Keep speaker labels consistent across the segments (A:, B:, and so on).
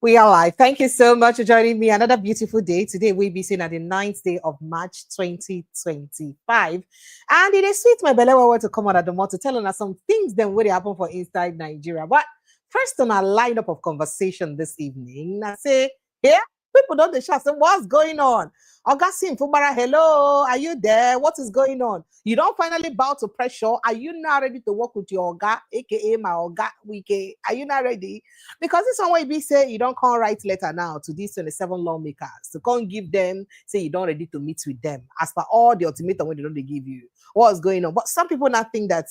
A: We are live. Thank you so much for joining me. Another beautiful day. Today we'll be seeing at the 9th day of March 2025. And it is sweet my belly want to come out at the mouth to tell us some things that will happen for inside Nigeria. But first on our lineup of conversation this evening, I say, here, people don't they shout, so what's going on? Augustine Fubara, hello, are you there? What is going on? You don't finally bow to pressure. Are you not ready to work with your Oga, aka my Oga Wike? Are you not ready? Because this one way be say you don't come write letter now to these 27 lawmakers to come give them, say you don't ready to meet with them. As for all the ultimatum they don't they give you. What's going on? But some people not think that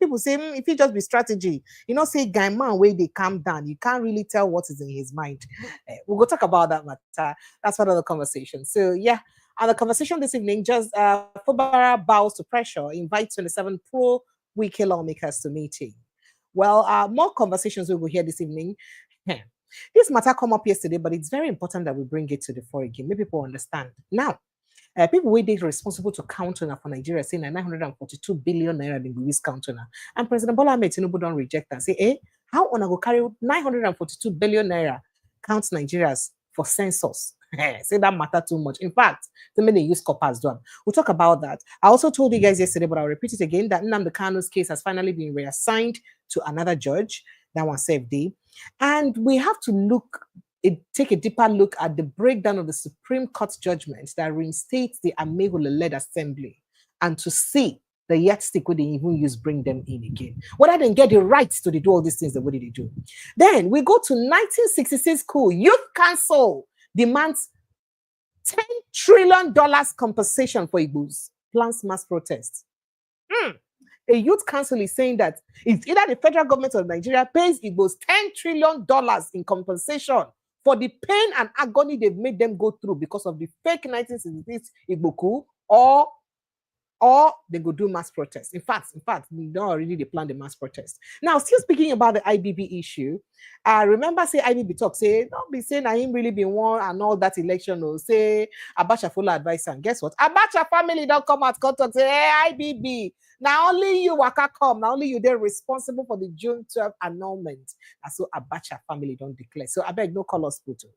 A: people say if it just be strategy, say guy man way they calm down, you can't really tell what is in his mind. We'll go talk about that matter. That's part of the conversation. So yeah, and the conversation this evening, just Fubara bows to pressure, invites 27 pro-Wike lawmakers to meeting. Well, more conversations we will hear this evening. This matter come up yesterday, but it's very important that we bring it to the fore again. Maybe people understand. Now, people wey dey responsible to count on for Nigeria saying 942 billion naira dem go use count on. And President Bola Ahmed Tinubu don reject and say, how una go carry 942 billion naira count Nigerians for census? Say that matter too much. In fact, the many use coppers done. We'll talk about that. I also told you guys yesterday, but I'll repeat it again, that Nnamdi Kanu's case has finally been reassigned to another judge. That one saved day. And we have to take a deeper look at the breakdown of the Supreme Court judgment that reinstates the Amaewhule-led assembly, and to see the yardstick where they even use bring them in again. Whether they get the rights to do all these things, what did they do? Then we go to 1966 coup. Youth Council demands $10 trillion compensation for Igbos, plans mass protests. A youth council is saying that it's either the federal government of Nigeria pays Igbos $10 trillion in compensation for the pain and agony they've made them go through because of the fake 1966 Igbo coup, or they go do mass protest. In fact, we don't already they plan the mass protest. Now, still speaking about the IBB issue, remember say IBB talk, say, don't be saying I ain't really been won and all that election, or say Abacha full advice. And guess what? Abacha family don't come out, come talk, say, hey, IBB, now only you waka come, now only you they're responsible for the June 12th annulment. And so Abacha family don't declare. So I beg no colors photo.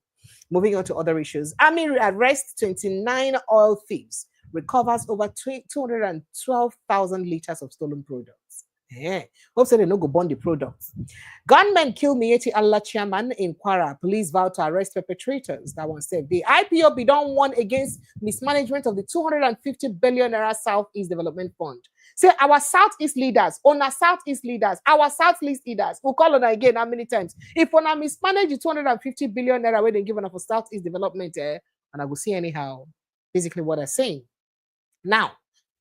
A: Moving on to other issues. Army arrests 29 oil thieves, recovers over 212,000 liters of stolen products. Hope so they no go burn the products. Gunmen kill Miyetti Allah chairman in Kwara. Police vow to arrest perpetrators. That one said the IPOB don't warn against mismanagement of the 250 billion naira Southeast Development Fund. Say our Southeast leaders, our Southeast leaders, we'll call on again how many times. If on mismanage the 250 billion naira where they given for Southeast Development, and I will see anyhow. Basically what I'm saying. Now,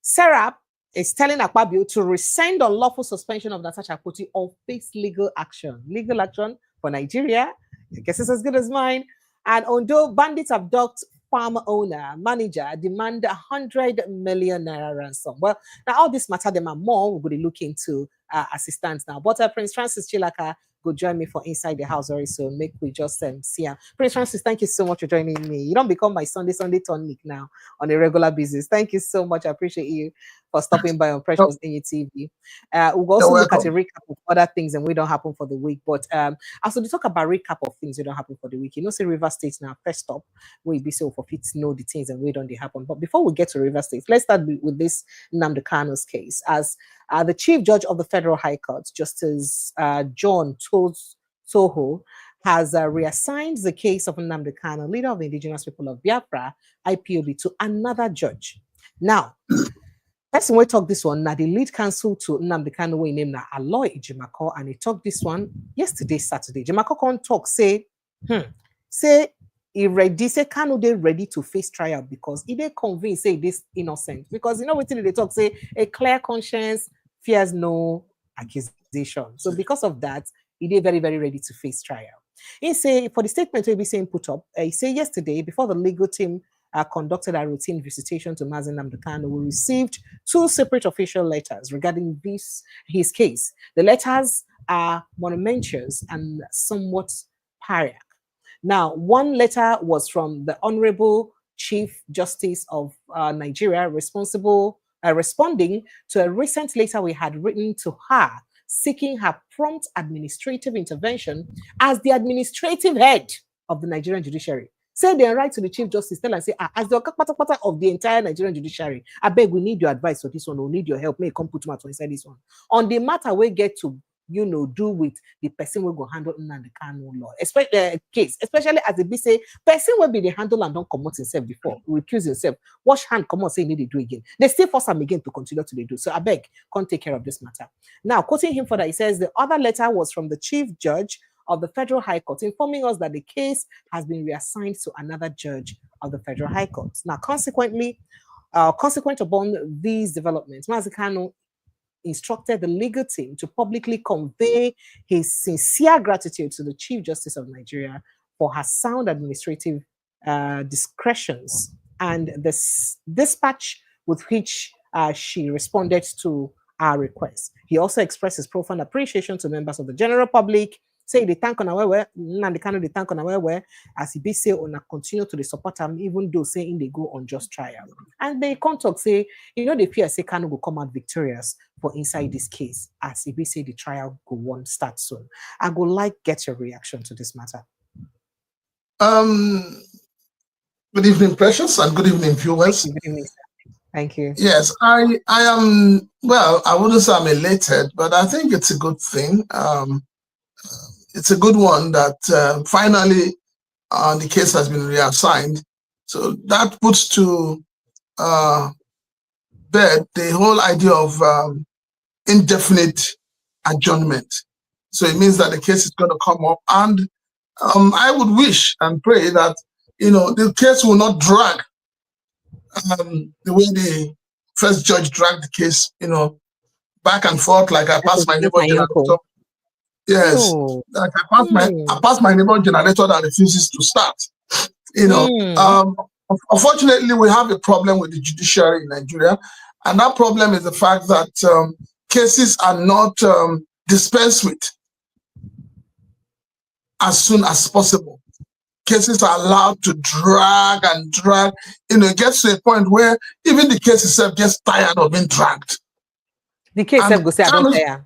A: Serap is telling Akpabio to rescind unlawful suspension of Natasha Akpoti or face legal action. Legal action for Nigeria, I guess it's as good as mine. And although bandits abduct farm owner, manager, demand 100 million naira ransom. Well, now all this matter, them are more, we're going to look into assistance now. But Prince Francis Chilaka go join me for Inside the House very soon. Make we just see him. Prince Francis, thank you so much for joining me. You don't become my Sunday tonic now on a regular basis. Thank you so much. I appreciate you for stopping by on Precious in your TV. We'll also look at a recap of other things and we don't happen for the week. But also to talk about recap of things that don't happen for the week. Say River State now first stop. We be so for fit to know the things and we don't they happen. But before we get to River State, let's start with this Nnamdi Kanu's case. As the Chief Judge of the Federal High Court, Justice John Soho, has reassigned the case of Nnamdi Kanu, leader of the indigenous people of Biafra, IPOB, to another judge. Now, person we talk this one, now the lead counsel to Nnamdi Kanu, we name now Aloy Ejimako, and he talked this one yesterday, Saturday. Ejimako can't talk, say he ready, say Kanu they ready to face trial because he they convinced, say this innocent. Because you know what they talk, say a clear conscience fears no accusation. So because of that, he did very, very ready to face trial. He say for the statement will be saying put up, he say yesterday before the legal team conducted a routine visitation to Mazi Nnamdi Kanu, we received 2 separate official letters regarding his case. The letters are monumentous and somewhat pariah. Now, one letter was from the Honourable Chief Justice of Nigeria, responding to a recent letter we had written to her, seeking her prompt administrative intervention as the administrative head of the Nigerian judiciary. Say they write to the Chief Justice, tell and say, as the part of the entire Nigerian judiciary, I beg, we need your advice for this one, we need your help, may come put matter inside this one. On the matter we get to, do with the person will go handle Nnamdi Kanu law, especially case, especially as the be say, person will be the handle and don't commit himself before, recuse himself, wash hand, come on, say need to do again. They still force him again to continue to do. So I beg, can't take care of this matter. Now, quoting him further, he says the other letter was from the Chief Judge of the Federal High Court, informing us that the case has been reassigned to another judge of the Federal High Court. Now, consequent upon these developments, Nnamdi Kanu instructed the legal team to publicly convey his sincere gratitude to the Chief Justice of Nigeria for her sound administrative discretions and the dispatch with which she responded to our request. He also expressed his profound appreciation to members of the general public, say they thank on our Nnamdi Kanu, they thank on our as he be say on continue to the support him, even though saying they go on just trial. And they contact say, they fear say Kanu will come out victorious for inside this case, as he be say the trial go on start soon. I would like get your reaction to this matter.
B: Good evening, Precious, and good evening, viewers.
A: Good evening, sir. Thank you.
B: Yes, I am, well, I wouldn't say I'm elated, but I think it's a good thing. It's a good one that finally the case has been reassigned. So that puts to bed the whole idea of indefinite adjournment. So it means that the case is going to come up, and I would wish and pray that the case will not drag the way the first judge dragged the case, back and forth. Like I passed my neighbor generator. Yes, like I passed my neighbor generator that refuses to start. Unfortunately, we have a problem with the judiciary in Nigeria, and that problem is the fact that cases are not dispensed with as soon as possible. Cases are allowed to drag and drag. It gets to a point where even the case itself gets tired of being dragged.
A: The case itself goes tired.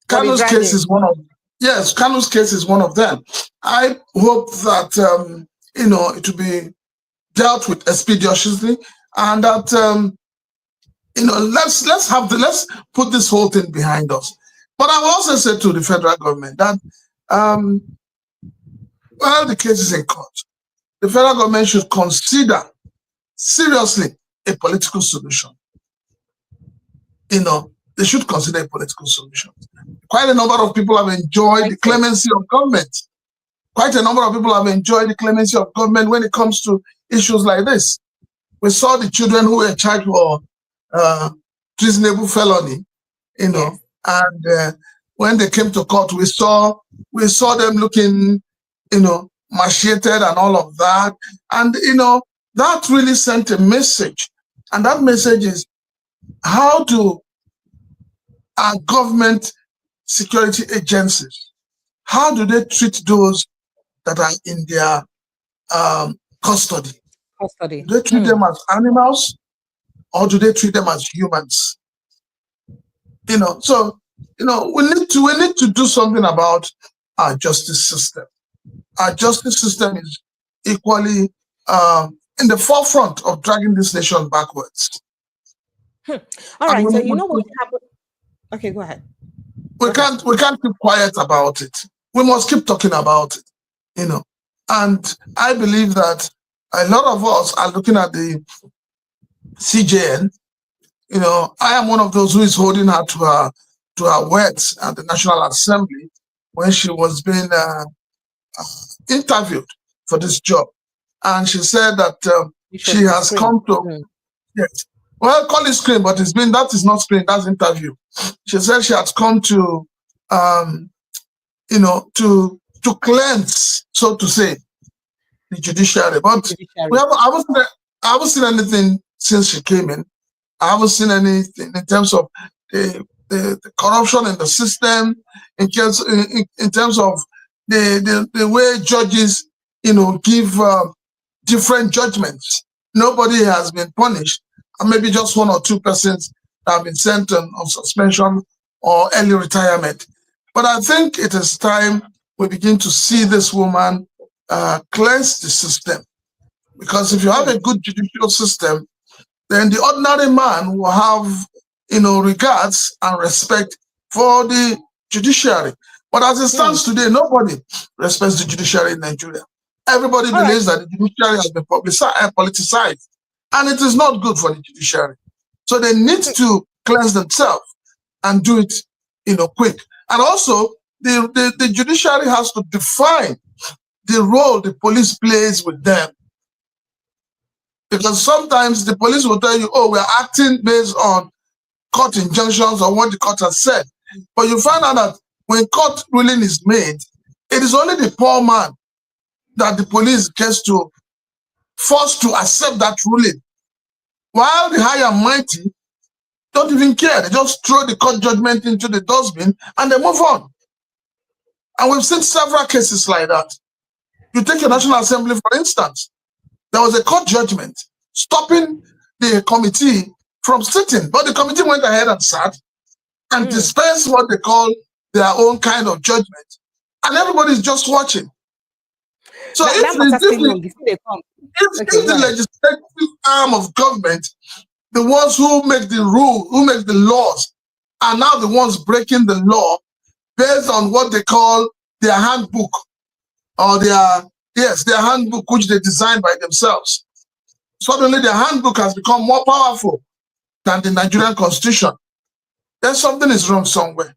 B: Kanu's case is one of Kanu's case is one of them. I hope that it will be dealt with expeditiously, and that let's put this whole thing behind us. But I will also say to the federal government that while the case is in court, the federal government should consider seriously a political solution. They should consider a political solution. Quite a number of people have enjoyed the clemency of government. Quite a number of people have enjoyed the clemency of government when it comes to issues like this. We saw the children who were charged for treasonable felony, and when they came to court, we saw them looking, macheted and all of that. And, that really sent a message. And that message is, how do our government security agencies, how do they treat those that are in their custody? Do they treat them as animals, or do they treat them as humans? So we need to do something about our justice system. Our justice system is equally in the forefront of dragging this nation backwards.
A: All right, so what happened? Okay, go ahead.
B: We can't keep quiet about it. We must keep talking about it, And I believe that a lot of us are looking at the CJN. I am one of those who is holding her to her words at the National Assembly when she was being interviewed for this job, and she said that she has come to yes. Well, call it screen, but that is not screen, that's interview. She said she has come to to cleanse, so to say, the judiciary. But I haven't seen anything since she came in. I haven't seen anything in terms of the corruption in the system, in terms of the way judges, give different judgments. Nobody has been punished, and maybe just one or two persons that have been sent on suspension or early retirement. But I think it is time we begin to see this woman cleanse the system. Because if you have a good judicial system, then the ordinary man will have, regards and respect for the judiciary. But as it stands today, nobody respects the judiciary in Nigeria. Everybody believes that the judiciary has been politicized, and it is not good for the judiciary. So they need to cleanse themselves and do it, quick. And also, the judiciary has to define the role the police plays with them. Because sometimes the police will tell you, oh, we're acting based on court injunctions or what the court has said. But you find out that when court ruling is made, it is only the poor man that the police gets to force to accept that ruling. While the high and mighty don't even care. They just throw the court judgment into the dustbin and they move on. And we've seen several cases like that. You take your National Assembly, for instance. There was a court judgment stopping the committee from sitting, but the committee went ahead and sat and dispensed what they call their own kind of judgment. And everybody's just watching. So if the legislative arm of government, the ones who make the rule, who make the laws, are now the ones breaking the law based on what they call their handbook, or their handbook, which they designed by themselves. Suddenly their handbook has become more powerful than the Nigerian Constitution. Then something is wrong somewhere.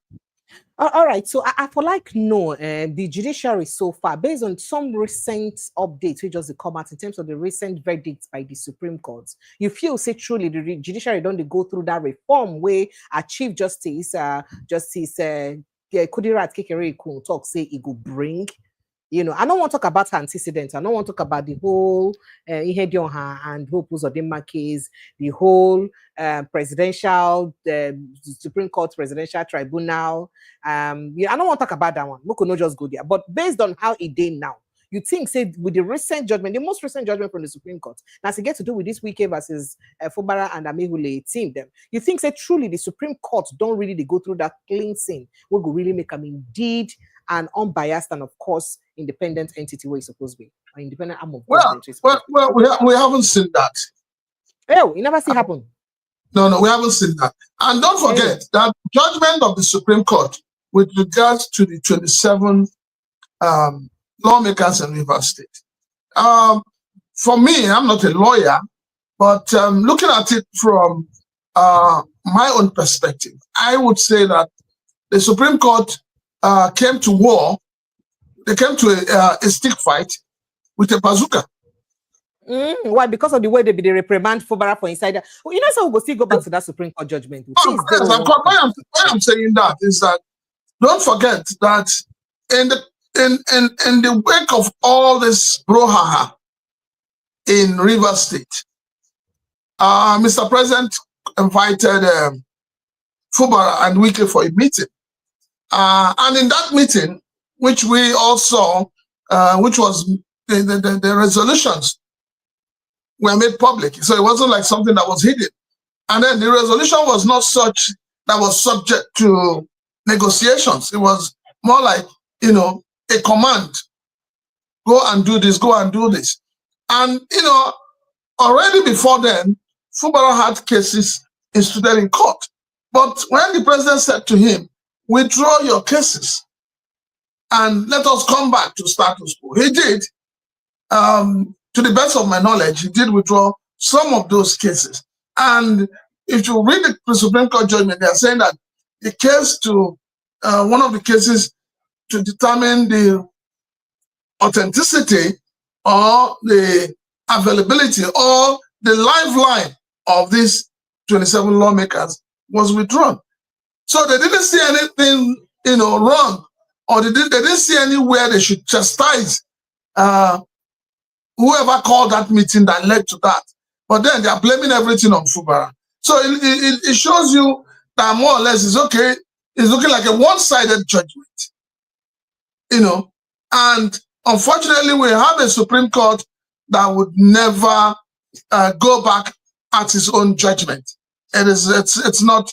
A: All right, so I would like to know the judiciary so far, based on some recent updates which just come out in terms of the recent verdicts by the Supreme Court. You feel, say, truly the judiciary don't go through that reform where a Chief Justice, Kudirat Kekere talk, say it go bring. I don't want to talk about her antecedents. I don't want to talk about the whole Ihedionha and Hope Uzodinma case, the whole presidential, Supreme Court Presidential Tribunal. I don't want to talk about that one. We could not just go there. But based on how it did now, you think, say, with the recent judgment, the most recent judgment from the Supreme Court, as it gets to do with this Wike versus Fubara and Amaewhule-led team, them, you think, say, truly the Supreme Court don't really go through that cleansing, we will really make them indeed an unbiased and, of course, independent entity where it's supposed to be, an independent arm of government.
B: Well, we haven't seen that.
A: Oh, you never see happen?
B: No, we haven't seen that. And don't forget that judgment of the Supreme Court with regards to the 27 lawmakers in Rivers State. For me, I'm not a lawyer, but looking at it from my own perspective, I would say that the Supreme Court came to war. They came to a stick fight with a bazooka.
A: Why? Because of the way they reprimand Fubara for insider. Well, so we'll still go back to that Supreme Court judgment.
B: Why I'm saying that is that don't forget that in the wake of all this brouhaha in Rivers State, Mr. President invited Fubara and Wike for a meeting. And in that meeting, which we all saw, which was the resolutions were made public. So it wasn't like something that was hidden. And then the resolution was not such that was subject to negotiations. It was more like, a command. Go and do this, go and do this. And, already before then, Fubara had cases instituted in court. But when the president said to him, withdraw your cases and let us come back to status quo, he did. To the best of my knowledge, he did withdraw some of those cases. And if you read the Supreme Court judgment, they are saying that the case to, one of the cases to determine the authenticity or the availability or the lifeline of these 27 lawmakers was withdrawn. So they didn't see anything, wrong, or they didn't see anywhere they should chastise whoever called that meeting that led to that. But then they are blaming everything on Fubara. So it shows you that more or less it's okay. It's looking like a one-sided judgment, And unfortunately, we have a Supreme Court that would never go back at its own judgment. It's not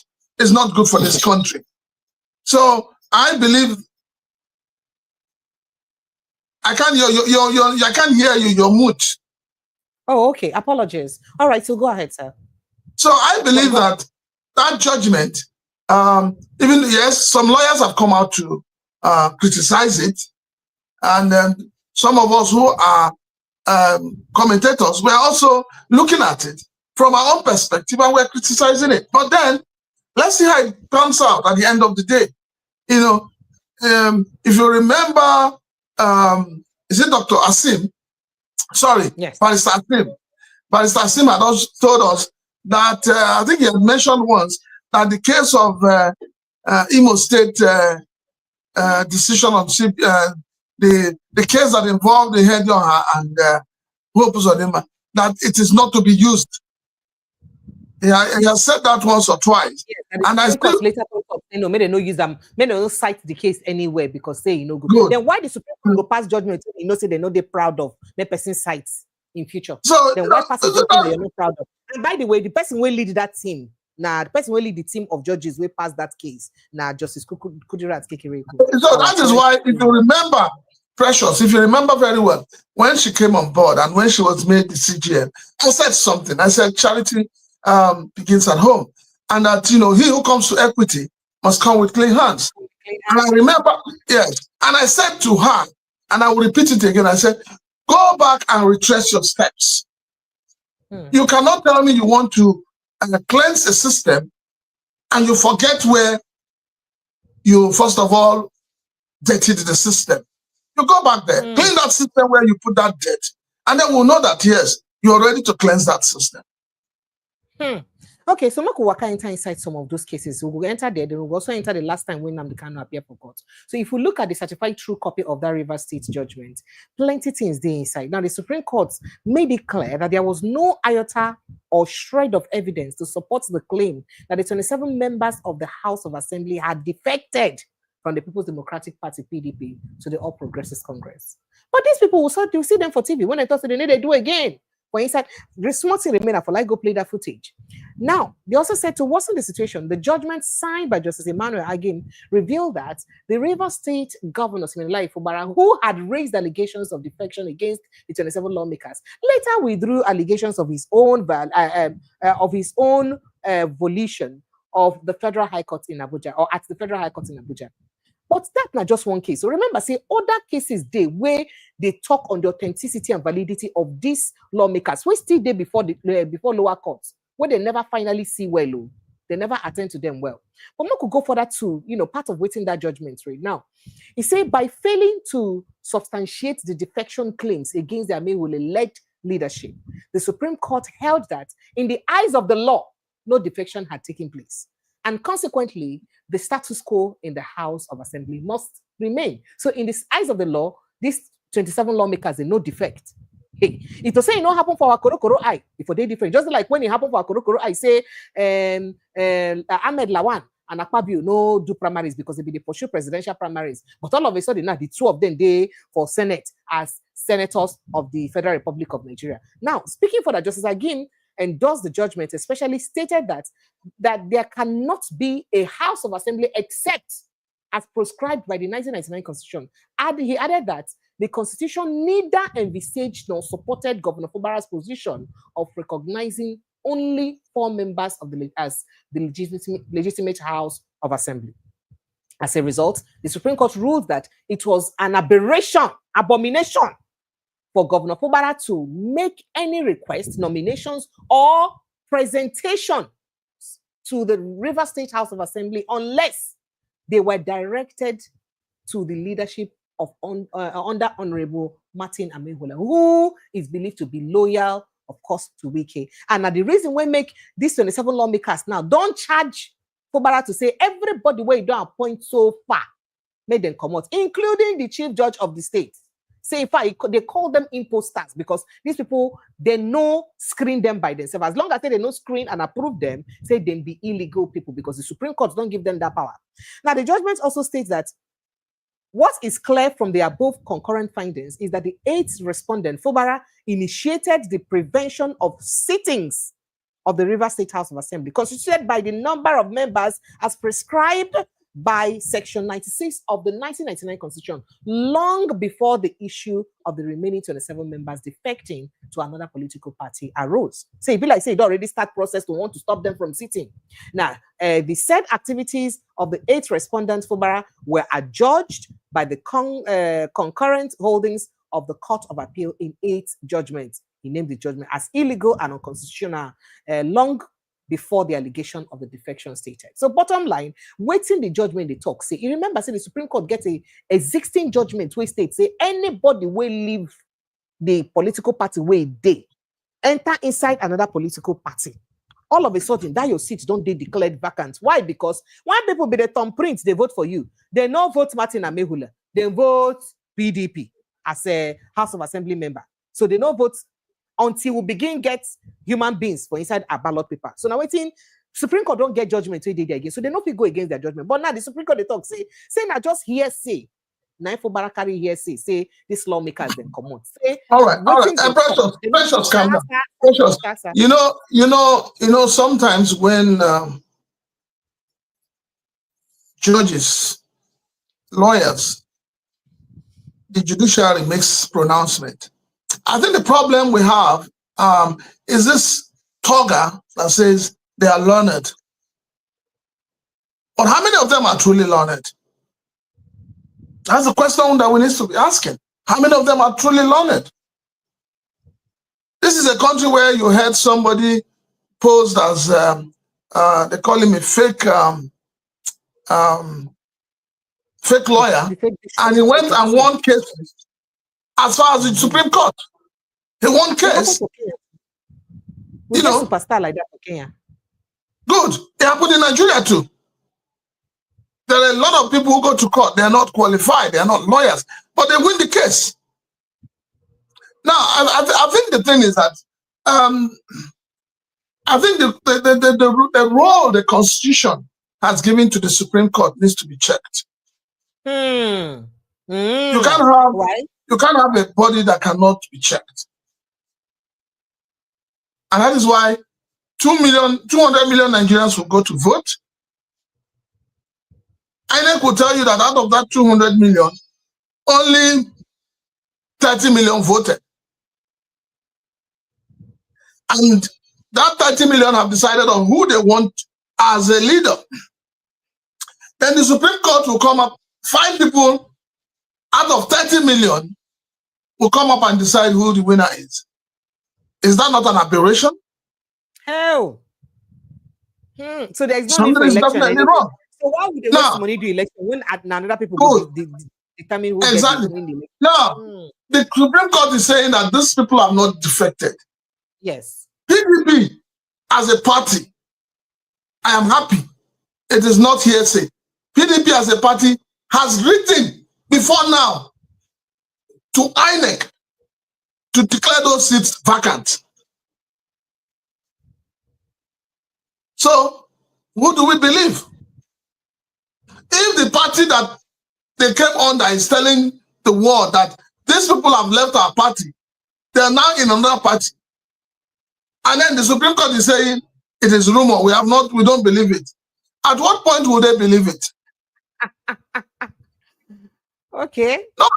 B: good for this country. So I believe I can't hear you. I can't hear you. You're mute.
A: Oh, okay. Apologies. All right. So go ahead, sir.
B: So I believe that judgment, even yes, some lawyers have come out to criticize it, and some of us who are commentators, we're also looking at it from our own perspective, and we're criticizing it. But then let's see how it turns out at the end of the day. You know, if you remember, is it Dr. Asim? Sorry,
A: yes.
B: Barrister Asim. Barrister Asim had also told us that I think he had mentioned once that the case of Imo State decision on the case that involved the head and Hope Uzodimma, that it is not to be used. He has said that once or twice.
A: Yes, and I still later may they no use them, may they no cite the case anywhere because say good. Then why the Supreme Court go pass judgment? Say they know they're proud of the person cites in future. So then why pass a judgment you're not proud of? And by the way, the person will lead that team. Now the person will lead the team of judges will pass that case. Now Justice Kudirat Kekereekun.
B: So that is why, if you remember, Precious, if you remember very well, when she came on board and when she was made the CGM, I said something. I said charity begins at home, and that he who comes to equity must come with clean hands. And I remember, yes, and I said to her, and I will repeat it again. I said, go back and retrace your steps. You cannot tell me you want to cleanse a system and you forget where you first of all dirtied the system. You go back there, clean that system where you put that dirt, and then we'll know that yes, you're ready to cleanse that system.
A: Okay, so we will enter inside some of those cases. We will enter there. Then we will also enter the last time when Nnamdi Kanu appeared for court. So if we look at the certified true copy of that Rivers State judgment, plenty things there inside. Now, the Supreme Court made it clear that there was no iota or shred of evidence to support the claim that the 27 members of the House of Assembly had defected from the People's Democratic Party, PDP, to the All Progressives Congress. But these people will see them for TV. When I thought they need to do again. For inside, responsive remain for like go play that footage. Now, they also said to worsen the situation, the judgment signed by Justice Emmanuel again revealed that the Rivers State Governor Siminalayi Fubara, who had raised allegations of defection against the 27 lawmakers, later withdrew allegations of his own volition of the Federal High Court in Abuja, or at the Federal High Court in Abuja. But that's not just one case. So remember, say other cases they where they talk on the authenticity and validity of these lawmakers, we still there before lower courts, where they never finally see well, they never attend to them well. But we could go further to part of waiting that judgment right now. He said by failing to substantiate the defection claims against the Amaewhule-led leadership, the Supreme Court held that in the eyes of the law, no defection had taken place. And consequently, the status quo in the House of Assembly must remain. So in the eyes of the law, these 27 lawmakers, they no defect. Hey, it was saying no happen for our Korokoro eye, if they different. Just like when it happened for our Korokoro eye, say Ahmed Lawan and Akpabio no do primaries because they be the pursue presidential primaries. But all of a sudden now, the two of them, they for Senate as senators of the Federal Republic of Nigeria. Now, speaking for that, Justice again endorsed the judgment, especially stated that there cannot be a House of Assembly except as prescribed by the 1999 Constitution. He added that the Constitution neither envisaged nor supported Governor Fubara's position of recognizing only 4 members of as the legitimate House of Assembly. As a result, the Supreme Court ruled that it was an abomination for Governor Fubara to make any request, nominations, or presentation to the Rivers State House of Assembly unless they were directed to the leadership of under Honourable Martin Amaewhule, who is believed to be loyal, of course, to Wike. And the reason we make these 27 lawmakers now don't charge Fubara to say everybody where you don't appoint so far, made them come out, including the chief judge of the state. Say, in fact, they call them imposters because these people, they no screen them by themselves. As long as they no screen and approve them, say they be illegal people because the Supreme Court don't give them that power. Now, the judgment also states that what is clear from the above concurrent findings is that the 8th respondent, Fubara, initiated the prevention of sittings of the Rivers State House of Assembly, constituted by the number of members as prescribed by Section 96 of the 1999 Constitution, long before the issue of the remaining 27 members defecting to another political party arose. So it be like, say, it already start process to want to stop them from sitting. Now, the said activities of the 8 respondents, Fubara, were adjudged by the concurrent holdings of the Court of Appeal in 8 judgments. He named the judgment as illegal and unconstitutional long before the allegation of the defection stated. So bottom line, waiting the judgment they talk, say, you remember, say the Supreme Court gets a existing judgment where state say anybody will leave the political party where they enter inside another political party. All of a sudden, that your seats don't they declared vacant. Why? Because when people be the thumbprint, they vote for you. They no vote Martin Amaewhule. They vote PDP as a House of Assembly member. So they no vote until we begin get human beings for inside a ballot paper. So now waiting, Supreme Court don't get judgment till they again. So they don't go against their judgment. But now the Supreme Court they talk say now just hearsay. Now Fubara carry hearsay, say this lawmakers then come out. Say
B: all right. Precious, calm down. Precious. You know, sometimes when judges, lawyers, the judiciary makes pronouncement, I think the problem we have is this toga that says they are learned. But how many of them are truly learned? That's the question that we need to be asking. How many of them are truly learned? This is a country where you heard somebody posed as, they call him a fake lawyer, and he went and won cases as far as the Supreme Court. He won case.
A: You know, superstar like that for Kenya.
B: Good. It happened in Nigeria too. There are a lot of people who go to court. They are not qualified. They are not lawyers, but they win the case. Now, I think the thing is that I think the role the Constitution has given to the Supreme Court needs to be checked. You can't have a body that cannot be checked. And that is why 200 million Nigerians will go to vote. INEC will tell you that out of that 200 million, only 30 million voted. And that 30 million have decided on who they want as a leader. Then the Supreme Court will come up, 5 people out of 30 million will come up and decide who the winner is. Is that not an aberration?
A: Hell. So there is no
B: Something is definitely wrong.
A: So why would they waste money to election when another people will determine who gets to win the election?
B: Now, the Supreme Court is saying that these people have not defected.
A: Yes.
B: PDP as a party, I am happy. It is not hearsay. PDP as a party has written before now to INEC to declare those seats vacant. So, who do we believe? If the party that they came under is telling the world that these people have left our party, they are now in another party, and then the Supreme Court is saying it is rumor, we don't believe it. At what point will they believe it?
A: Okay.
B: No,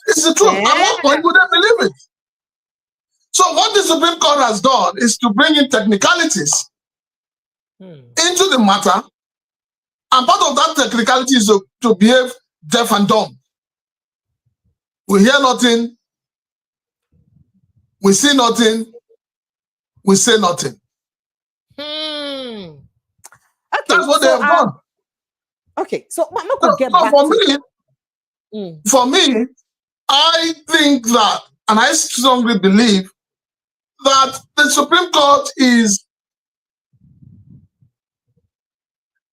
B: it's the truth. Yeah. At what point will they believe it? So what the Supreme Court has done is to bring in technicalities into the matter, and part of that technicality is to behave deaf and dumb. We hear nothing, we see nothing, we say nothing.
A: Okay,
B: that's what they have done.
A: Okay, so
B: for me, I think that, and I strongly believe that the Supreme Court is,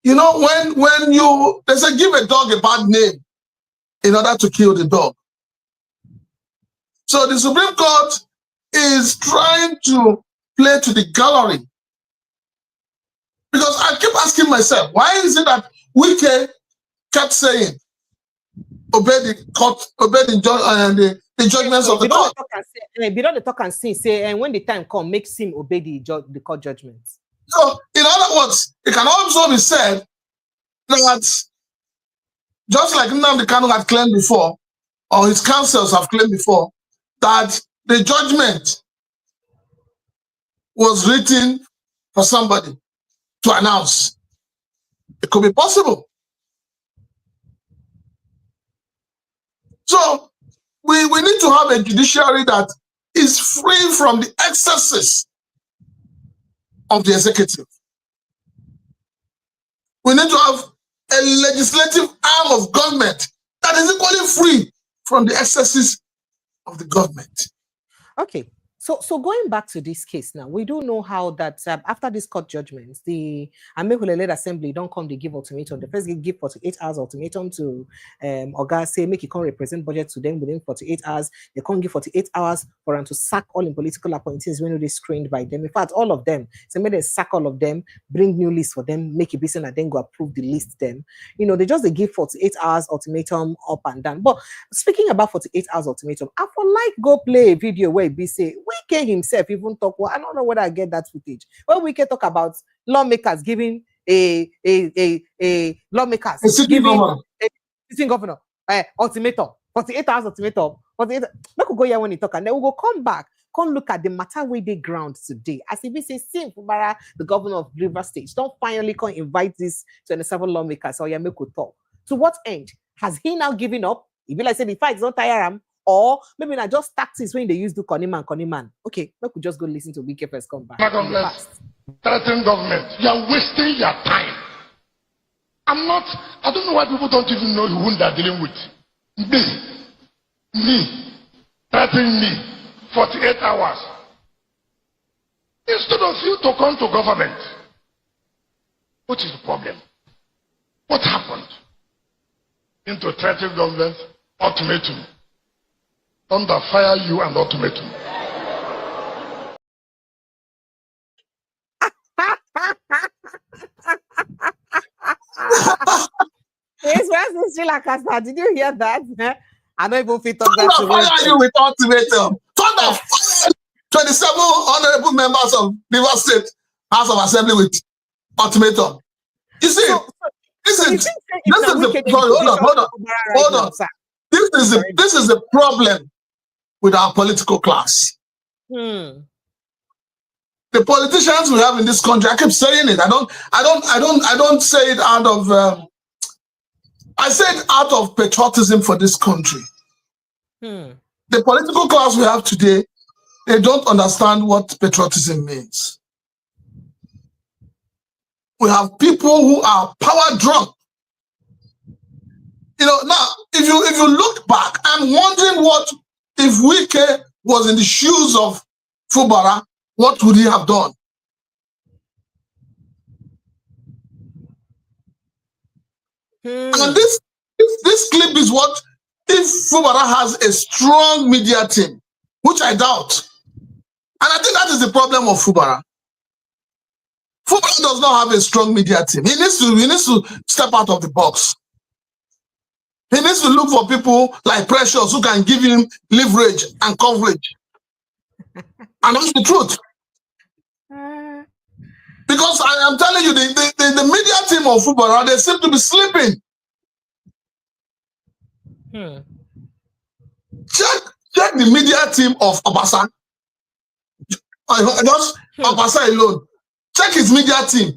B: you know, when they say give a dog a bad name in order to kill the dog. So the Supreme Court is trying to play to the gallery. Because I keep asking myself, why is it that Wike kept saying, obey the court, obey the judgments of the court?
A: Before the talk and say, and when the time comes, makes him obey the court judgments.
B: So, in other words, it can also be said that just like Nnamdi Kanu had claimed before, or his counsels have claimed before, that the judgment was written for somebody to announce. It could be possible. So we need to have a judiciary that is free from the excesses of the executive. We need to have a legislative arm of government that is equally free from the excesses of the government.
A: Okay. So going back to this case now, we do know how that after this court judgments, the Amaewhule-led assembly don't come to give ultimatum. The first give 48 hours ultimatum to Oga, say make it come represent budget to them within 48 hours. They can't give 48 hours for them to sack all in political appointees when they screened by them. In fact, all of them. So maybe they sack all of them, bring new lists for them, make it business and then go approve the list them. You know, they give 48 hours ultimatum up and down. But speaking about 48 hours ultimatum, I would like go play a video where it be say, Wike himself even talk, well, I don't know whether I get that footage. When Wike talk about lawmakers giving a sitting governor ultimatum, 48 hours ultimatum, 48. We could go here when he talk, and then we will come back, come look at the matter where they ground today. As if we say, Fubara, the governor of Rivers State, don't finally come invite these 27 lawmakers or Yameko talk. To what end? Has he now given up? If you like say the fight is not tiring, or maybe not just tactics when they use to Koniman. Okay, we could just go listen to Wike first come back.
C: Threatening government, you are wasting your time. I don't know why people don't even know the wound they're dealing with. Me, threatening me, 48 hours. Instead of you to come to government, what is the problem? What happened? Into threatening government, ultimatum. Under fire you and ultimatum.
A: Yes, where's Sri Lanka? Did you hear that? I don't even fit on that.
B: Fire you with ultimatum. Thunder fire 27 honorable members of Rivers State House of Assembly with ultimatum. You see, this is the problem. Hold on. This is the problem with our political class. The politicians we have in this country, I keep saying it. I don't say it out of I say it out of patriotism for this country. The political class we have today, they don't understand what patriotism means. We have people who are power drunk. You know, now if you look back, I'm wondering what if Wike was in the shoes of Fubara, what would he have done? And this clip is what, if Fubara has a strong media team, which I doubt. And I think that is the problem of Fubara. Fubara does not have a strong media team. He needs to step out of the box. He needs to look for people like Precious who can give him leverage and coverage. And that's the truth. Because I am telling you, the media team of Fubara, they seem to be sleeping. Check the media team of Obasa. Just Obasa alone. Check his media team.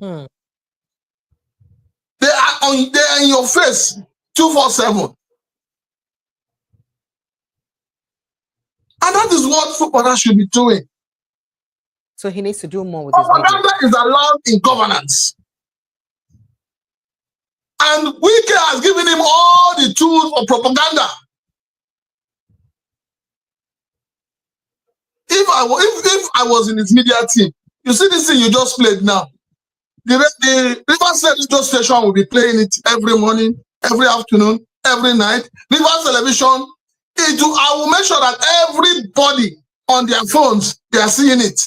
B: They are in your face 247. And that is what Fubara should be doing.
A: So he needs to do more with his
B: propaganda is allowed in governance. And Wike has given him all the tools for propaganda. If I was in his media team, you see this thing you just played now. The Rivers Radio station will be playing it every morning, every afternoon, every night. Rivers Television, I will make sure that everybody on their phones, they are seeing it.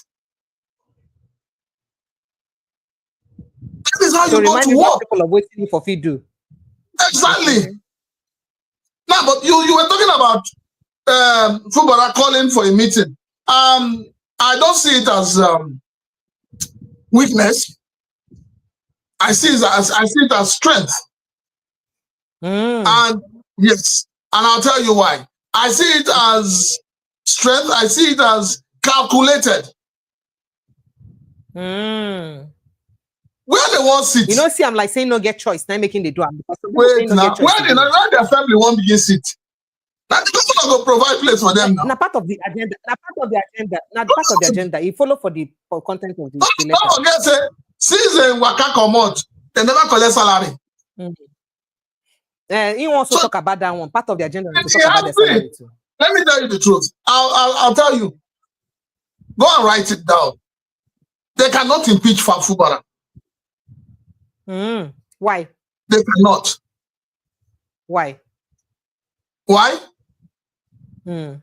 B: That is how you go to work.
A: People are waiting for feed.
B: Exactly. Now, but you were talking about Fubara calling for a meeting. I don't see it as weakness. I see it as strength. And yes, and I'll tell you why. I see it as strength. I see it as calculated. Where they want sit.
A: You know, see, I'm like saying no get choice. Now making the do.
B: Wait now. Where their family want begin sit. Now the governor go provide place for them now.
A: Now part of the agenda. Now part of the agenda. Now part of the agenda. You follow for the content of the letter.
B: Don't forget, say, since Waka come out, they never collect salary.
A: He wants to talk about that one. Part of the agenda is to talk about the salary too.
B: Let me tell you the truth. I'll tell you. Go and write it down. They cannot impeach Fubara.
A: Why?
B: They cannot.
A: Why?
B: Why? You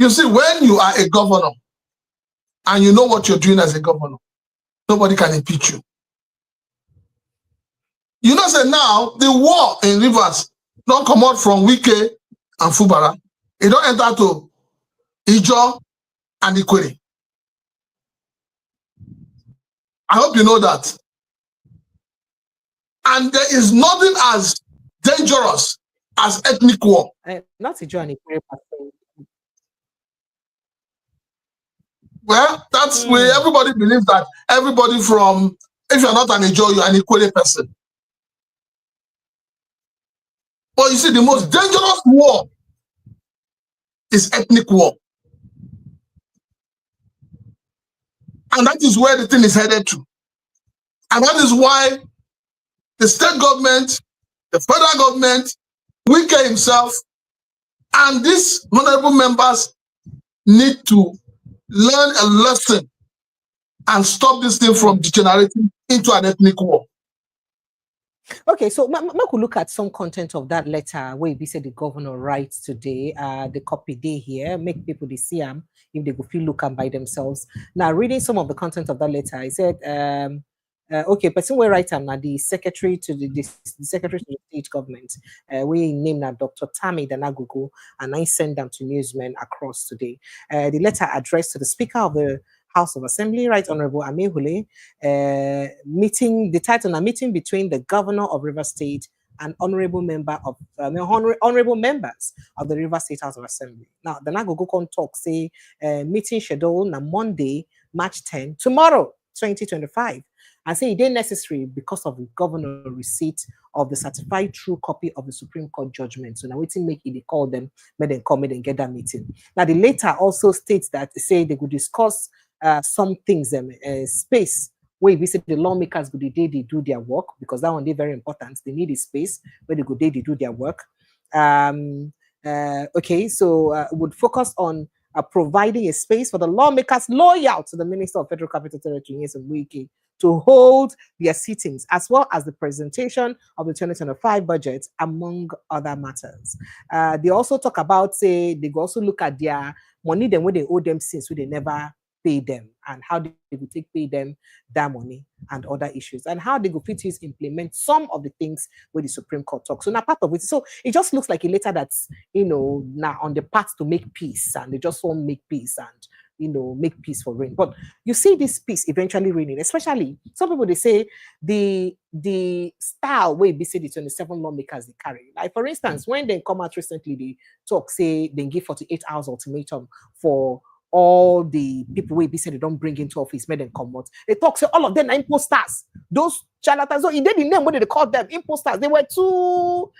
B: see, when you are a governor and you know what you're doing as a governor, nobody can impeach you. You know, say now the war in Rivers don't come out from Wike and Fubara. It don't enter to Ijo and Ikwere. I hope you know that. And there is nothing as dangerous as ethnic war.
A: Not Ijo and Ikwere.
B: Well, that's where everybody believes that everybody from, if you're not an Ijo, you're an Ikwere person. But you see, the most dangerous war is ethnic war. And that is where the thing is headed to. And that is why the state government, the federal government, Wike himself, and these honorable members need to learn a lesson and stop this thing from degenerating into an ethnic war.
A: Okay, so we could look at some content of that letter where we said the governor writes today. The copy day here, make people they see them if they go feel look and by themselves. Now, reading some of the content of that letter, I said, okay, person will write now the secretary to the secretary to the state government. We named now Dr. Tammy Danagogo, and I send them to newsmen across today. The letter addressed to the Speaker of the House of Assembly, Right Honourable Amaewhule, meeting, the title, a meeting between the Governor of River State and honourable members of the River State House of Assembly. Now, the Nagogo can talk, say, meeting schedule on Monday, March 10, tomorrow, 2025. And say it ain't necessary because of the governor receipt of the certified true copy of the Supreme Court judgment. So now waiting make it, they call them, make them come and get that meeting. Now the letter also states that they say they could discuss some things, space where we say the lawmakers go the day they do their work, because that one they very important. They need a space where they go day they do their work. Okay, so would focus on providing a space for the lawmakers loyal to the Minister of Federal Capital Territory and Wike to hold their sittings, as well as the presentation of the 2025 budget, among other matters. They also talk about, say, they also look at their money, then when they owe them since they never pay them, and how they will take pay them that money and other issues, and how they go fit is implement some of the things where the Supreme Court talks. So now part of it, so it just looks like a letter that's, you know, now on the path to make peace, and they just want to make peace and, you know, make peace for rain. But you see this peace eventually raining, especially some people, they say the style where we say the 27 lawmakers they carry. Like for instance, when they come out recently, they talk, say they give 48 hours ultimatum for all the people where we say they don't bring into office, made them come out. They talk, say all of them are imposters. Those charlatans, so in the name, what did they call them? Imposters. They were too.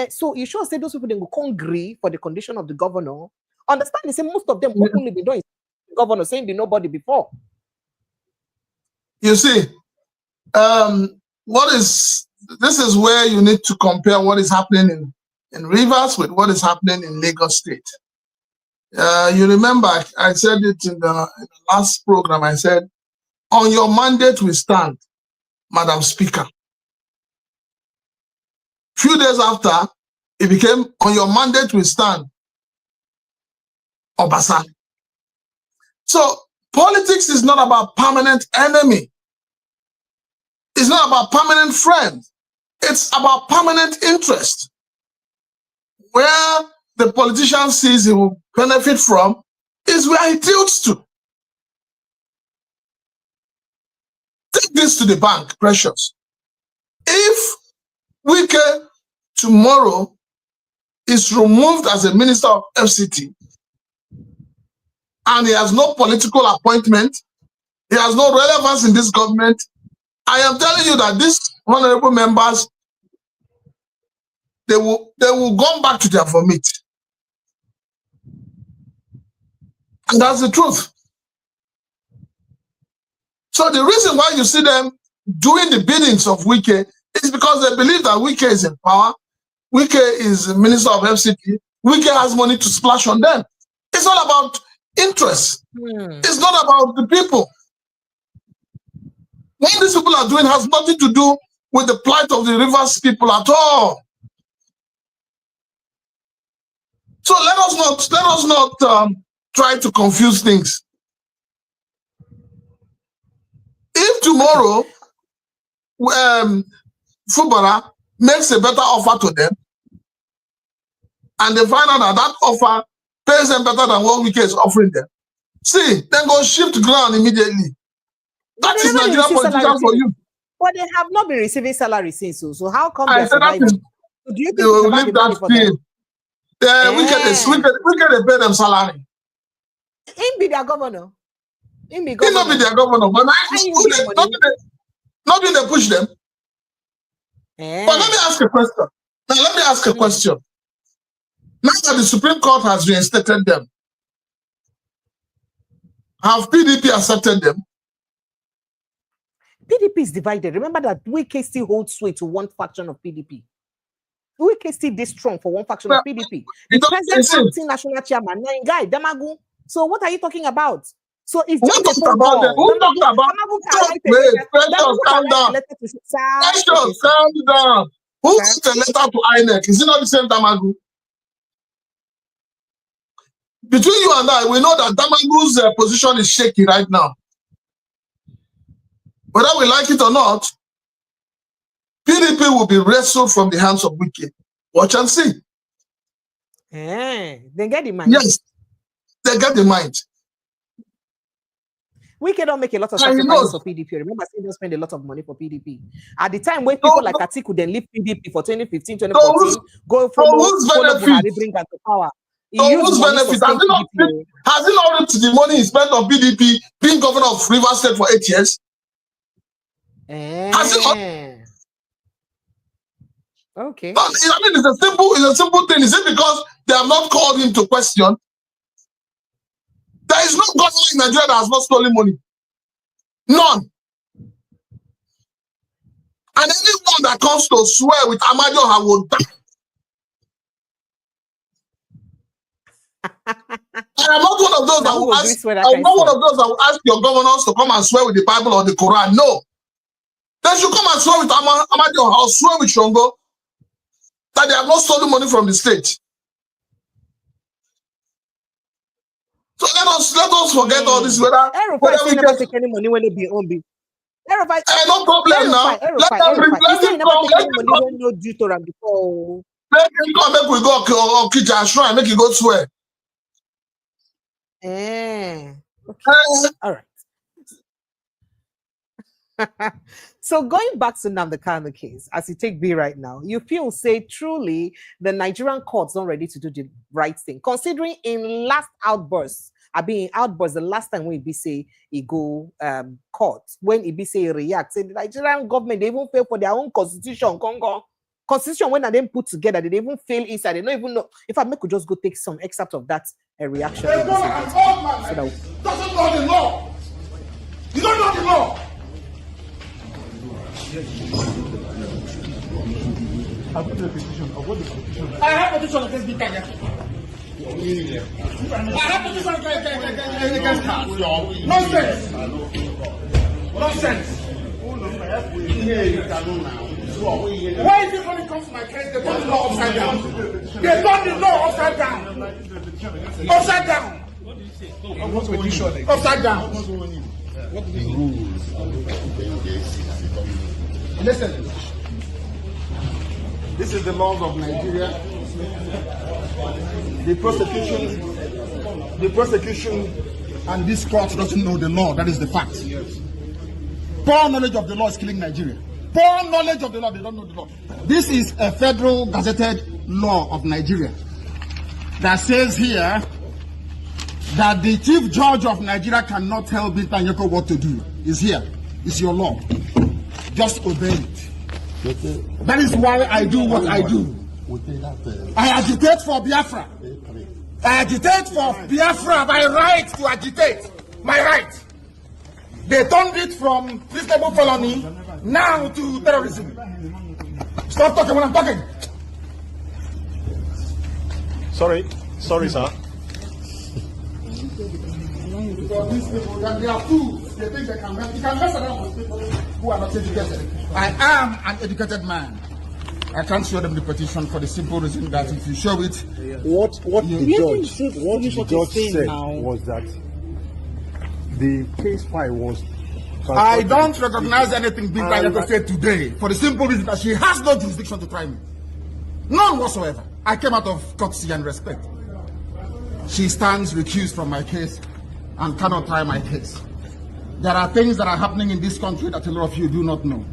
A: So you sure say those people, they go hungry for the condition of the governor. Understand? They say most of them openly been doing governor saying the nobody before.
B: You see, this is where you need to compare what is happening in Rivers with what is happening in Lagos State. You remember I said it in the last program. I said, on your mandate we stand, Madam Speaker. Few days after, it became, on your mandate we stand, Obasa. So politics is not about permanent enemy. It's not about permanent friend. It's about permanent interest. Where the politician sees he will benefit from is where he tilts to. Take this to the bank, Precious. If Wike tomorrow is removed as a minister of FCT, and he has no political appointment, he has no relevance in this government, I am telling you that these honorable members, they will go back to their vomit. And that's the truth. So the reason why you see them doing the biddings of Wike is because they believe that Wike is in power, Wike is the minister of FCT, Wike has money to splash on them. It's all about interest. It's not about the people. What these people are doing has nothing to do with the plight of the Rivers people at all. So let us not try to confuse things. If tomorrow Fubara makes a better offer to them, and they find out that that offer pays them better than what Wike is offering them, see, then go shift ground immediately. That is Nigerian politicians for you.
A: But they have not been receiving salary since. So how come
B: I said that is,
A: do you think
B: they will leave that thing. Wike they pay them salary.
A: Him be their governor. Him be
B: He not be their governor, but not be they push them. But let me ask a question. Now let me ask a question. Now that the Supreme Court has reinstated them, have PDP accepted them?
A: PDP is divided. Remember that Wike still holds sway to one faction of PDP. Wike still this strong for one faction of PDP. The present acting national chairman, Guy Damagu. So what are you talking about? So it's just
B: Who talked about them? Who talked about Precious, calm down. Precious, calm down. Who sent a letter to INEC? Is it not the same Damagu? Between you and I, we know that Damagu's position is shaky right now. Whether we like it or not, PDP will be wrestled from the hands of Wike. Watch and see.
A: They get the mind.
B: Yes, they get the mind.
A: Wike don't make a lot of sacrifices for PDP. Remember, they don't spend a lot of money for PDP. At the time when people like Atiku then leave PDP for 2015, 2014, go from Buhari, bring them to power.
B: Whose benefit? Has he not reaped the money he spent on PDP being governor of Rivers State for 8 years? Has he not?
A: Okay.
B: But, I mean, it's a simple thing. Is it because they have not called him to question? There is no governor in Nigeria that has not stolen money. None. And anyone that comes to swear with Amaewhule will die. I'm not one of those that will ask. I'm not one of those that will ask your governors to come and swear with the Bible or the Quran. No. They should come and swear with Amaewhule or swear with Shongo that they have not stolen money from the state. So let us forget all this. Whether we
A: never take any money when they be on be.
B: No problem now. Let him come.
A: No due to him before.
B: Make him come. Make we go or Okija shrine. Make you go swear.
A: Okay. All right. So going back to Nnamdi Kanu case, as you take B right now, you feel say truly the Nigerian courts not ready to do the right thing, considering in last outbursts, the last time when it be say he go court, when it be say react, say the Nigerian government they even fail for their own constitution, constitution when they put together, they even fail inside. They don't even know. If I could just go take some excerpt of that reaction.
C: Doesn't know the law. You don't know the law.
D: I put the petition.
C: I have petition against Big Kanya. I have petition against Khan. Nonsense. Why is it when it comes to my case, they turn the law upside down? They turn the law upside down. Upside down.
D: What's the petition?
C: Upside down.
D: What are the rules?
C: Listen. This is the laws of Nigeria. The prosecution, and this court doesn't know the law. That is the fact. Poor knowledge of the law is killing Nigeria.
E: poor knowledge of the law. They don't know the law. This is a federal gazetted law of Nigeria that says here that the chief judge of Nigeria cannot tell Binta Nyako what to do. It's here. It's your law. Just obey it. That is why I do what I do. I agitate for Biafra. I agitate for Biafra. My right to agitate. My right. They turned it from treasonable felony now to terrorism. Stop talking when I'm talking.
D: Sorry, sir.
E: Because these people, they are fools. They think they can mess. You can mess around with people who are not educated. I am an educated man. I can't show them the petition for the simple reason that if you show it,
D: What the judge said was that the case file was.
E: I don't recognize anything Binta Nyako said today for the simple reason that she has no jurisdiction to try me. None whatsoever. I came out of courtesy and respect. She stands recused from my case and cannot try my case. There are things that are happening in this country that a lot of you do not know.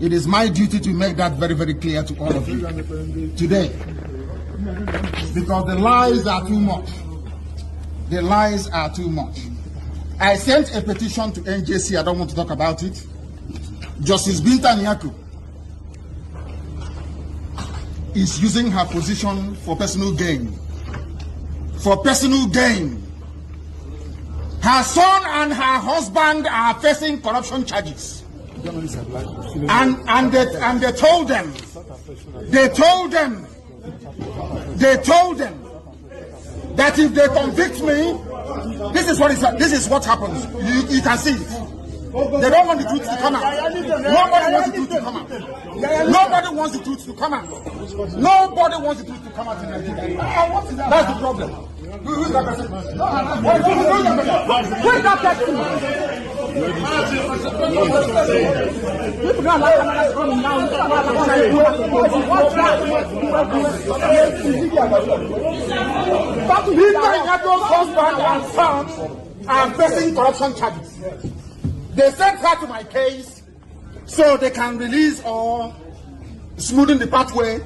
E: It is my duty to make that very, very clear to all of you today. Because the lies are too much. The lies are too much. I sent a petition to NJC. I don't want to talk about it. Justice Binta Nyako is using her position for personal gain. For personal gain. Her son and her husband are facing corruption charges. And they told them that if they convict me, this is what happens. You can see it. They don't want the truth to come out. Nobody wants the truth to come out. Nobody wants the truth to come out. Nobody wants the truth to come out in Nigeria. That's the problem. Who's that person? Who's that person? Binta Nyako's husband and son are facing corruption charges. They sent her to my case so they can release or smoothen the pathway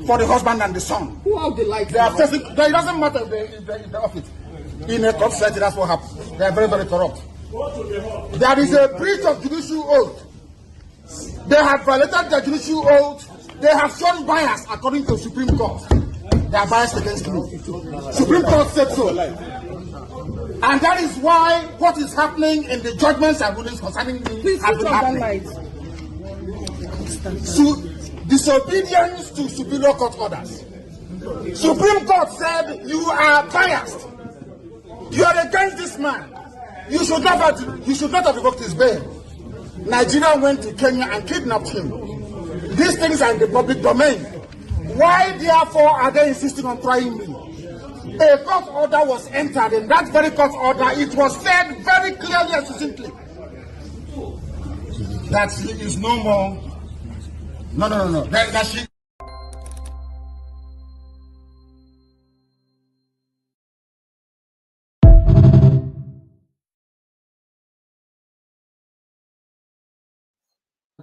E: for the husband and the son. Who are they like? They are facing. It doesn't matter if they off it. In a court setting, that's what happens. They are very, very corrupt. There is a breach of judicial oath. They have violated the judicial oath. They have shown bias according to Supreme Court. They are biased against me. Supreme Court said so. And that is why what is happening in the judgments and rulings concerning me has been happening. Disobedience to superior court orders. Supreme Court said you are biased. You are against this man. You should not have revoked his bail. Nigeria went to Kenya and kidnapped him. These things are in the public domain. Why, therefore, are they insisting on trying me? A court order was entered. In that very court order, it was said very clearly and succinctly that she is no more. No. That she.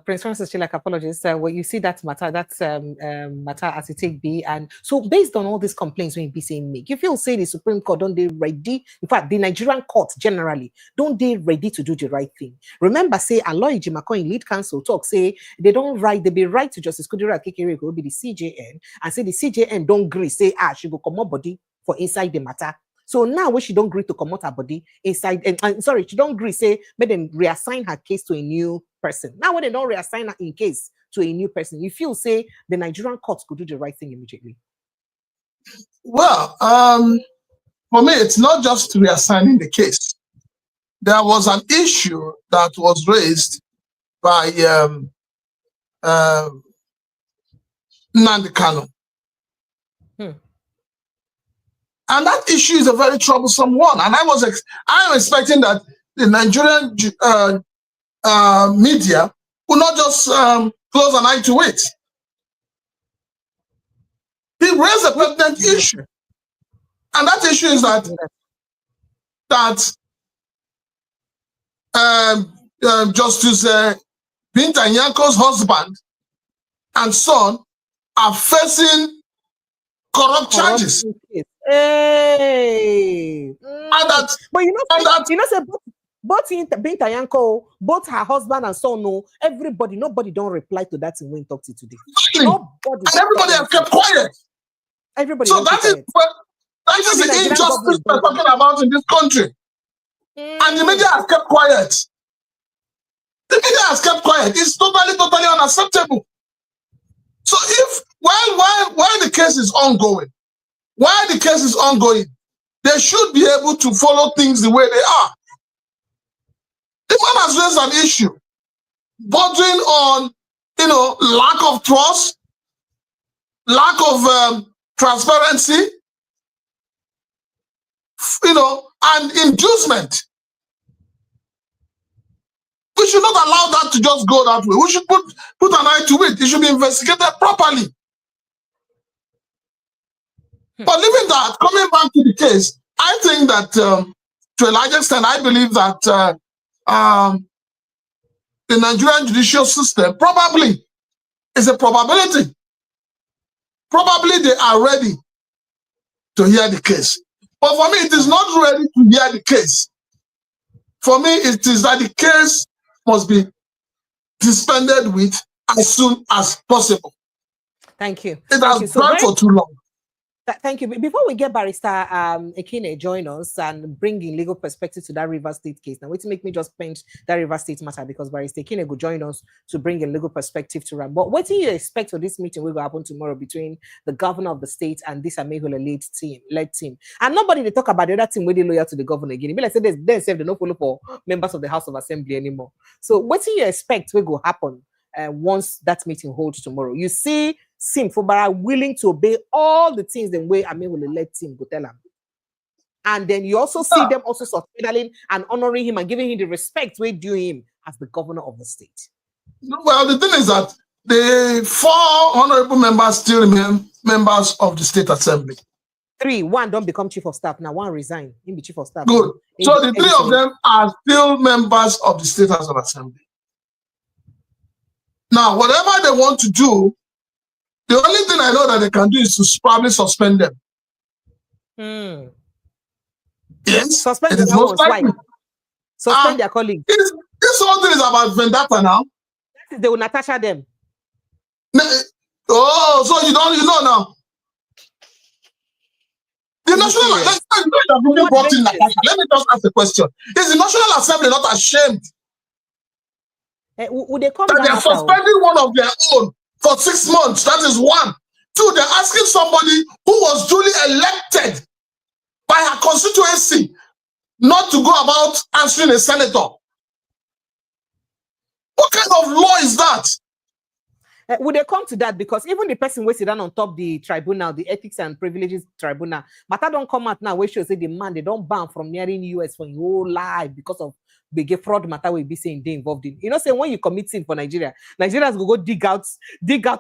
A: Prince Francis Chilak apologies. Well, you see that matter, matter as it take be, and so based on all these complaints when you be saying make, you feel say the Supreme Court don't they ready? In fact, the Nigerian court generally don't they ready to do the right thing? Remember, say Aloy Jimakon lead counsel talk say they don't write, they be right to Justice Kudira Kekere will be the CJN and say the CJN don't agree, say she go come up body for inside the matter. So now when she don't agree to come out her body inside, sorry, she don't agree, say, but then reassign her case to a new person. Now when they don't reassign her in case to a new person, you feel, say, the Nigerian courts could do the right thing immediately?
B: Well, for me, it's not just reassigning the case. There was an issue that was raised by Nnamdi Kanu. And that issue is a very troublesome one. And I am expecting that the Nigerian media will not just close an eye to it. He raised a pertinent issue. And that issue is that Justice Binta Nyanko's husband and son are facing corrupt charges.
A: Hey.
B: And that,
A: but you know, say both Binta Yanko, both her husband and son, no, nobody don't reply to that in when talk to today.
B: Nobody. And everybody has kept quiet.
A: Everybody.
B: So that is the injustice we're talking about in this country. And the media has kept quiet. The media has kept quiet. It's totally unacceptable. So while the case is ongoing, they should be able to follow things the way they are. The man has raised an issue bordering on, lack of trust, lack of transparency, and inducement. We should not allow that to just go that way. We should put an eye to it. It should be investigated properly. But leaving that, coming back to the case, I think that to a large extent, I believe that the Nigerian judicial system probably is a probability. Probably they are ready to hear the case. But for me, it is not ready to hear the case. For me, it is that the case must be dispensed with as soon as possible.
A: Thank you.
B: It has gone for too long.
A: Thank you. Before we get Barrister Ekine join us and bring in legal perspective to that River State case, now wait to make me just paint that River State matter because Barrister Ekine will join us to bring in legal perspective to run. But what do you expect for this meeting will happen tomorrow between the governor of the state and this Amaewhule-led team? And nobody they talk about the other team where they loyal to the governor again. Be like say they say they don't follow for members of the House of Assembly anymore. So what do you expect will happen once that meeting holds tomorrow? You see Fubara willing to obey all the things the way Amaewhule-led team go tell him. And then you also see them also suspending and honoring him and giving him the respect we due him as the governor of the state.
B: Well, the thing is that the 4 honorable members still remain members of the State Assembly.
A: 3, 1 don't become chief of staff. Now 1 resign. He be chief of staff.
B: Good. So the 3 of them are still members of the State House of Assembly. Now, whatever they want to do, the only thing I know that they can do is to probably suspend them. Yes,
A: suspend
B: it is most likely.
A: Suspend their colleague.
B: This whole thing is about vendetta now.
A: They will Natasha them.
B: Oh, so you know now. The National let me just ask a question. Is the National Assembly not ashamed
A: would they come
B: that they are suspending one of their own for 6 months? That is 1. 2, they're asking somebody who was duly elected by her constituency not to go about answering a senator. What kind of law is that?
A: Would they come to that? Because even the person who sit down on top the tribunal, the Ethics and Privileges Tribunal, matter don't come out now where she say the man they don't ban from nearing US for your whole life because of big fraud matter will be saying they involved in. You know, say when you commit sin for Nigeria, Nigerians will go dig out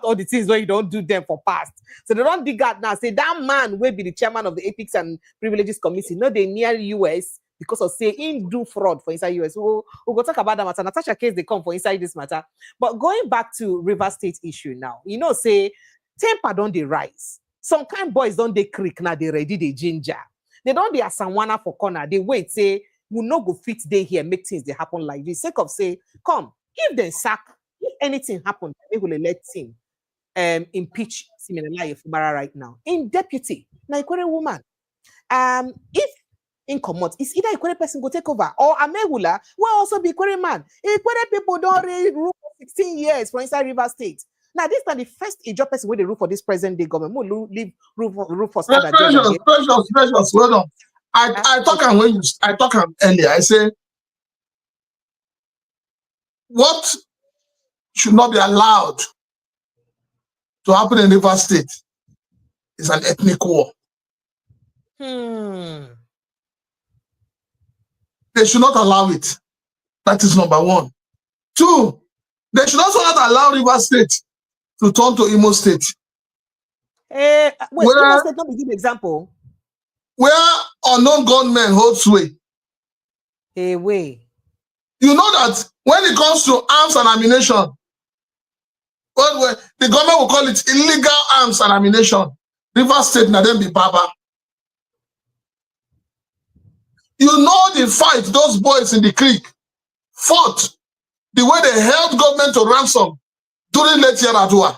A: all the things where you don't do them for past. So they don't dig out now. Say that man will be the chairman of the Ethics and Privileges Committee. No, they near US because of say in do fraud for inside US. We'll go talk about that matter. Natasha case they come for inside this matter. But going back to River State issue now, you know, say temper don't they rise. Some kind boys don't they creak now they ready they ginger. They don't they are someone for corner. They wait say we no go fit day here make things they happen like this. Sake of say come if they sack if anything happen they will let team impeach Siminalayi Fubara right now in deputy na Ikwere woman. If in commot, it's either Ikwere person go take over or Amaewhule will also be Ikwere man. Ikwere people don't really rule for 16 years for inside River State. Now this is the first job person where they rule for this present day government. We'll leave rule for standard.
B: Precious, hold on. I talk earlier. I say what should not be allowed to happen in River State is an ethnic war. They should not allow it. That is number 1. 2, they should also not allow River State to turn to Imo State.
A: Wait, Imo State not be give example.
B: Where unknown gunmen hold sway.
A: Way.
B: You know that when it comes to arms and ammunition, well, the government will call it illegal arms and ammunition. Rivers State, na them be Baba. You know the fight those boys in the creek fought, the way they held government to ransom during late year Adua.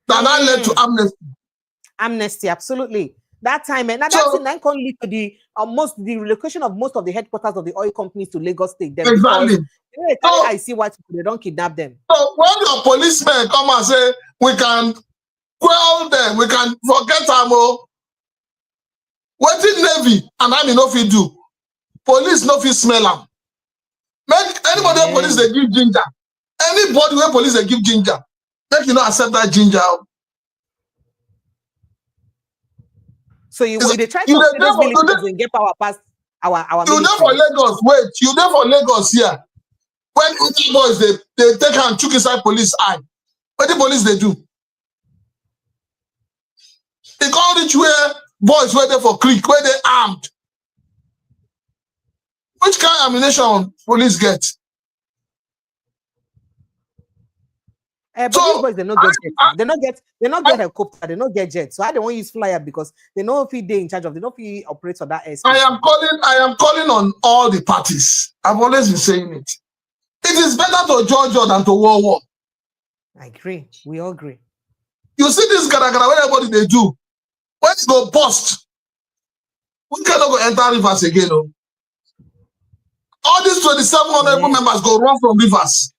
B: That led to amnesty.
A: Amnesty, absolutely. That time, and that's can lead to the relocation of most of the headquarters of the oil companies to Lagos State.
B: Exactly.
A: Because, I see what they don't kidnap them.
B: So when your policemen come and say we can quell them, we can forget them, what did Navy and Army no fit do? Police no fit smell them. Make anybody where police they give ginger. Anybody where police they give ginger, make you not accept that ginger.
A: So they try to those militants and get power past our
B: you there for Lagos, wait, you there for Lagos here. When other boys they take and took inside police eye. What the police they do? They call it where boys were there for creek, where they armed. Which kind of ammunition police get?
A: But these boys, they not get jets. They not get helicopter. They not get jets. So I don't want to use flyer because they know if they in charge of. They know if he operates on that airspace.
B: I am calling on all the parties. I've always been saying it. It is better to judge than to war.
A: I agree. We all agree.
B: You see this gara what everybody they do. When it go bust, we cannot go enter rivers again. No? All these 27 honorable members go run from rivers.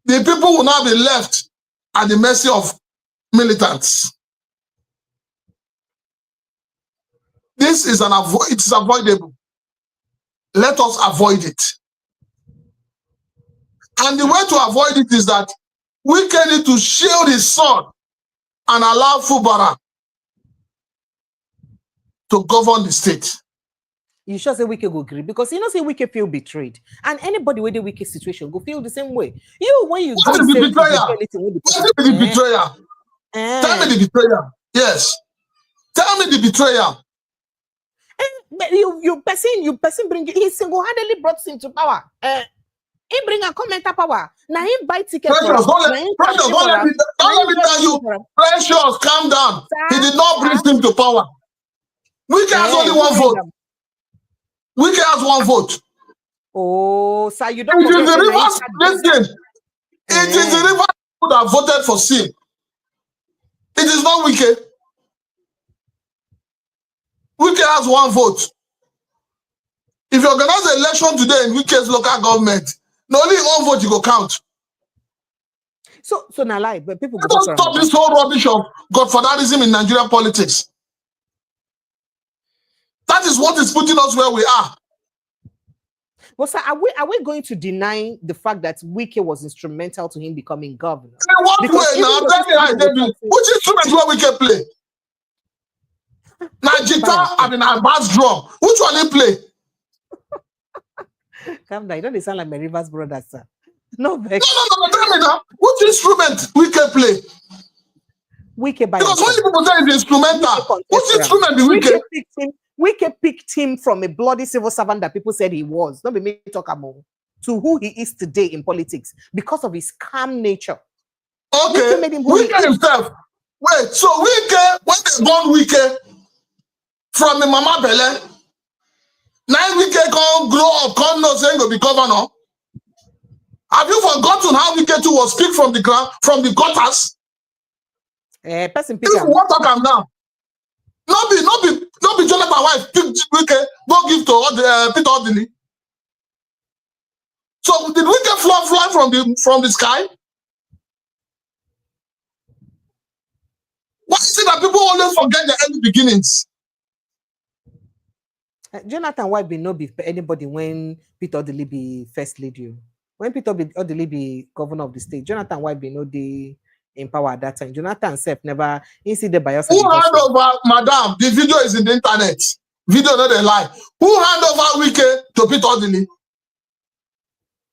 B: The people will now be left at the mercy of militants. This is it's avoidable. Let us avoid it. And the way to avoid it is that we need to shield his son and allow Fubara to govern the state.
A: You sure say Wike go agree? Because say Wike feel betrayed. And anybody with the Wike situation go feel the same way. You, when you
B: what is the betrayal? What is the betrayal? Tell me the betrayal. Yes. Tell me the betrayal.
A: You person bring he single-handedly brought him to power. He bring a commenter power. Now he buy tickets.
B: Precious, don't let me tell you. Precious, calm down. He did not bring him to power. Wike has only one vote. Wike has one vote.
A: Oh, so you don't.
B: It is the rivers. Listen, it is the rivers who have voted for Sim. It is not Wike. Wike has one vote. If you organize an election today in Wike's local government, not only one vote you go count.
A: So now lie, but people
B: don't stop this whole rubbish of godfatherism in Nigerian politics. That is what is putting us where we are.
A: Well, sir, are we going to deny the fact that Wike was instrumental to him becoming governor?
B: In what way now? Tell me how they do. Which instrument where Wike play? Najita, I mean, a bass drum. Which one they play?
A: Calm down. You don't sound like my Rivers brothers, sir. No,
B: no. Tell me now. Which instrument Wike play?
A: Wike by
B: because when people say it's instrumental, which instrument is Wike?
A: Wike picked him from a bloody civil servant that people said he was. Don't be me talk about to who he is today in politics because of his calm nature.
B: Okay, Wike himself. Wait, so Wike, when they born Wike from a mama belly, now Wike can't grow up, can't know saying go be governor. Have you forgotten how Wike too was picked from the ground, from the gutters?
A: Person
B: pick him. What talk him now? Not be Jonathan wife picked Wike, go give to Peter Odili. So did Wike fly from the sky? Why is it that people always forget the early beginnings?
A: Jonathan wife be no be anybody when Peter Odili be first lady. When Peter Odili be governor of the state, Jonathan wife be no the in power at that time. Jonathan self never see the bias.
B: Who hand over, madam? The video is in the internet. Video not a lie. Who hand over Wike to Peter Odili?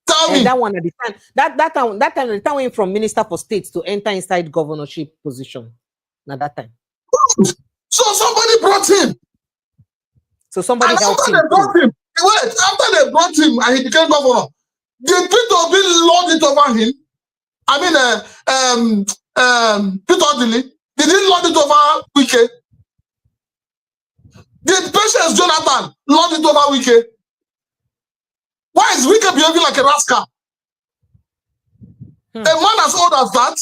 B: Tell me.
A: That one at the time. That time the time went from minister for state to enter inside governorship position. Now that time.
B: So somebody brought him.
A: So somebody helped him.
B: Brought him. Wait, after they brought him and he became governor, did Peter Obi lord it over him? I mean, Peter Odili, did he lord it over Wike? Did Patience Jonathan lord it over Wike? Why is Wike behaving like a rascal? A man as old as that,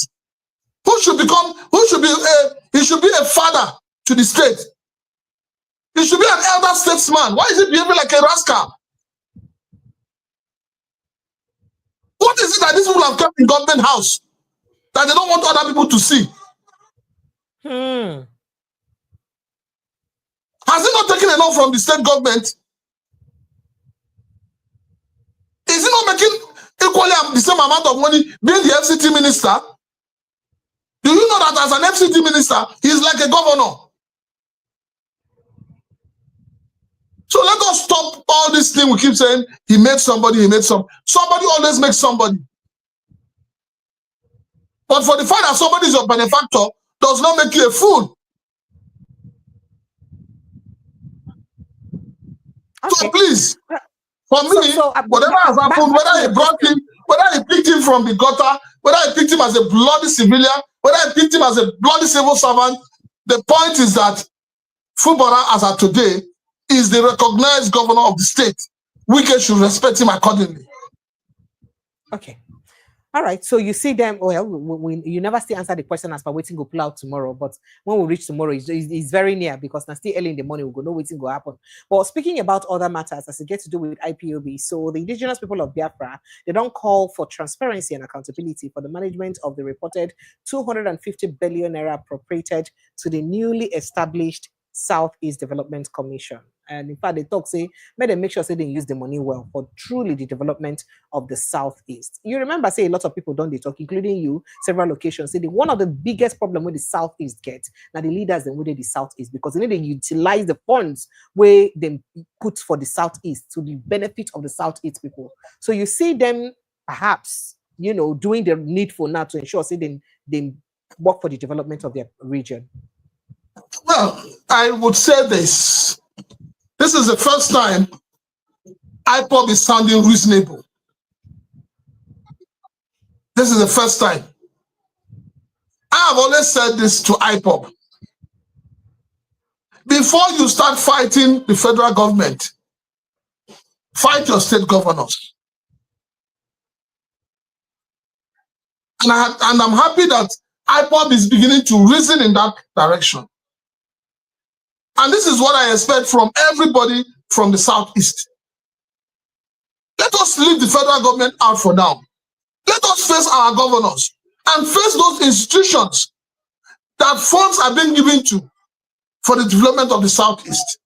B: he should be a father to the state. He should be an elder statesman. Why is he behaving like a rascal? What is it that these people have kept in government house that they don't want other people to see? Has he not taken enough from the state government? Is he not making equally the same amount of money being the FCT minister? Do you know that as an FCT minister, he's like a governor? So let us stop all this thing we keep saying, he made somebody, he made some. Somebody always makes somebody. But for the fact that somebody is your benefactor does not make you a fool. Okay. So please, for me, whatever has happened, whether he brought him, whether he picked him from the gutter, whether he picked him as a bloody civilian, whether he picked him as a bloody civil servant, the point is that Fubara, as of today, is the recognized governor of the state. Wike should respect him accordingly. Okay.
A: All right. So you see them, well, you never still answer the question as per waiting go pull out tomorrow. But when we reach tomorrow, it's very near because now still early in the morning, we'll go know waiting go happen. But speaking about other matters as it gets to do with IPOB, so the indigenous people of Biafra, they don't call for transparency and accountability for the management of the reported 250 billion naira appropriated to the newly established Southeast Development Commission. And in fact, they talk, say, may they make sure say they use the money well for truly the development of the Southeast. You remember, say, a lot of people don't they talk, including you, several locations, say one of the biggest problem with the Southeast get, now the leaders and where the Southeast, because they need to utilize the funds where they put for the Southeast to the benefit of the Southeast people. So you see them perhaps, you know, doing the needful now to ensure, say, they work for the development of their region.
B: Well, I would say this. This is the first time IPOB is sounding reasonable. This is the first time. I have always said this to IPOB. Before you start fighting the federal government, fight your state governors. And I'm happy that IPOB is beginning to reason in that direction. And this is what I expect from everybody from the Southeast. Let us leave the federal government out for now. Let us face our governors and face those institutions that funds are being given to for the development of the Southeast.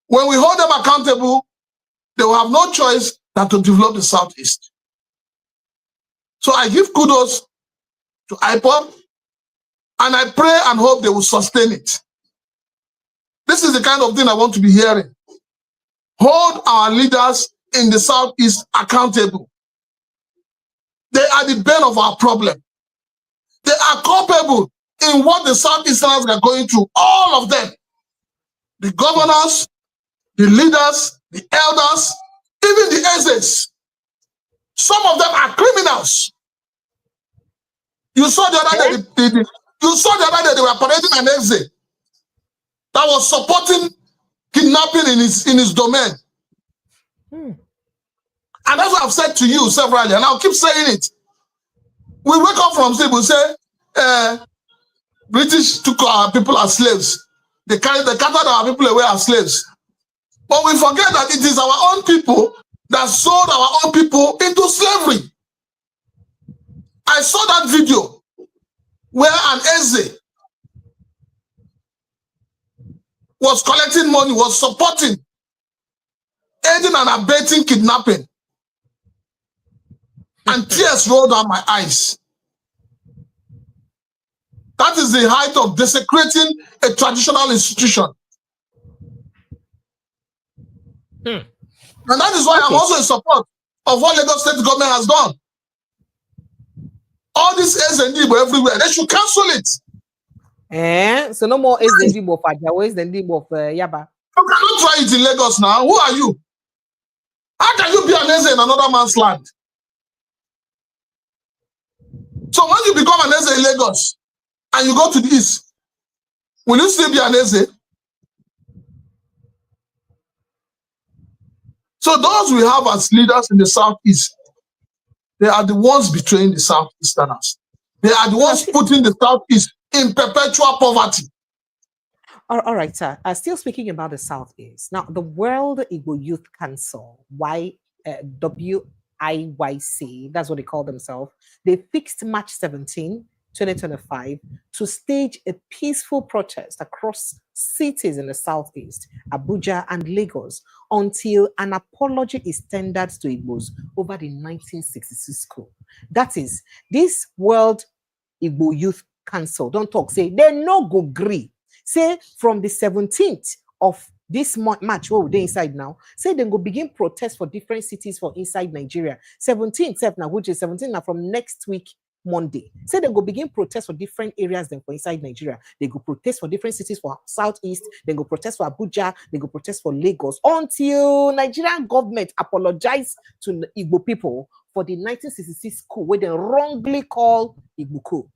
B: When we hold them accountable, they will have no choice than to develop the Southeast. So I give kudos to IPOB, and I pray and hope they will sustain it. This is the kind of thing I want to be hearing. Hold our leaders in the Southeast accountable. They are the bane of our problem. They are culpable in what the Southeasterners are going through, all of them. The governors, the leaders, the elders, even the Ezes. Some of them are criminals. You saw the other day, they were parading an Eze that was supporting kidnapping in his domain. And that's what I've said to you severally, and I'll keep saying it. We wake up from sleep, we say, British took our people as slaves. They carried our people away as slaves. But we forget that it is our own people that sold our own people into slavery. I saw that video where an Eze was collecting money, was supporting, aiding and abetting kidnapping. And tears rolled down my eyes. That is the height of desecrating a traditional institution. And that is why I'm also in support of what Lagos State government has done. All this SND everywhere, they should cancel it.
A: So no more SND for Fajawa, SND for Yaba.
B: You cannot try it in Lagos now. Who are you? How can you be an Eze in another man's land? So when you become an Eze in Lagos and you go to the east, will you still be an Eze? So those we have as leaders in the southeast, they are the ones betraying the southeasterners. They are the ones putting the southeast in perpetual poverty.
A: All right, sir. Still speaking about the Southeast. Now, the World Igbo Youth Council, WIYC, that's what they call themselves, they fixed March 17, 2025, to stage a peaceful protest across cities in the Southeast, Abuja and Lagos, until an apology is tendered to Igbos over the 1966 coup. That is, this World Igbo Youth Council, don't talk, say, they no go agree. Say from the 17th of this March, what we're inside now, say they go begin protest for different cities for inside Nigeria. 17th, now, which is 17th now from next week, Monday. Say they go begin protest for different areas then for inside Nigeria. They go protest for different cities for Southeast. They go protest for Abuja. They go protest for Lagos until Nigerian government apologize to the Igbo people for the 1966 coup, where they wrongly call Igbo coup.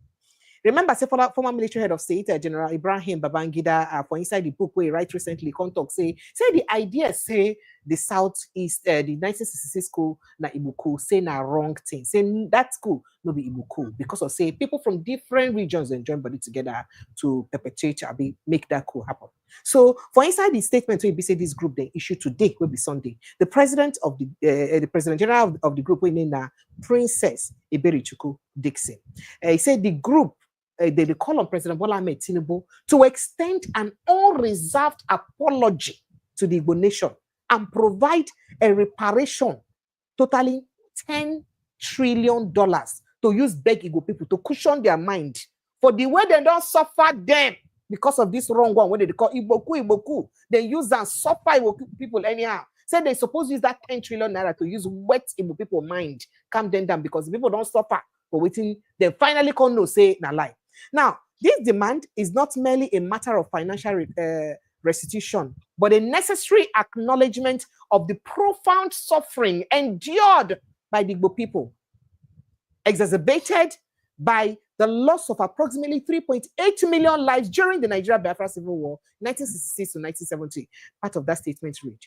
A: Remember, say former military head of state, General Ibrahim Babangida, for inside the book where he write recently, contact say the idea say the Southeast, the 1966 coup na Igbo coup, say na wrong thing. Say that coup no be Igbo coup because of say people from different regions and join body together to perpetrate or make that coup happen. So for inside the statement where we say this group they issue today will be Sunday. The president of the president general of the group we name na Princess Eberichukwu Dixon. He said the group. They call on President Bola Ahmed Tinubu to extend an unreserved apology to the Igbo nation and provide a reparation totaling $10 trillion to use beg Igbo people to cushion their mind for the way they don't suffer them because of this wrong one, what they call Igbo. They use and suffer Igbo people anyhow. Say they supposed to use that 10 trillion naira to use wet Igbo people mind, calm them down because the people don't suffer for waiting. They finally come no say na lie. Now, this demand is not merely a matter of financial restitution, but a necessary acknowledgement of the profound suffering endured by the Igbo people, exacerbated by the loss of approximately 3.8 million lives during the Nigeria-Biafra Civil War, 1966 to 1970. Part of that statement read.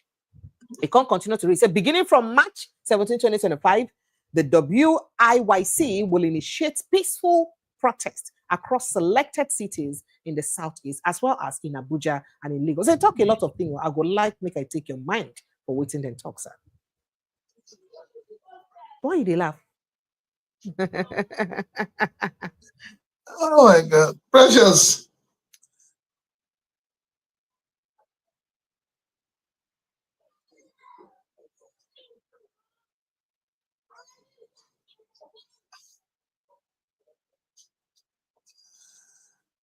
A: It can't continue to read. So beginning from March 17, 2025, the WIYC will initiate peaceful protests across selected cities in the Southeast, as well as in Abuja and in Lagos. They talk a lot of things. I would like make I take your mind for waiting then talk, sir. Why they laugh?
B: Oh my God, Precious.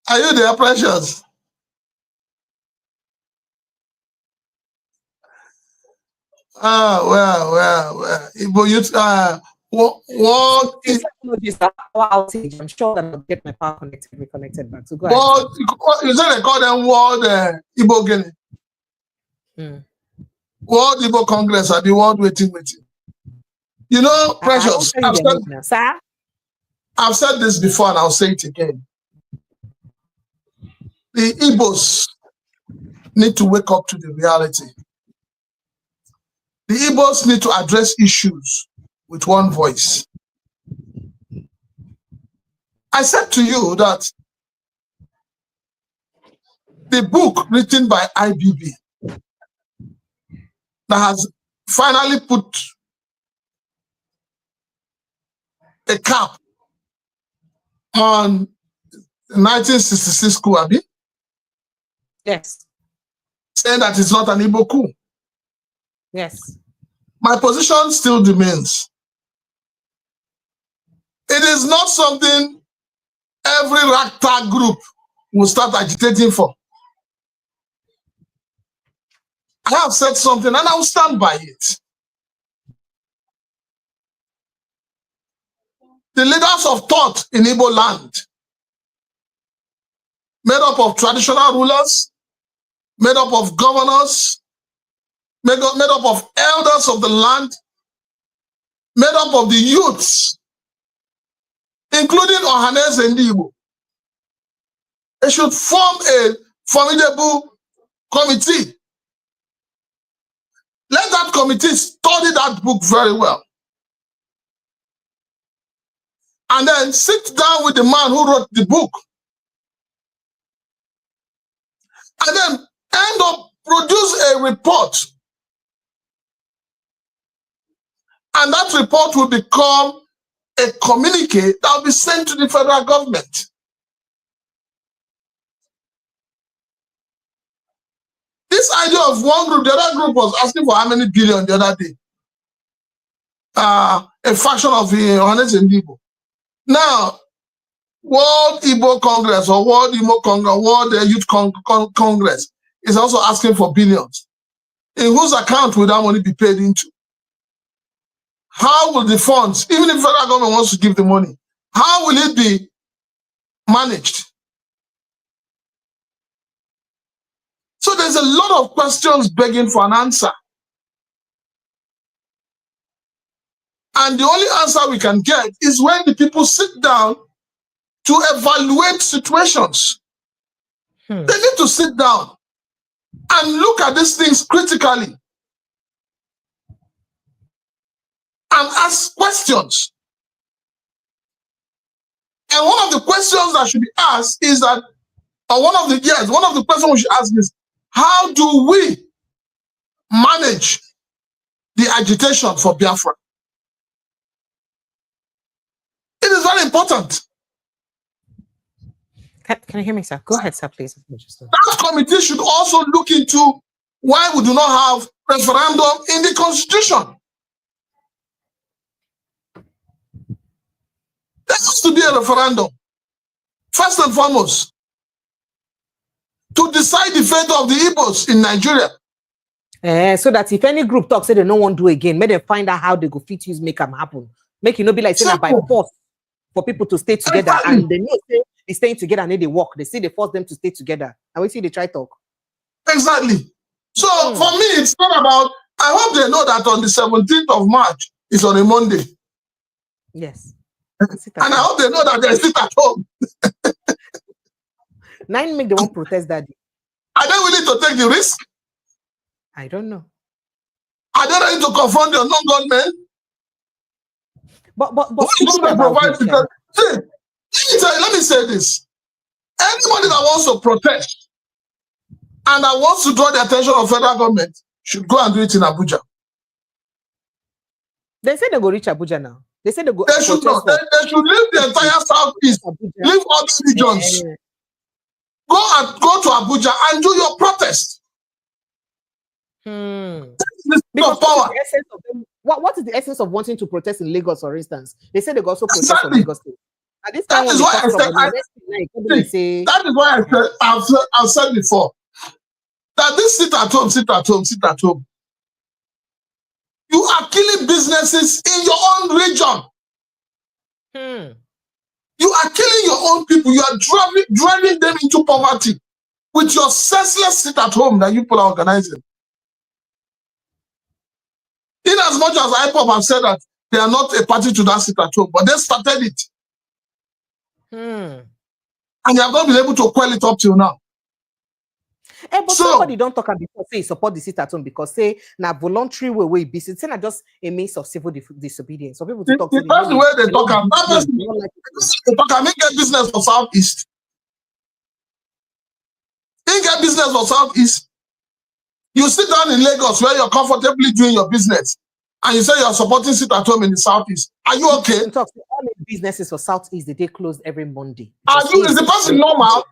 B: Are you there, Precious? Well. Igbo youth, what is
A: outage? I'm sure that I'll get my power reconnected back. So go ahead.
B: You said they call them World Igbo Guinea. World Igbo Congress or the World Waiting. You know, Precious, I've said this before and I'll say it again. The Igbos need to wake up to the reality. The Igbos need to address issues with one voice. I said to you that the book written by IBB that has finally put a cap on 1966 coup, Abi?
A: Yes.
B: Saying that it's not an Igbo coup.
A: Yes.
B: My position still remains. It is not something every ragtag group will start agitating for. I have said something and I will stand by it. The leaders of thought in Igbo land, made up of traditional rulers, made up of governors, made up of elders of the land, made up of the youths, including Ohaneze and Igbo. They should form a formidable committee. Let that committee study that book very well. And then sit down with the man who wrote the book. And then end up produce a report. And that report will become a communique that will be sent to the federal government. This idea of one group, the other group was asking for how many billion the other day? A fraction of the Ohaneze and Igbo. Now, World Igbo Congress or World Igbo Congress, World Youth Congress is also asking for billions. In whose account will that money be paid into? How will the funds, even if the federal government wants to give the money, how will it be managed? So there's a lot of questions begging for an answer. And the only answer we can get is when the people sit down to evaluate situations. They need to sit down and look at these things critically and ask questions. And one of the questions that should be asked is that, or one of the questions we should ask is, how do we manage the agitation for Biafra? It is very important.
A: Can you hear me, sir? Go ahead, sir, please.
B: That committee should also look into why we do not have referendum in the Constitution. There has to be a referendum, first and foremost, to decide the fate of the Igbos in Nigeria.
A: So that if any group talks, say they don't want to do again, make them find out how they go fit use make them happen. Make it not be like saying that by force for people to stay together. Exactly. And they know they staying together and then they work. They see they force them to stay together. And we see they try to talk.
B: Exactly. So for me, it's not about, I hope they know that on the 17th of March is on a Monday.
A: Yes.
B: And I hope they know that they sit at home.
A: 9 make they won't protest that day.
B: Are they willing to take the risk?
A: I don't know.
B: Are they ready to confront your non-government?
A: But
B: let me say this. Anybody that wants to protest and that wants to draw the attention of federal government should go and do it in Abuja.
A: They say they go reach Abuja now. They say they go.
B: They should not. They should leave the entire southeast, leave other regions. Go to Abuja and do your protest.
A: Because power. What is the essence of wanting to protest in Lagos, for instance? They say they go also protest in Lagos State. At this time,
B: that is why I've said before that this sit at home. You are killing businesses in your own region. You are killing your own people. You are driving them into poverty with your senseless sit at home that you people are organizing. In as much as IPOP have said that they are not a party to that sit at home, but they started it. And they have not been able to quell it up till now.
A: But somebody don't talk about before say support the sit at home because say now voluntary way be say not just a means of civil disobedience. So people to talk
B: the person where they talk about that person they talk about get business for Southeast. You get business for Southeast. You sit down in Lagos where you're comfortably doing your business and you say you're supporting sit at home in the Southeast. Are you okay?
A: All the businesses for Southeast, they closed every Monday.
B: Is the person normal?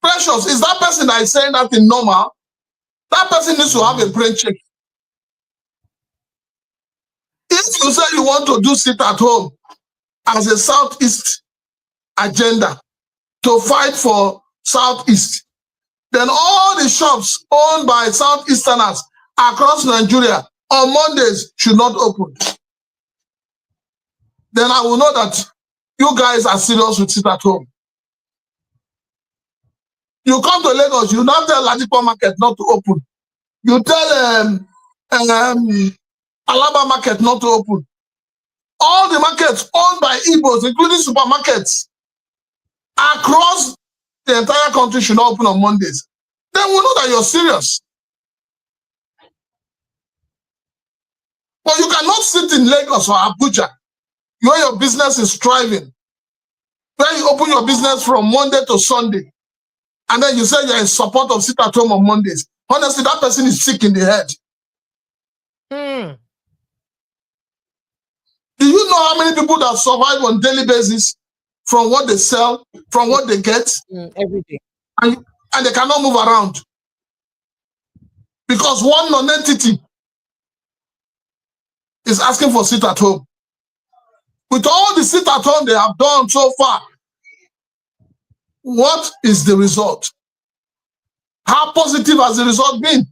B: Precious, is that person that is saying that in normal? That person needs to have a brain check. If you say you want to do sit at home as a Southeast agenda to fight for Southeast, then all the shops owned by Southeasterners across Nigeria on Mondays should not open. Then I will know that you guys are serious with sit at home. You come to Lagos, you now tell Ladipo Market not to open You tell Alaba market not to open. All the markets owned by Igbos, including supermarkets, across the entire country should not open on Mondays. Then we'll know that you're serious. But you cannot sit in Lagos or Abuja where your business is thriving, where you open your business from Monday to Sunday, and then you say you're in support of sit at home on Mondays. Honestly, that person is sick in the head. Do you know how many people that survive on daily basis from what they sell, from what they get?
A: Every day.
B: And they cannot move around. Because one non-entity is asking for sit at home. With all the sit at home they have done so far, what is the result? How positive has the result been?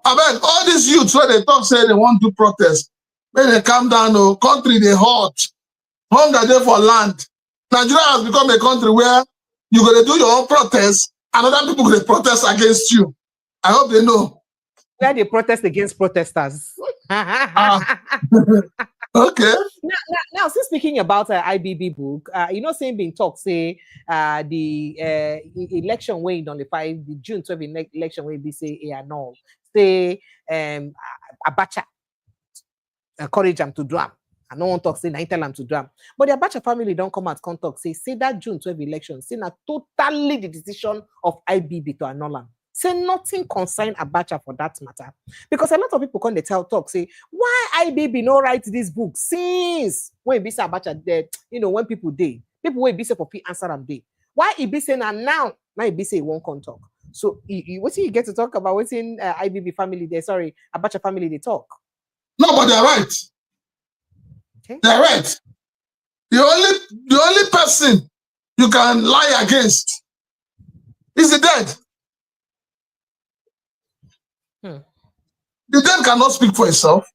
B: I mean, all these youths where they talk say they want to protest, when they come down, oh, country they hot, hunger there for land. Nigeria has become a country where you're going to do your own protest, and other people will protest against you. I hope they know.
A: Where they protest against protesters.
B: Okay.
A: Now, since speaking about IBB book, you know, saying being talk, say the election weighing on the June 12 election will be say and all. Say Abacha encourage them to do them. I no one talk say I tell them to do them. But the Abacha family don't come out contact say that June 12 election, say not totally the decision of IBB to annul them. Say nothing concern Abacha for that matter. Because a lot of people come they talk, say, why IBB no write this book since when be say Abacha dead, you know, when people day, people will be say for answer them day. Why it be say now it be say it won't come talk. So what you get to talk about what's in IBB family there, sorry, Abacha family they talk.
B: No, but they're right. Okay. They're right. The only person you can lie against is the dead. The dead cannot speak for itself.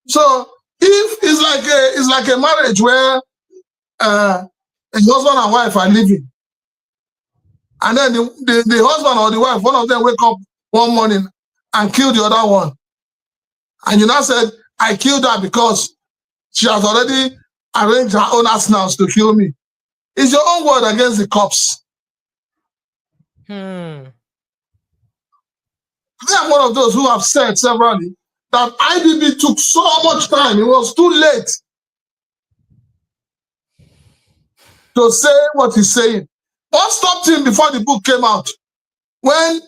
B: So if it's like a marriage where a husband and wife are living, and then the husband or the wife, one of them wake up one morning and kill the other one, and you now said, I killed her because she has already arranged her own arsenals to kill me. It's your own word against the cops. I am one of those who have said severally that IBB took so much time. It was too late to say what he's saying. What stopped him before the book came out? When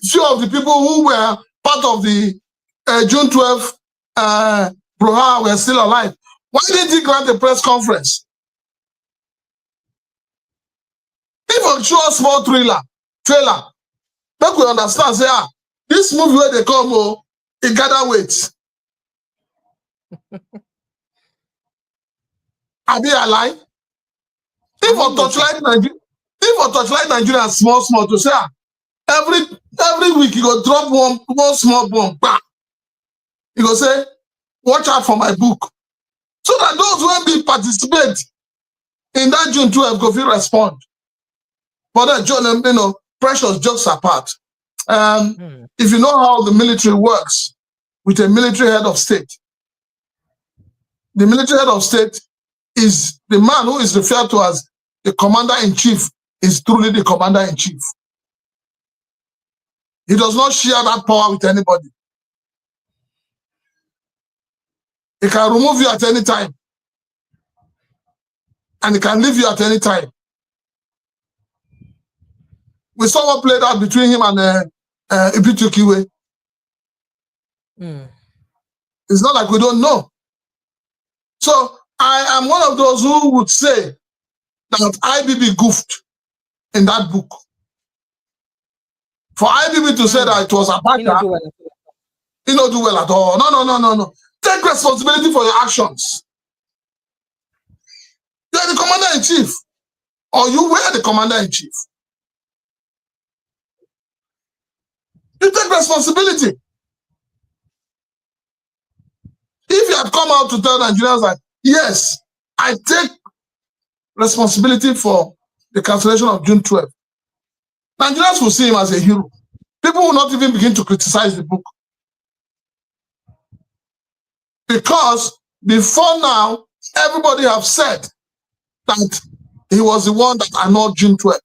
B: few of the people who were part of the June 12 Broha were still alive, why didn't he grant a press conference? If a show a small trailer, make we understand, say, this movie where they come, it gather weight. Are they alive? If a touchlight Nigeria small to say, every week you go drop one small bomb, bah. You go say, watch out for my book. So that those who will be participate in that June 12 go feel respond. But that, you know, precious jokes apart. If you know how the military works with a military head of state, the military head of state is the man who is referred to as the commander-in-chief, is truly the commander-in-chief. He does not share that power with anybody. He can remove you at any time. And he can leave you at any time. We saw what played out between him and Ibitukiwe. It's not like we don't know. So I am one of those who would say that IBB goofed in that book. For IBB to say that it was Abacha, he not do well at all. No. Take responsibility for your actions. You are the commander-in-chief, or you were the commander-in-chief. You take responsibility. If you had come out to tell Nigerians that, yes, I take responsibility for the cancellation of June 12, Nigerians will see him as a hero. People will not even begin to criticize the book. Because before now, everybody have said that he was the one that annulled June 12.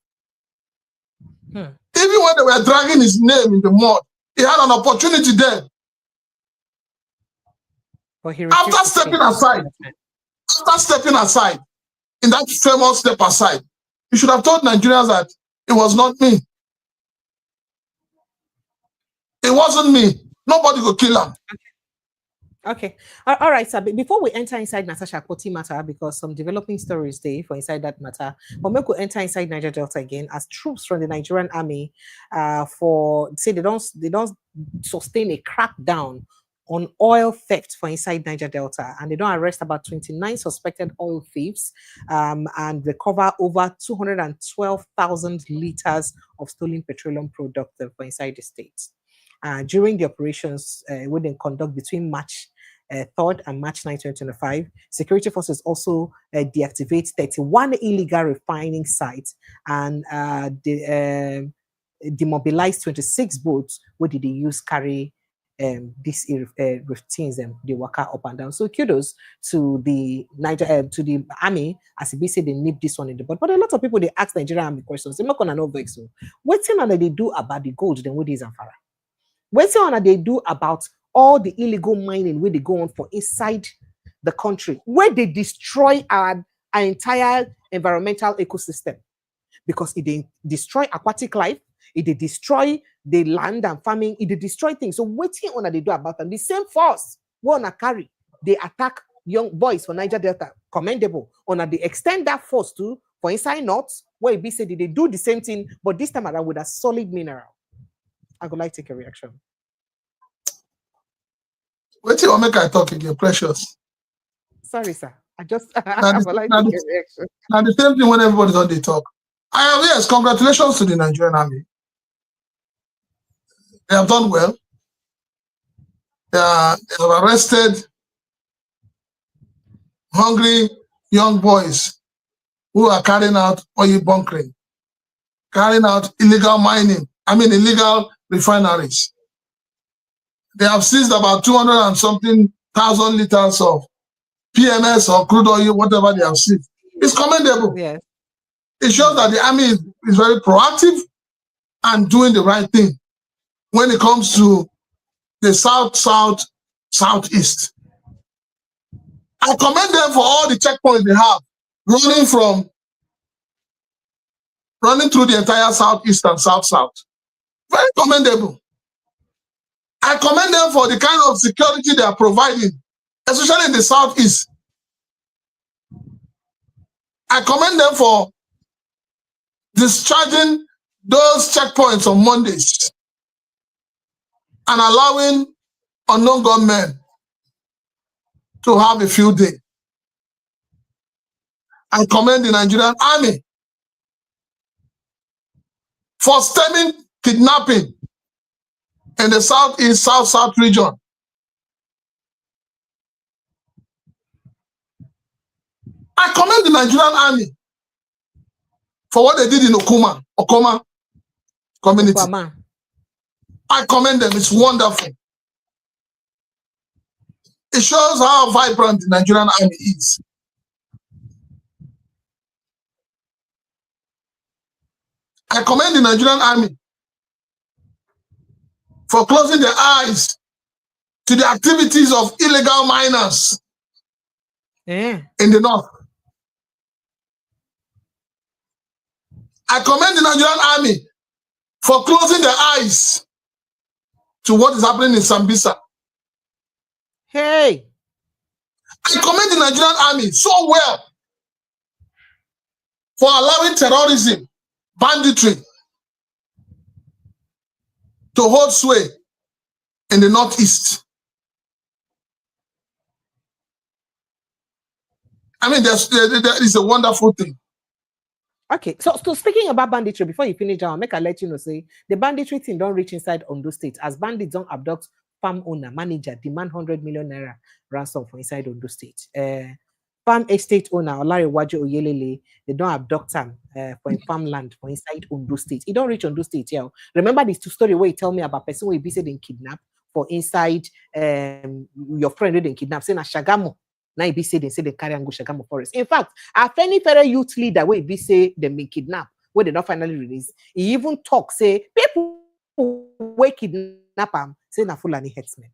B: Even when they were dragging his name in the mud, he had an opportunity there.
A: But
B: after stepping aside, in that famous step aside, he should have told Nigerians that it was not me. It wasn't me. Nobody could kill him.
A: Okay. All right, sir. Before we enter inside Natasha Akpoti matter, because some developing stories there for inside that matter, but we could enter inside Niger Delta again as troops from the Nigerian army say they don't sustain a crackdown on oil theft for inside Niger Delta, and they don't arrest about 29 suspected oil thieves and recover over 212,000 liters of stolen petroleum products for inside the state. During the operations when they conduct between March 3rd and March 9, 2025, security forces also deactivate 31 illegal refining sites and demobilize 26 boats where did they use carry these routines they work up and down. So kudos to the to the army, as they say they nip this one in the butt. But a lot of people they ask Nigerian army questions. They're not gonna know vex. So what thing they do about the gold then what is Amfara? What thing they do about all the illegal mining where they go on for inside the country, where they destroy our entire environmental ecosystem? Because it they destroy aquatic life, it they destroy the land and farming, it they destroy things. So waiting on they do about them. The same force wanna carry, they attack young boys for Niger Delta. Commendable. On they extend that force to for inside North, where it be said they do the same thing, but this time around with a solid mineral. I would like to take a reaction.
B: Wait till I make I talk again, precious.
A: Sorry, sir. I would like to take a reaction.
B: Now the same thing when everybody's on the talk. Yes, congratulations to the Nigerian army. They have done well. They have arrested hungry young boys who are carrying out oil bunkering, carrying out illegal mining, illegal refineries. They have seized about 200 and something thousand liters of PMS or crude oil, whatever they have seized. It's commendable.
A: Yes.
B: It shows that the army is very proactive and doing the right thing when it comes to the southeast. I commend them for all the checkpoints they have, running through the entire southeast and south. Very commendable. I commend them for the kind of security they are providing, especially in the southeast. I commend them for discharging those checkpoints on Mondays and allowing unknown gunmen to have a field day. I commend the Nigerian army for stemming kidnapping in the southeast, south region. I commend the Nigerian army for what they did in Okoma community.
A: Okama.
B: I commend them. It's wonderful. It shows how vibrant the Nigerian army is. I commend the Nigerian army for closing their eyes to the activities of illegal miners in the north. I commend the Nigerian army for closing their eyes to what is happening in Sambisa.
A: Hey!
B: I commend the Nigerian army so well for allowing terrorism, banditry to hold sway in the northeast. That is a wonderful thing.
A: Okay, so speaking about banditry, before you finish, I'll let you know, say, the banditry thing don't reach inside Ondo State, as bandits don't abduct farm owner, manager, demand 100 million naira ransom for inside Ondo State. farm estate owner, Olariwaju Oyelele, they don't abduct him for farmland for inside Ondo State. He don't reach Ondo State, yeah. Remember this two story where you tell me about person who be said in kidnap for inside your friend who they kidnap, saying a Shagamo. Now he be said they say they carry and go Shagamo Forest. In fact, a federal youth leader where he be say they been kidnapped, where they not finally release. He even talk, say, people who kidnap him, say na Fulani headsmen.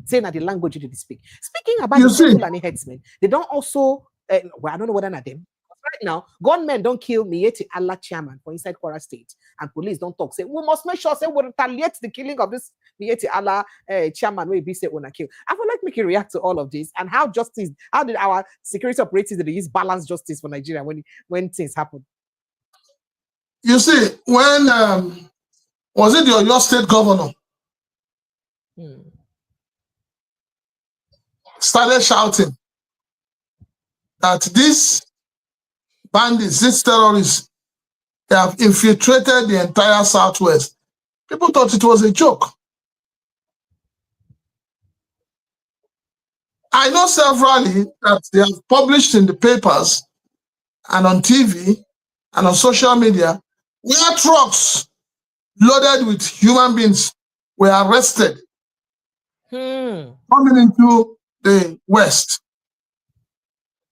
A: Saying that the language they speak. Speaking about the Fulani headsmen, they don't also, well, I don't know whether not them. Right now, gunmen don't kill Miyetti Allah chairman for inside Kwara State, and police don't talk. Say, we must make sure, say, we retaliate the killing of this Miyetti Allah chairman where be say wanna kill. I would like make you react to all of this and how did our security operatives that they use balance justice for Nigeria when things happen?
B: You see, when was it your state governor? Started shouting that these bandits, these terrorists, they have infiltrated the entire Southwest. People thought it was a joke. I know severally that they have published in the papers and on TV and on social media where trucks loaded with human beings were arrested coming into the West.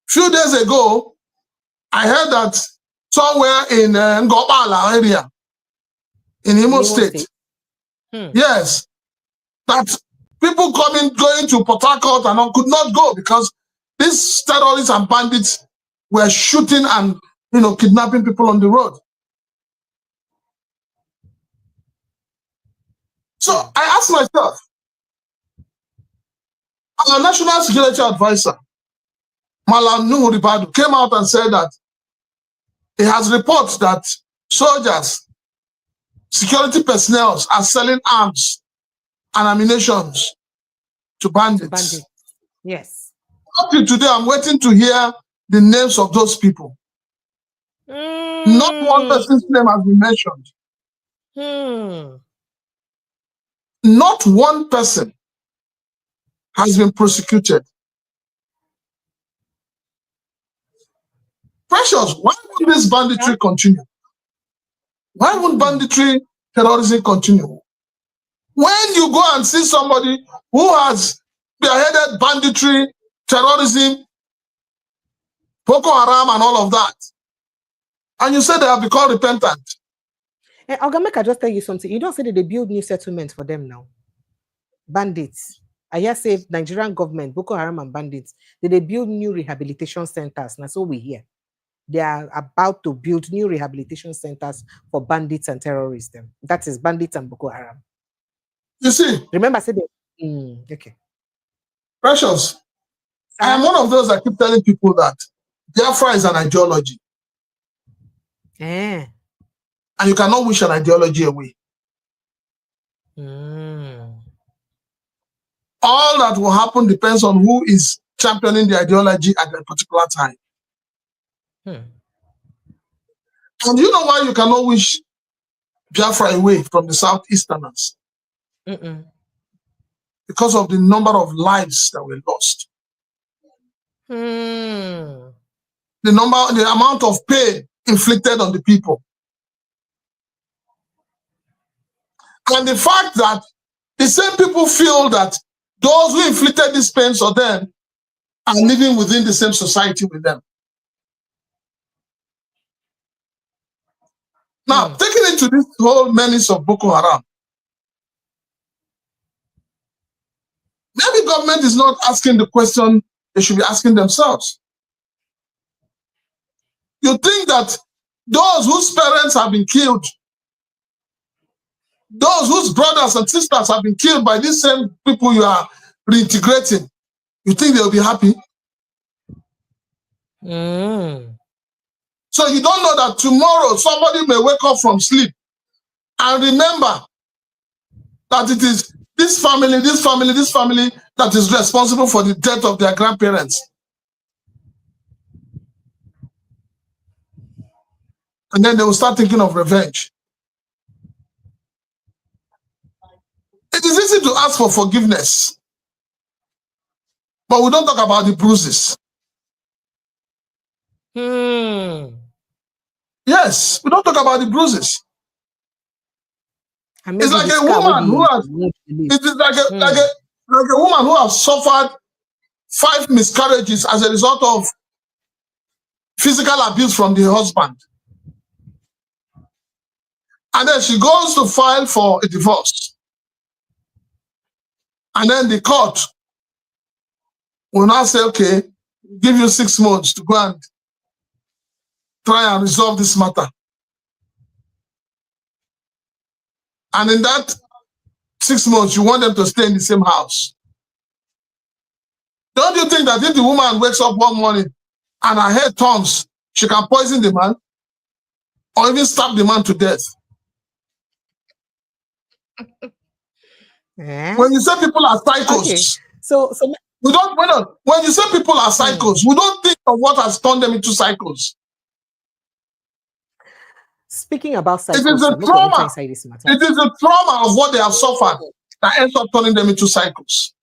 B: Few days ago, I heard that somewhere in Ngobala area, in Imo State, yes, that people going to Port Harcourt and all could not go because these terrorists and bandits were shooting and kidnapping people on the road. So I asked myself, our National Security Advisor, Malam Nuhu Ribadu, came out and said that he has reports that soldiers, security personnel are selling arms and ammunition to bandits.
A: Yes.
B: Up to today, I'm waiting to hear the names of those people. Not one person's name has been mentioned. Not one person has been prosecuted. Precious, why would this banditry continue? Why would banditry terrorism continue? When you go and see somebody who has spearheaded banditry, terrorism, Boko Haram and all of that, and you say they have become repentant.
A: Ogameka, just tell you something. You don't say that they build new settlements for them now. Bandits. I hear say Nigerian government, Boko Haram and bandits, they build new rehabilitation centers. That's all we hear. They are about to build new rehabilitation centers for bandits and terrorists. That is bandits and Boko Haram.
B: You see?
A: Remember, I said they... okay.
B: Precious, I am one of those that keep telling people that Biafra is an ideology. And you cannot wish an ideology away. All that will happen depends on who is championing the ideology at a particular time. And you know why you cannot wish Biafra away from the Southeasterners? Because of the number of lives that were lost. The amount of pain inflicted on the people. And the fact that the same people feel that those who inflicted these pains on them are living within the same society with them. Now, taking it to this whole menace of Boko Haram, maybe government is not asking the question they should be asking themselves. You think that those whose parents have been killed, those whose brothers and sisters have been killed by these same people you are reintegrating, you think they'll be happy? So you don't know that tomorrow somebody may wake up from sleep and remember that it is this family that is responsible for the death of their grandparents. And then they will start thinking of revenge. It is easy to ask for forgiveness, but we don't talk about the bruises. Yes, we don't talk about the bruises. It's like a woman who has. It is like a woman who has suffered 5 miscarriages as a result of physical abuse from the husband, and then she goes to file for a divorce, and then the court will now say, "Okay, give you 6 months to go and try and resolve this matter." And in that 6 months, you want them to stay in the same house. Don't you think that if the woman wakes up one morning and her head turns, she can poison the man or even stab the man to death? When you say people are psychos,
A: okay. So
B: we don't. When you say people are psychos, we don't think of what has turned them into psychos.
A: Speaking about psychos,
B: it is a trauma. It is a trauma of what they have suffered that ends up turning them into psychos.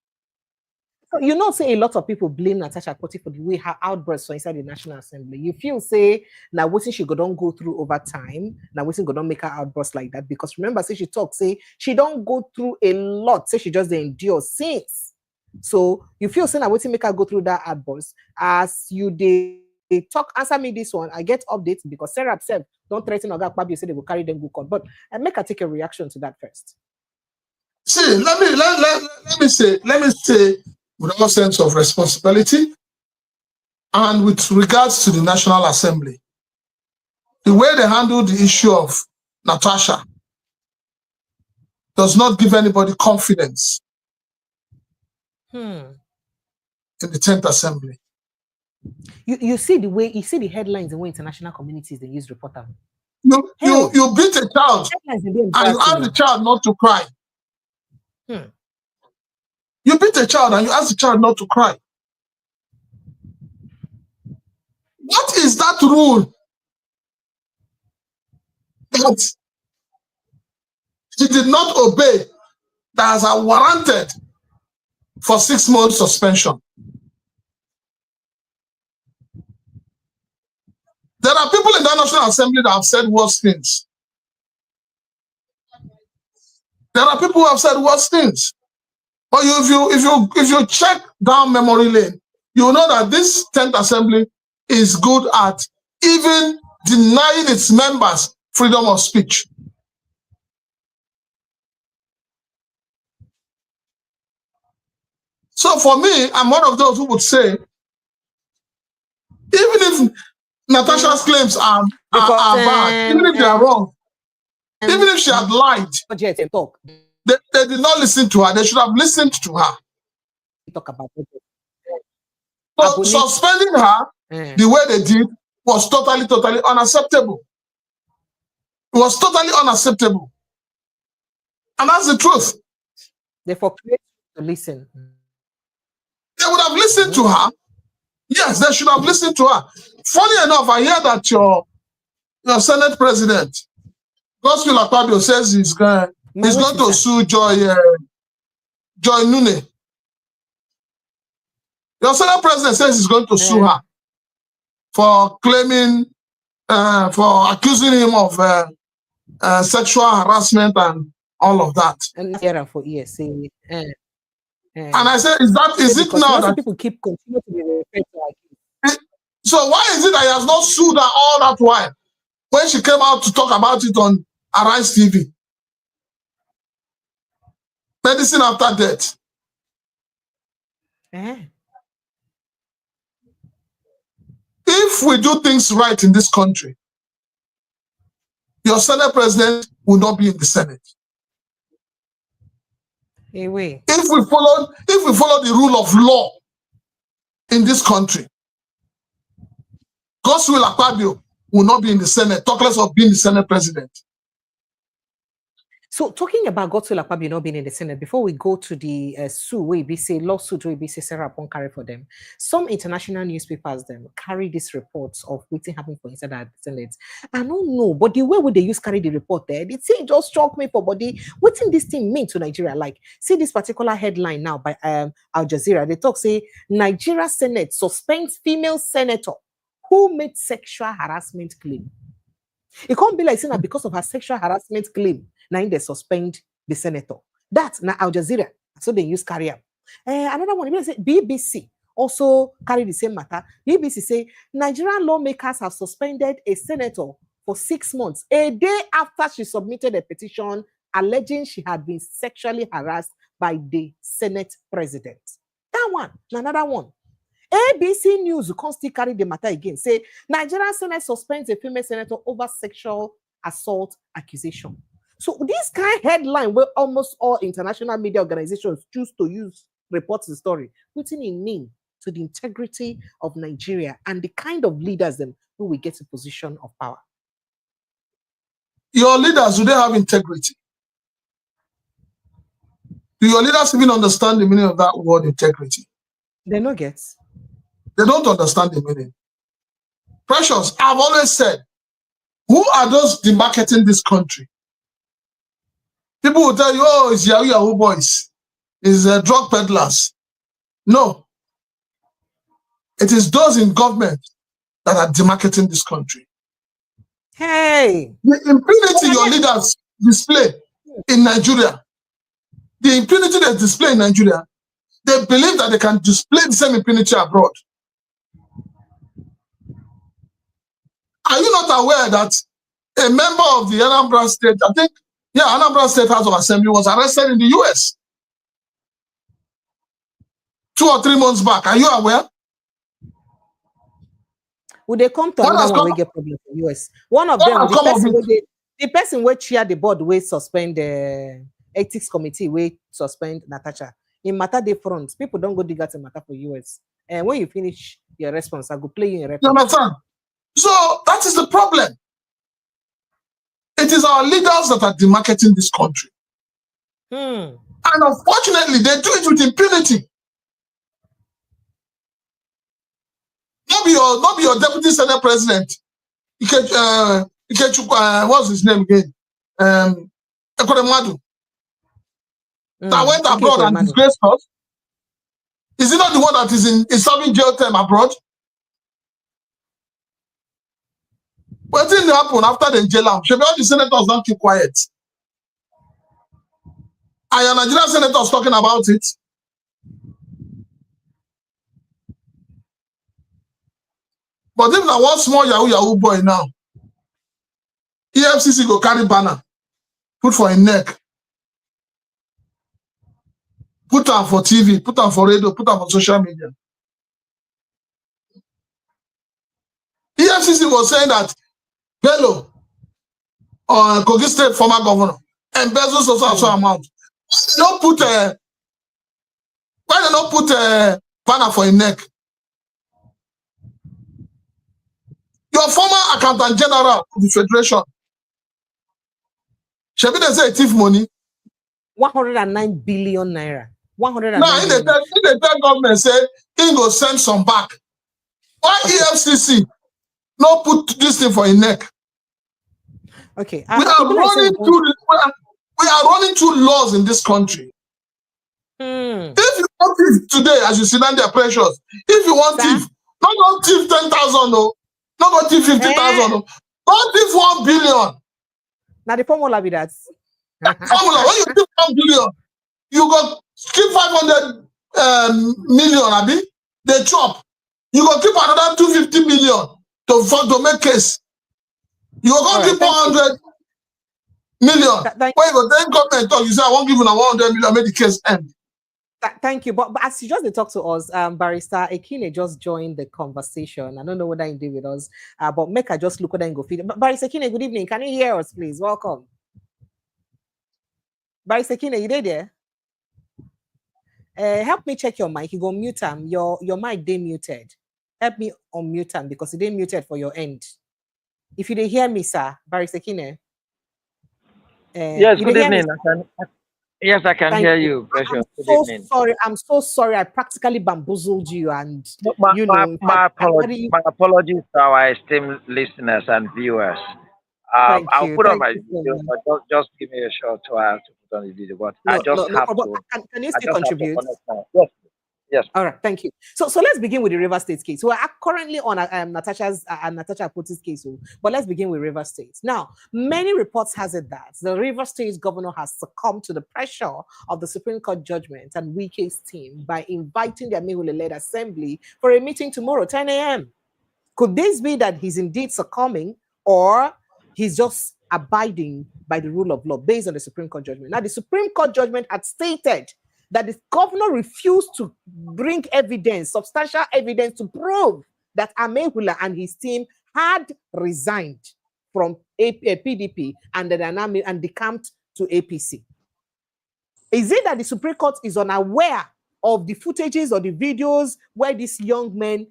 A: So you know, say a lot of people blame Natasha Akpoti for the way her outbursts were inside the National Assembly. You feel say now what she don't go through over time, now what she don't make her outburst like that, because remember, say she talks, say she don't go through a lot, say she just endure since. So you feel say now what make her go through that outburst as you did. Talk, answer me this one. I get updates because Sarah said don't threaten Oga Akpabio, say they will carry them go court. But I make her take a reaction to that first.
B: See, let me say with all sense of responsibility and with regards to the National Assembly, the way they handle the issue of Natasha does not give anybody confidence in the 10th Assembly.
A: You see the way, you see the headlines and way international communities they use reporter.
B: You beat a child and you ask the child not to cry. You beat a child and you ask the child not to cry. What is that rule that she did not obey that has warranted for 6 months suspension? There are people in the National Assembly that have said worse things. There are people who have said worse things. But if you check down memory lane, you will know that this 10th Assembly is good at even denying its members freedom of speech. So for me, I'm one of those who would say, even if Natasha's claims are bad, even if they are wrong, even if she had lied, they did not listen to her. They should have listened to her.
A: Talk about it.
B: So suspending her the way they did was totally unacceptable. It was totally unacceptable. And that's the truth.
A: Therefore, to listen.
B: They would have listened to her. Yes, they should have listened to her. Funny enough, I hear that your Senate President, Godswill Akpabio, says he's going to sue Joy Nune. Your Senate President says he's going to sue her for claiming, for accusing him of sexual harassment and all of that.
A: And here for years,
B: and I said, is it now that
A: people keep continuing to be referred to like
B: so why is it that he has not sued her all that while when she came out to talk about it on Arise TV? Medicine after death. If we do things right in this country, your Senate President will not be in the Senate.
A: If we
B: follow the rule of law in this country, Godswill Akpabio will not be in the Senate, talk less of being the Senate President.
A: So talking about Godswill Akpabio not being in the Senate, before we go to the lawsuit where we say Sarah upon carry for them, some international newspapers them carry these reports of what's happening for inside the Senate. I don't know, but the way would they use carry the report there, it just struck me for body. What's in this thing mean to Nigeria? Like, see this particular headline now by Al Jazeera. They talk say Nigeria Senate suspends female senator who made sexual harassment claim. It can't be like saying that because of her sexual harassment claim, now they suspend the senator. That's now Al Jazeera. So they use carrier. Another one, BBC also carry the same matter. BBC say Nigerian lawmakers have suspended a senator for 6 months, a day after she submitted a petition alleging she had been sexually harassed by the Senate president. That one, another one. ABC News will constantly carry the matter again. Say Nigerian Senate suspends a female senator over sexual assault accusation. So this kind of headline where almost all international media organizations choose to use reports the story, putting in mean to the integrity of Nigeria and the kind of leaders them who will get a position of power.
B: Your leaders, do they have integrity? Do your leaders even understand the meaning of that word integrity?
A: They no get.
B: They don't understand the meaning. Precious, I've always said, who are those demarketing this country? People will tell you, oh, it's Yahoo Yahoo boys. It's drug peddlers. No. It is those in government that are demarketing this country.
A: Hey!
B: The impunity your leaders display in Nigeria, the impunity they display in Nigeria, they believe that they can display the same impunity abroad. Are you not aware that a member of the Anambra State, I think, Anambra State House of Assembly was arrested in the US 2 or 3 months back? Are you aware?
A: Would they come to another one we get problem in the US? One of them, the person will chair the board will suspend the ethics committee, will suspend Natasha. In matter the front, people don't go dig out a matter for US. And when you finish your response, I go play you in reference.
B: You understand? So that is the problem. It is our leaders that are demarketing this country. And unfortunately, they do it with impunity. Not be your deputy senate president. What's his name again? Ekwemadu. That went abroad and disgraced us. Is he not the one that is serving jail term abroad? What didn't happen after the jail? All the senators don't keep quiet. And Nigerian senators talking about it. But if there one small Yahoo Yahoo boy now, EFCC go carry banner, put for a neck, put on for TV, put on for radio, put on for social media. EFCC was saying that Bello, Kogi State former governor, embezzles also amount. Why they not put a banner for a neck? Your former accountant general of the federation, Shebi they say thief money.
A: 109 billion naira. 109.
B: Now, in the tell government say he go send some back. Why EFCC no put this thing for a neck?
A: Okay.
B: We are running through laws in this country. If you want thief today, as you sit down there, precious, if you want thief, not thief 10,000, no. Not go thief 50,000, no. Not thief 1 billion.
A: Now the formula be that.
B: Formula, when you thief 1 billion, you go keep 500 million, Abi. They chop. You go keep another 250 million to make case. You go keep 100 million. When you go then government talk, you say I won't give you 100 million, make the case end.
A: Thank you. But as you just talk to us, Barrister Ekine just joined the conversation. I don't know whether he did with us, but make I just look at and go feed. Barrister Ekine, good evening. Can you hear us, please? Welcome. Barrister Ekine, you there? Help me check your mic. You go mute him. Your mic they muted. Help me unmute him because it didn't muted for your end. If you didn't hear me, sir, Barrister Ekine.
F: Yes, good evening. Yes, I can hear you.
A: I'm so sorry. I practically bamboozled you, and
F: my apologies to our esteemed listeners and viewers. I'll put on my video, but just give me a short while to put on the video. But I just have to.
A: Can you still contribute?
F: Yes.
A: All right, thank you. So let's begin with the River State case. We are currently on Natasha Akpoti's case, but let's begin with River State. Now, many reports has it that the River State governor has succumbed to the pressure of the Supreme Court judgment and Wike's team by inviting the Amaewhule-led assembly for a meeting tomorrow, 10 a.m. Could this be that he's indeed succumbing, or he's just abiding by the rule of law based on the Supreme Court judgment? Now, the Supreme Court judgment had stated that the governor refused to bring evidence, substantial evidence, to prove that Amaewhule and his team had resigned from PDP and decamped to APC. Is it that the Supreme Court is unaware of the footages or the videos where these young men,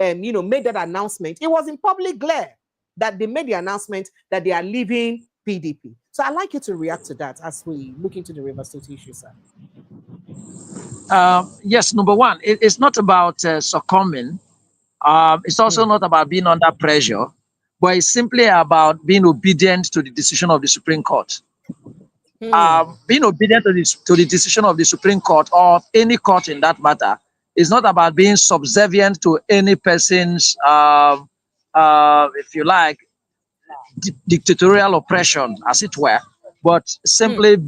A: made that announcement? It was in public glare that they made the announcement that they are leaving PDP. So I'd like you to react to that as we look into the River State issue, sir.
F: Yes, number one, it's not about succumbing. It's also not about being under pressure, but it's simply about being obedient to the decision of the Supreme Court. Being obedient to the decision of the Supreme Court, or any court in that matter, is not about being subservient to any person's, if you like, dictatorial oppression, as it were, but simply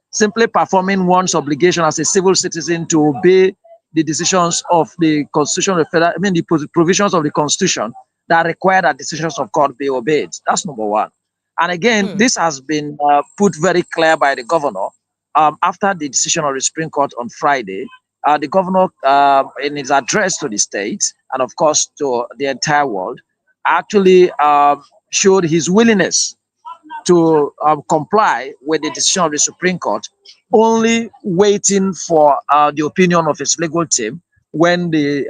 F: simply performing one's obligation as a civil citizen to obey the decisions of the Constitution of the Federal, the provisions of the Constitution that require that decisions of court be obeyed. That's number one. And again, this has been put very clear by the governor after the decision of the Supreme Court on Friday. The governor, in his address to the state and of course to the entire world, actually showed his willingness to comply with the decision of the Supreme Court, only waiting for the opinion of his legal team when the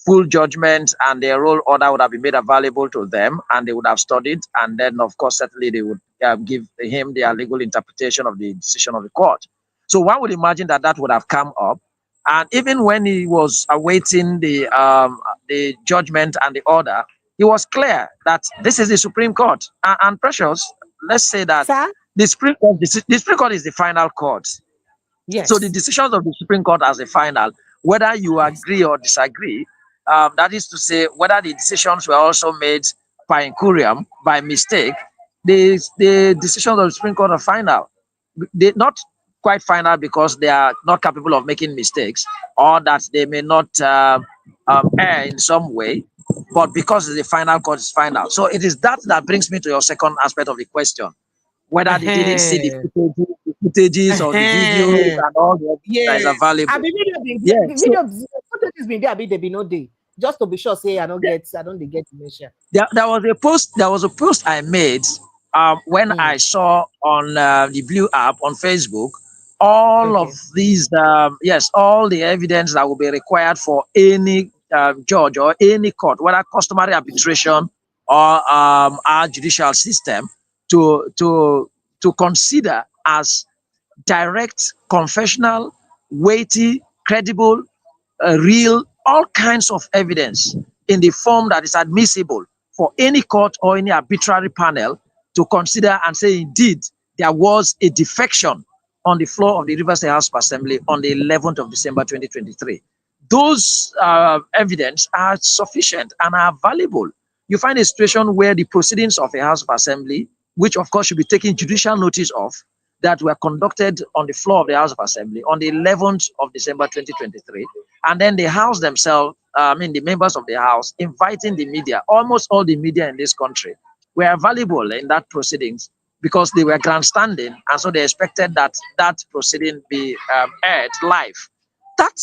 F: full judgment and the roll order would have been made available to them, and they would have studied, and then of course certainly they would give him their legal interpretation of the decision of the court. So one would imagine that that would have come up, and even when he was awaiting the judgment and the order, he was clear that this is the Supreme Court. And Precious, let's say that the Supreme Court is the final court.
A: Yes.
F: So the decisions of the Supreme Court as the final, whether you agree or disagree, that is to say, whether the decisions were also made by incurium, by mistake, the decisions of the Supreme Court are final. They're not quite final because they are not capable of making mistakes, or that they may not err in some way, but because the final court is final. So it is that brings me to your second aspect of the question, whether they didn't see the footages or the videos and all the that is available.
A: The footages been there, they be no day. Just to be sure, say I don't get dementia.
F: There was a post I made when I saw on the Blue app on Facebook all of these, all the evidence that will be required for any judge or any court, whether customary arbitration or our judicial system, to consider as direct, confessional, weighty, credible, real, all kinds of evidence in the form that is admissible for any court or any arbitrary panel to consider and say, indeed, there was a defection on the floor of the River State House of Assembly on the 11th of December 2023. Those evidence are sufficient and are valuable. You find a situation where the proceedings of a House of Assembly, which of course should be taken judicial notice of, that were conducted on the floor of the House of Assembly on the 11th of December 2023, and then the House themselves, the members of the House, inviting the media, almost all the media in this country, were valuable in that proceedings because they were grandstanding, and so they expected that that proceeding be aired live.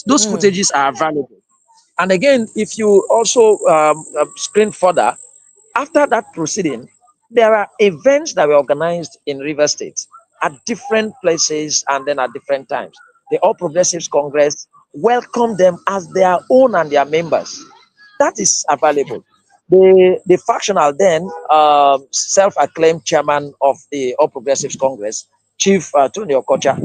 F: Those footages are valuable. And again, if you also screen further, after that proceeding, there are events that were organized in River State at different places and then at different times. The All Progressives Congress welcomed them as their own and their members. That is available. The factional then self-acclaimed chairman of the All Progressives Congress, Chief Tony Okocha,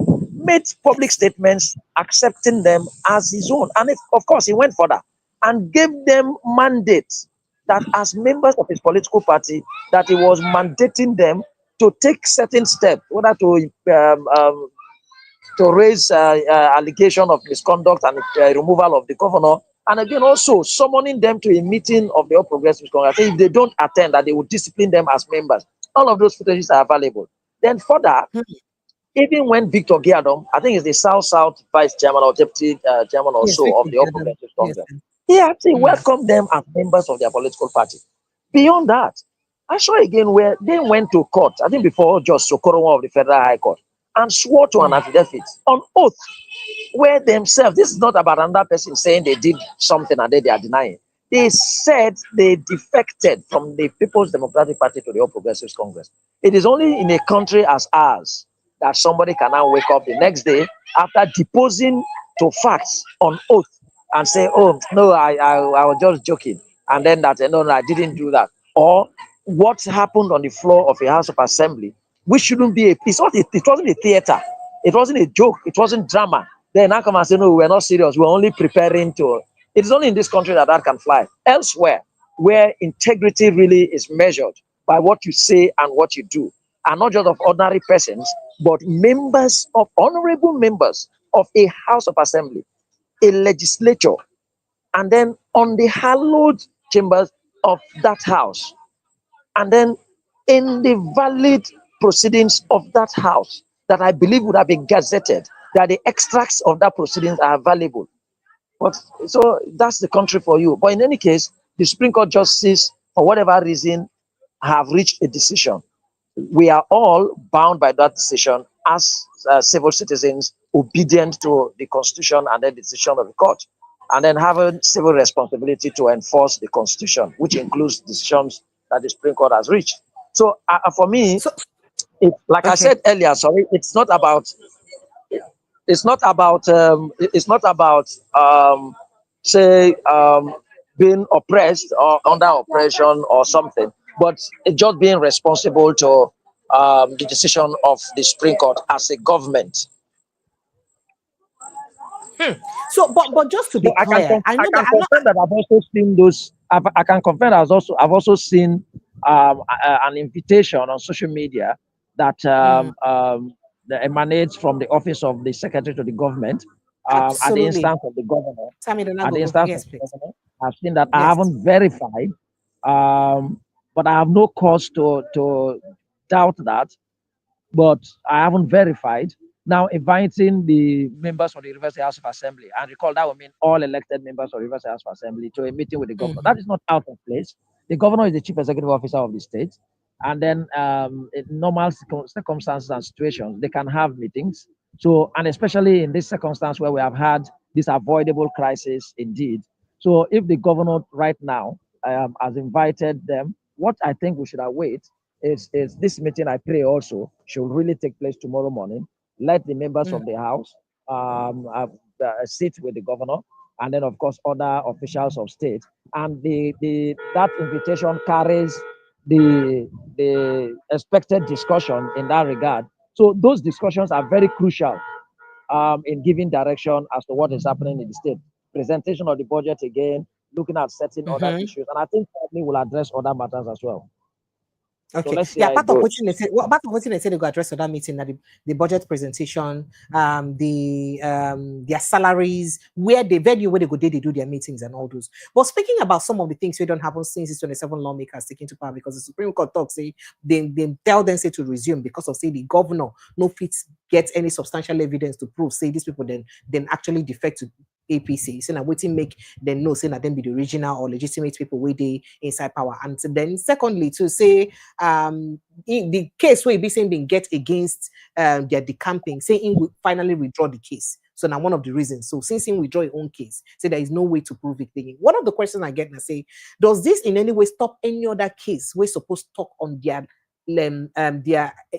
F: made public statements accepting them as his own. And of course, he went further and gave them mandates that as members of his political party, that he was mandating them to take certain steps, whether to to raise allegation of misconduct and removal of the governor. And again, also summoning them to a meeting of the All Progressives Congress. If they don't attend, that they will discipline them as members. All of those footages are available. Then further, even when Victor Giadom, I think he's the South Vice Chairman or Deputy Chairman or so of the All Progressives Congress, he actually welcomed them as members of their political party. Beyond that, I saw again where they went to court, I think before Judge Sokoro of the Federal High Court, and swore to an affidavit on oath, where themselves, this is not about another person saying they did something and they are denying. They said they defected from the People's Democratic Party to the All Progressives Congress. It is only in a country as ours that somebody can now wake up the next day after deposing to facts on oath and say, oh, no, I was just joking. And then that, no, I didn't do that. Or what happened on the floor of a House of Assembly, which shouldn't be it wasn't a theater. It wasn't a joke. It wasn't drama. Then I come and say, no, we're not serious. We're only preparing to. It's only in this country that can fly. Elsewhere, where integrity really is measured by what you say and what you do, and not just of ordinary persons, but honorable members of a House of Assembly, a legislature, and then on the hallowed chambers of that house, and then in the valid proceedings of that house that I believe would have been gazetted, that the extracts of that proceedings are available. But so that's the country for you. But in any case, the Supreme Court justices, for whatever reason, have reached a decision. We are all bound by that decision as civil citizens, obedient to the Constitution and the decision of the court, and then having civil responsibility to enforce the Constitution, which includes decisions that the Supreme Court has reached. So for me, I said earlier, sorry, it's not about being oppressed or under oppression or something, but just being responsible to the decision of the Supreme Court as a government.
A: So, but just to be clear,
F: I can confirm that I've also seen those. I can confirm that I've also seen an invitation on social media that that emanates from the office of the Secretary to the Government at the instance of the Governor.
A: Tammy Danagogo,
F: at the instance of the Governor. I've seen that. I haven't verified, but I have no cause to doubt that. But I haven't verified. Now inviting the members of the University House of Assembly, and recall that would mean all elected members of the University House of Assembly, to a meeting with the governor. That is not out of place. The governor is the chief executive officer of the state. And then in normal circumstances and situations, they can have meetings. So, and especially in this circumstance where we have had this avoidable crisis indeed. So if the governor right now has invited them, what I think we should await is this meeting, I pray also, should really take place tomorrow morning. Let the members of the House sit with the governor, and then of course other officials of state. And that invitation carries the expected discussion in that regard. So those discussions are very crucial in giving direction as to what is happening in the state. Presentation of the budget again, looking at certain other issues, and I think probably will address other matters as well.
A: Okay. So part of what they said they go address at that meeting, that the budget presentation, their salaries, where they venue, where they go, they do their meetings and all those. But speaking about some of the things we don't happen since these 27 lawmakers taking to power, because the Supreme Court talks, say they tell them say to resume because of say the governor no fit get any substantial evidence to prove say these people then actually defect to APC. So now waiting make them know say that them be the original or legitimate people where they inside power. And then secondly to say in the case where be saying being get against their decamping, saying we finally withdraw the case. So now one of the reasons. So since he withdraw your own case, say there is no way to prove it again. One of the questions I get and say, does this in any way stop any other case we're supposed to talk on their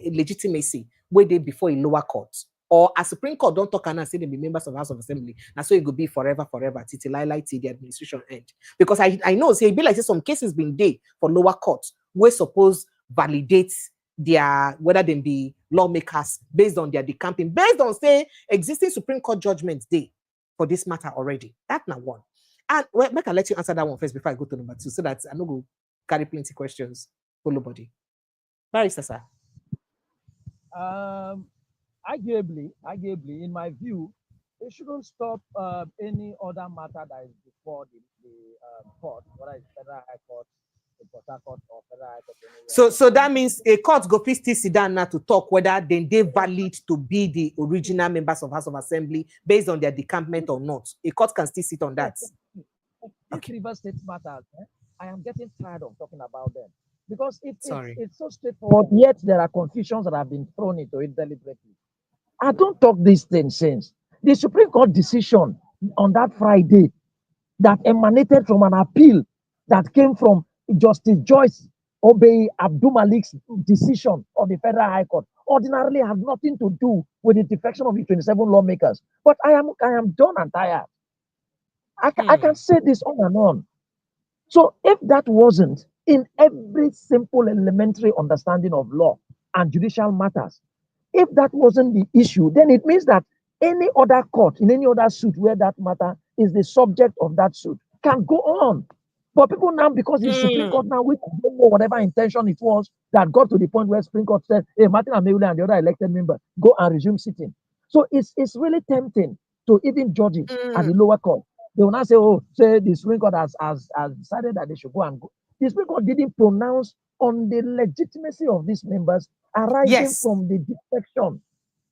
A: legitimacy where they before a lower court? Or a Supreme Court don't talk and say they be members of the House of Assembly. And so it could be forever, till the administration end. Because I know, say, it be like say some cases been there for lower courts, where suppose validate their, whether they be lawmakers based on their decamping, based on, say, existing Supreme Court judgments day for this matter already. That's not one. And well, I can let you answer that one first before I go to number two, so that I don't go carry plenty questions for nobody. Barrister, sir.
F: arguably, in my view, it shouldn't stop any other matter that is before the court, whether it's Federal High Court, the Port Harcourt, or Federal High Court anywhere.
A: So that means a court go fit still sit down now to talk whether they valid to be the original members of House of Assembly based on their decampment or not. A court can still sit on that.
F: Okay. River State matters, I am getting tired of talking about them because it's so straightforward. Yet there are confusions that have been thrown into it deliberately. I don't talk these things since the Supreme Court decision on that Friday that emanated from an appeal that came from Justice Joyce Obey Abdul Malik's decision of the Federal High Court ordinarily has nothing to do with the defection of the 27 lawmakers. But I am done and tired. I can say this on and on. So if that wasn't in every simple elementary understanding of law and judicial matters, if that wasn't the issue, then it means that any other court in any other suit where that matter is the subject of that suit can go on. But people now, because the Supreme Court now, we don't know whatever intention it was that got to the point where Supreme Court said, hey, Martin Amaewhule and the other elected member, go and resume sitting. So it's really tempting to even judge it at the lower court. They will not say, oh, say the Supreme Court has decided that they should go and go. The Supreme Court didn't pronounce on the legitimacy of these members arising from the defection.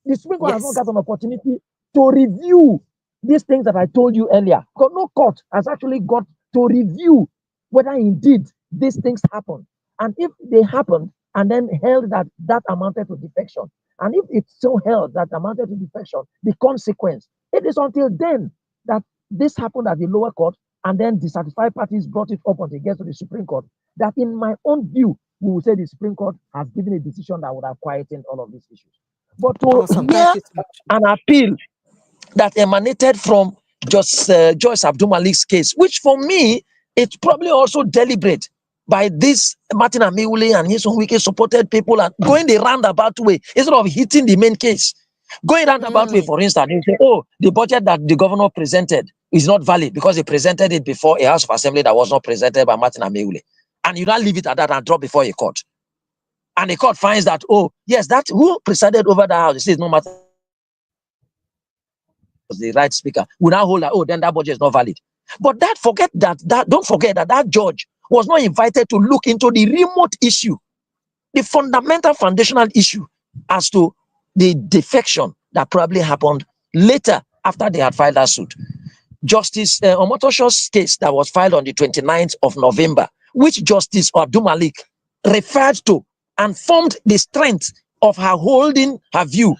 F: The Supreme Court has not got an opportunity to review these things that I told you earlier. Because no court has actually got to review whether indeed these things happen. And if they happened and then held that amounted to defection, and if it's so held that amounted to defection, the consequence, it is until then that this happened at the lower court, and then dissatisfied parties brought it up until it gets to the Supreme Court, that in my own view, we will say the Supreme Court has given a decision that would have quietened all of these issues. But to hear an appeal that emanated from Joyce Abdul Malik's case, which for me, it's probably also deliberate by this Martin Amaewhule and his own Wike supported people and going the roundabout way instead of hitting the main case. Going roundabout way, for instance, they say, oh, the budget that the governor presented is not valid because he presented it before a House of Assembly that was not presented by Martin Amaewhule. And you now leave it at that and drop before a court. And the court finds that, oh, yes, that who presided over the House, it says no matter the right speaker, will now hold that, oh, then that budget is not valid. But don't forget that judge was not invited to look into the remote issue, the fundamental foundational issue as to the defection that probably happened later after they had filed that suit. Justice Omotosho's case that was filed on the 29th of November, which Justice Abdul Malik referred to and formed the strength of her holding her view,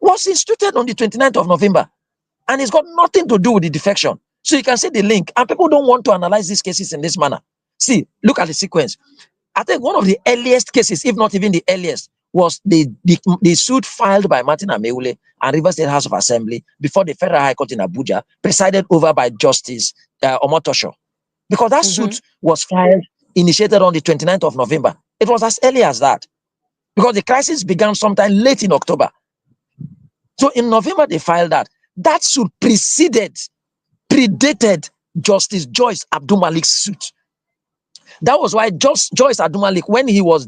F: was instituted on the 29th of November. And it's got nothing to do with the defection. So you can see the link. And people don't want to analyze these cases in this manner. See, look at the sequence. I think one of the earliest cases, if not even the earliest, was the suit filed by Martin Amaewhule and Rivers State House of Assembly before the Federal High Court in Abuja, presided over by Justice Omotosho. Because that suit was filed, initiated on the 29th of November. It was as early as that. Because the crisis began sometime late in October. So in November, they filed that. That suit predated Justice Joyce Abdul Malik's suit. That was why Joyce Abdul Malik, when he was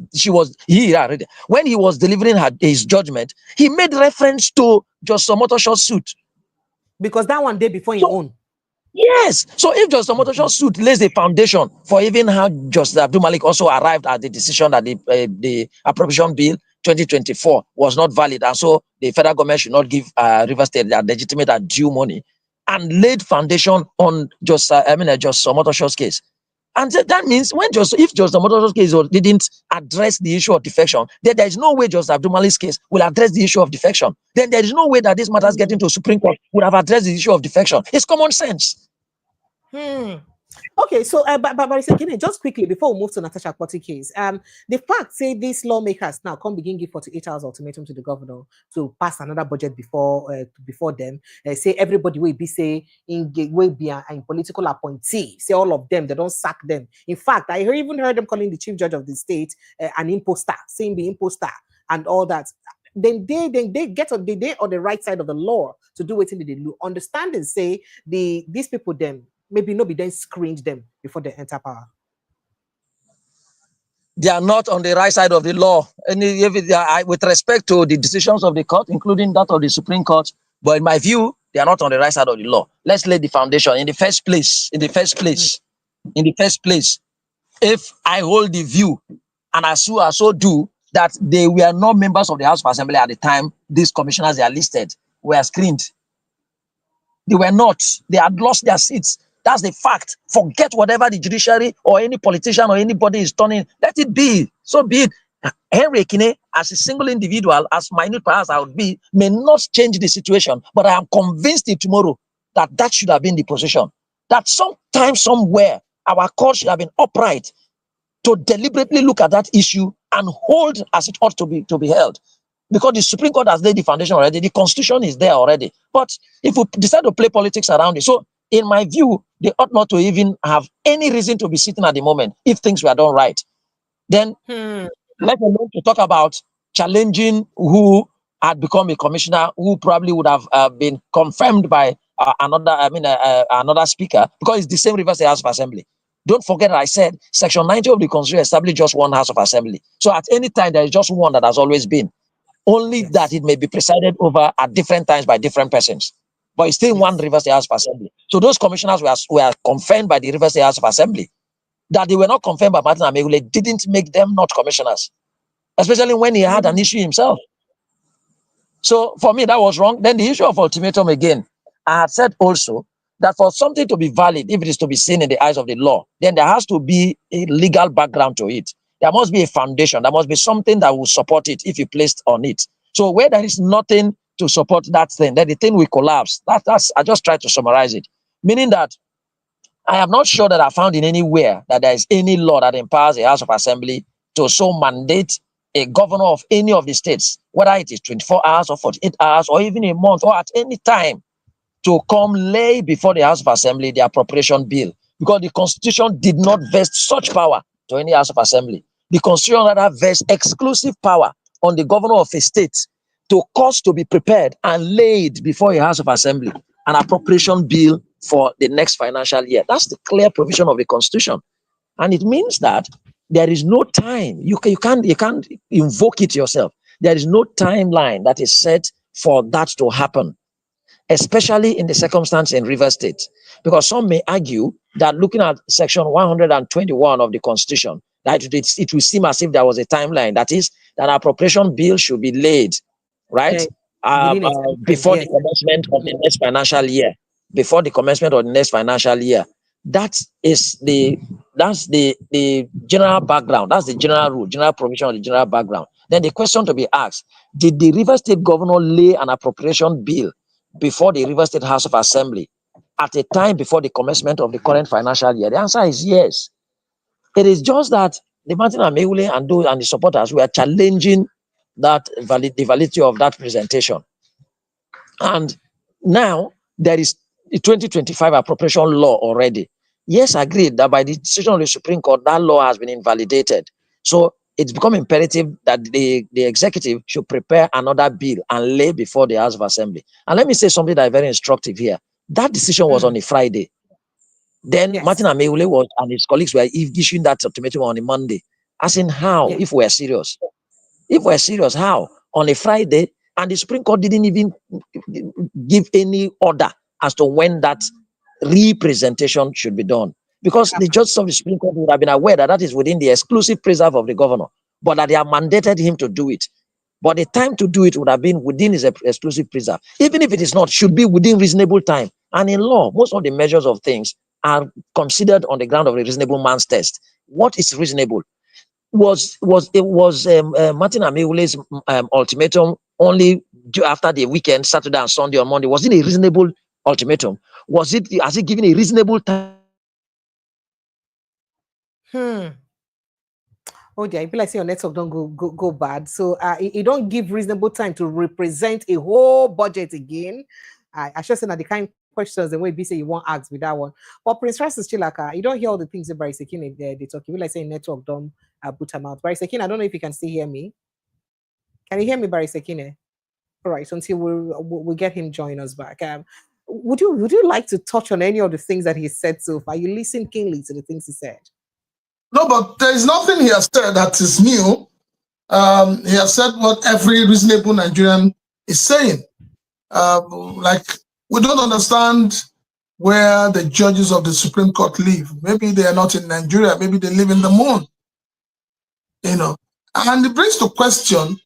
F: delivering his judgment, he made reference to Justice Omotosho's suit.
A: Because that one day before your own.
F: Yes. So if Justice Omotosho's suit lays the foundation for even how Justice Abdul Malik also arrived at the decision that the appropriation bill 2024 was not valid, and so the federal government should not give Rivers State their legitimate and due money, and laid foundation on Justice Omotosho's case. And that means if Justice Omotosho's case didn't address the issue of defection, then there is no way Justice Abdul Malik's case will address the issue of defection. Then there is no way that this matters getting to Supreme Court would have addressed the issue of defection. It's common sense.
A: Okay, so but again, just quickly before we move to Natasha Akpoti case, the fact say these lawmakers now come begin give 48 hours ultimatum to the governor to pass another budget before them. Say everybody will be in political appointee. Say all of them, they don't sack them. In fact, I even heard them calling the chief judge of the state an imposter, saying the imposter and all that. Then they get on the right side of the law to do it in the law. Understand and say these people them. Maybe nobody then screened them before they enter power.
F: they are not on the right side of the law. With respect to the decisions of the court, including that of the Supreme Court, but in my view, they are not on the right side of the law. Let's lay the foundation. In the first place, if I hold the view, and I so do, that they were not members of the House of Assembly at the time these commissioners they are listed were screened. They were not. They had lost their seats. That's the fact. Forget whatever the judiciary or any politician or anybody is turning. Let it be. So be it. Henry Ekine, as a single individual, as minute perhaps I would be, may not change the situation, but I am convinced that tomorrow that should have been the position. That sometime, somewhere, our court should have been upright to deliberately look at that issue and hold as it ought to be held. Because the Supreme Court has laid the foundation already, the Constitution is there already. But if we decide to play politics around it, so in my view, they ought not to even have any reason to be sitting at the moment if things were done right. Then let alone to talk about challenging who had become a commissioner, who probably would have been confirmed by another speaker, because it's the same Rivers State House of Assembly. Don't forget that I said Section 90 of the Constitution established just one House of Assembly. So at any time, there is just one that has always been. Only that it may be presided over at different times by different persons. But it's still one Rivers State House of Assembly. So those commissioners were confirmed by the Rivers State House of Assembly. That they were not confirmed by Martin Amaewhule didn't make them not commissioners, especially when he had an issue himself. So for me, that was wrong. Then the issue of ultimatum again, I had said also that for something to be valid, if it is to be seen in the eyes of the law, then there has to be a legal background to it. There must be a foundation. There must be something that will support it if you placed on it. So where there is nothing to support that thing, then the thing will collapse. That's I just tried to summarize it. Meaning that I am not sure that I found in anywhere that there is any law that empowers the House of Assembly to so mandate a governor of any of the states, whether it is 24 hours or 48 hours or even a month or at any time, to come lay before the House of Assembly the appropriation bill, because the Constitution did not vest such power to any House of Assembly. The Constitution rather vests exclusive power on the governor of a state to cause to be prepared and laid before a House of Assembly an appropriation bill for the next financial year. That's the clear provision of the Constitution. And it means that there is no time. You can't invoke it yourself. There is no timeline that is set for that to happen, especially in the circumstance in Rivers State. Because some may argue that looking at Section 121 of the Constitution, that it will seem as if there was a timeline. That is, that an appropriation bill should be laid, right, before the commencement of the next financial year. Before the commencement of the next financial year. That's the general background. That's the general rule, general provision of the general background. Then the question to be asked, did the Rivers State governor lay an appropriation bill before the Rivers State House of Assembly at a time before the commencement of the current financial year? The answer is yes. It is just that the Martin Amaewhule and the supporters were challenging that the validity of that presentation. And now there is the 2025 appropriation law already. Yes, agreed that by the decision of the Supreme Court, that law has been invalidated. So it's become imperative that the executive should prepare another bill and lay before the House of Assembly. And let me say something that is very instructive here. That decision was on a Friday. Then Martin Amaewhule and his colleagues were issuing that ultimatum on a Monday. As in how, if we're serious? If we're serious, how? On a Friday, and the Supreme Court didn't even give any order as to when that representation should be done. Because the judges of the Supreme Court would have been aware that that is within the exclusive preserve of the governor, but that they have mandated him to do it. But the time to do it would have been within his exclusive preserve. Even if it is not, should be within reasonable time. And in law, most of the measures of things are considered on the ground of a reasonable man's test. What is reasonable? Was Martin Amaewhule's ultimatum only after the weekend, Saturday and Sunday on Monday? Was it a reasonable ultimatum? Has it given a reasonable time?
A: Oh dear, I feel like your network don't go bad. So it don't give reasonable time to represent a whole budget again. I should say that the kind of questions the way be say you won't ask with that one. But Prince Francis Chilaka, you don't hear all the things that Barry Sekine they talk. You will like say network don't put him out. Barry Sekine, I don't know if you can still hear me. Can you hear me, Barry Sekine? All right, so until we'll get him join us back. Would you like to touch on any of the things that he said so far? You listen keenly to the things he said.
B: No, but there is nothing he has said that is new. He has said what every reasonable Nigerian is saying. Like, we don't understand where the judges of the Supreme Court live. Maybe they are not in Nigeria. Maybe they live in the moon. You know, and it brings to question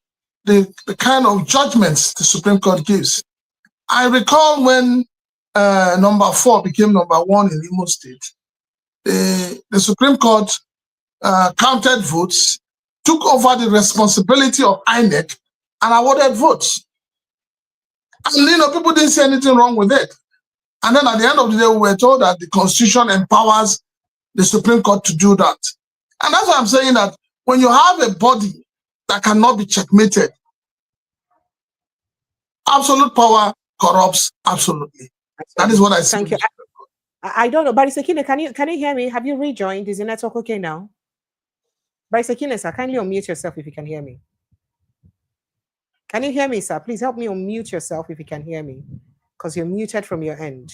B: the kind of judgments the Supreme Court gives. I recall when number 4 became number 1 in Imo State, the Supreme Court counted votes, took over the responsibility of INEC, and awarded votes. And, you know, people didn't see anything wrong with it. And then at the end of the day, we were told that the Constitution empowers the Supreme Court to do that. And that's why I'm saying that when you have a body that cannot be checkmated, absolute power corrupts absolutely. That is what I see.
A: Thank you. I don't know, Barisekine, can you hear me? Have you rejoined? Is the network okay now? Barisekine, sir, kindly unmute yourself if you can hear me. Can you hear me, sir? Please help me unmute yourself if you can hear me, because you're muted from your end.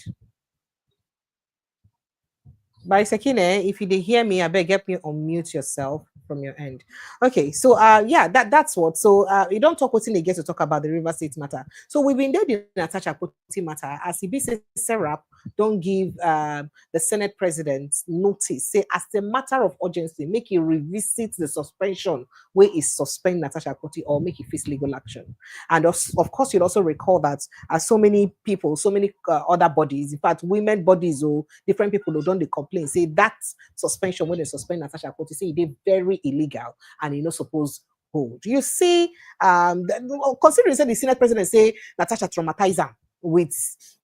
A: Barisekine, if you did hear me, I beg help me unmute yourself from your end. Okay, so yeah, that's what. So you don't talk what's in the get to talk about the River State matter. So we've been there in Natasha Akpoti matter. As IBB says, Serap don't give the Senate President notice. Say as a matter of urgency, make it revisit the suspension where is suspend Natasha Akpoti or make it face legal action. And of course, you'd also recall that so many people, so many other bodies, in fact, women bodies or different people who don't they complain, say that suspension when they suspend Natasha Akpoti, say they're very illegal and you're not supposed hold. You see, considering say the Senate President say Natasha traumatized them with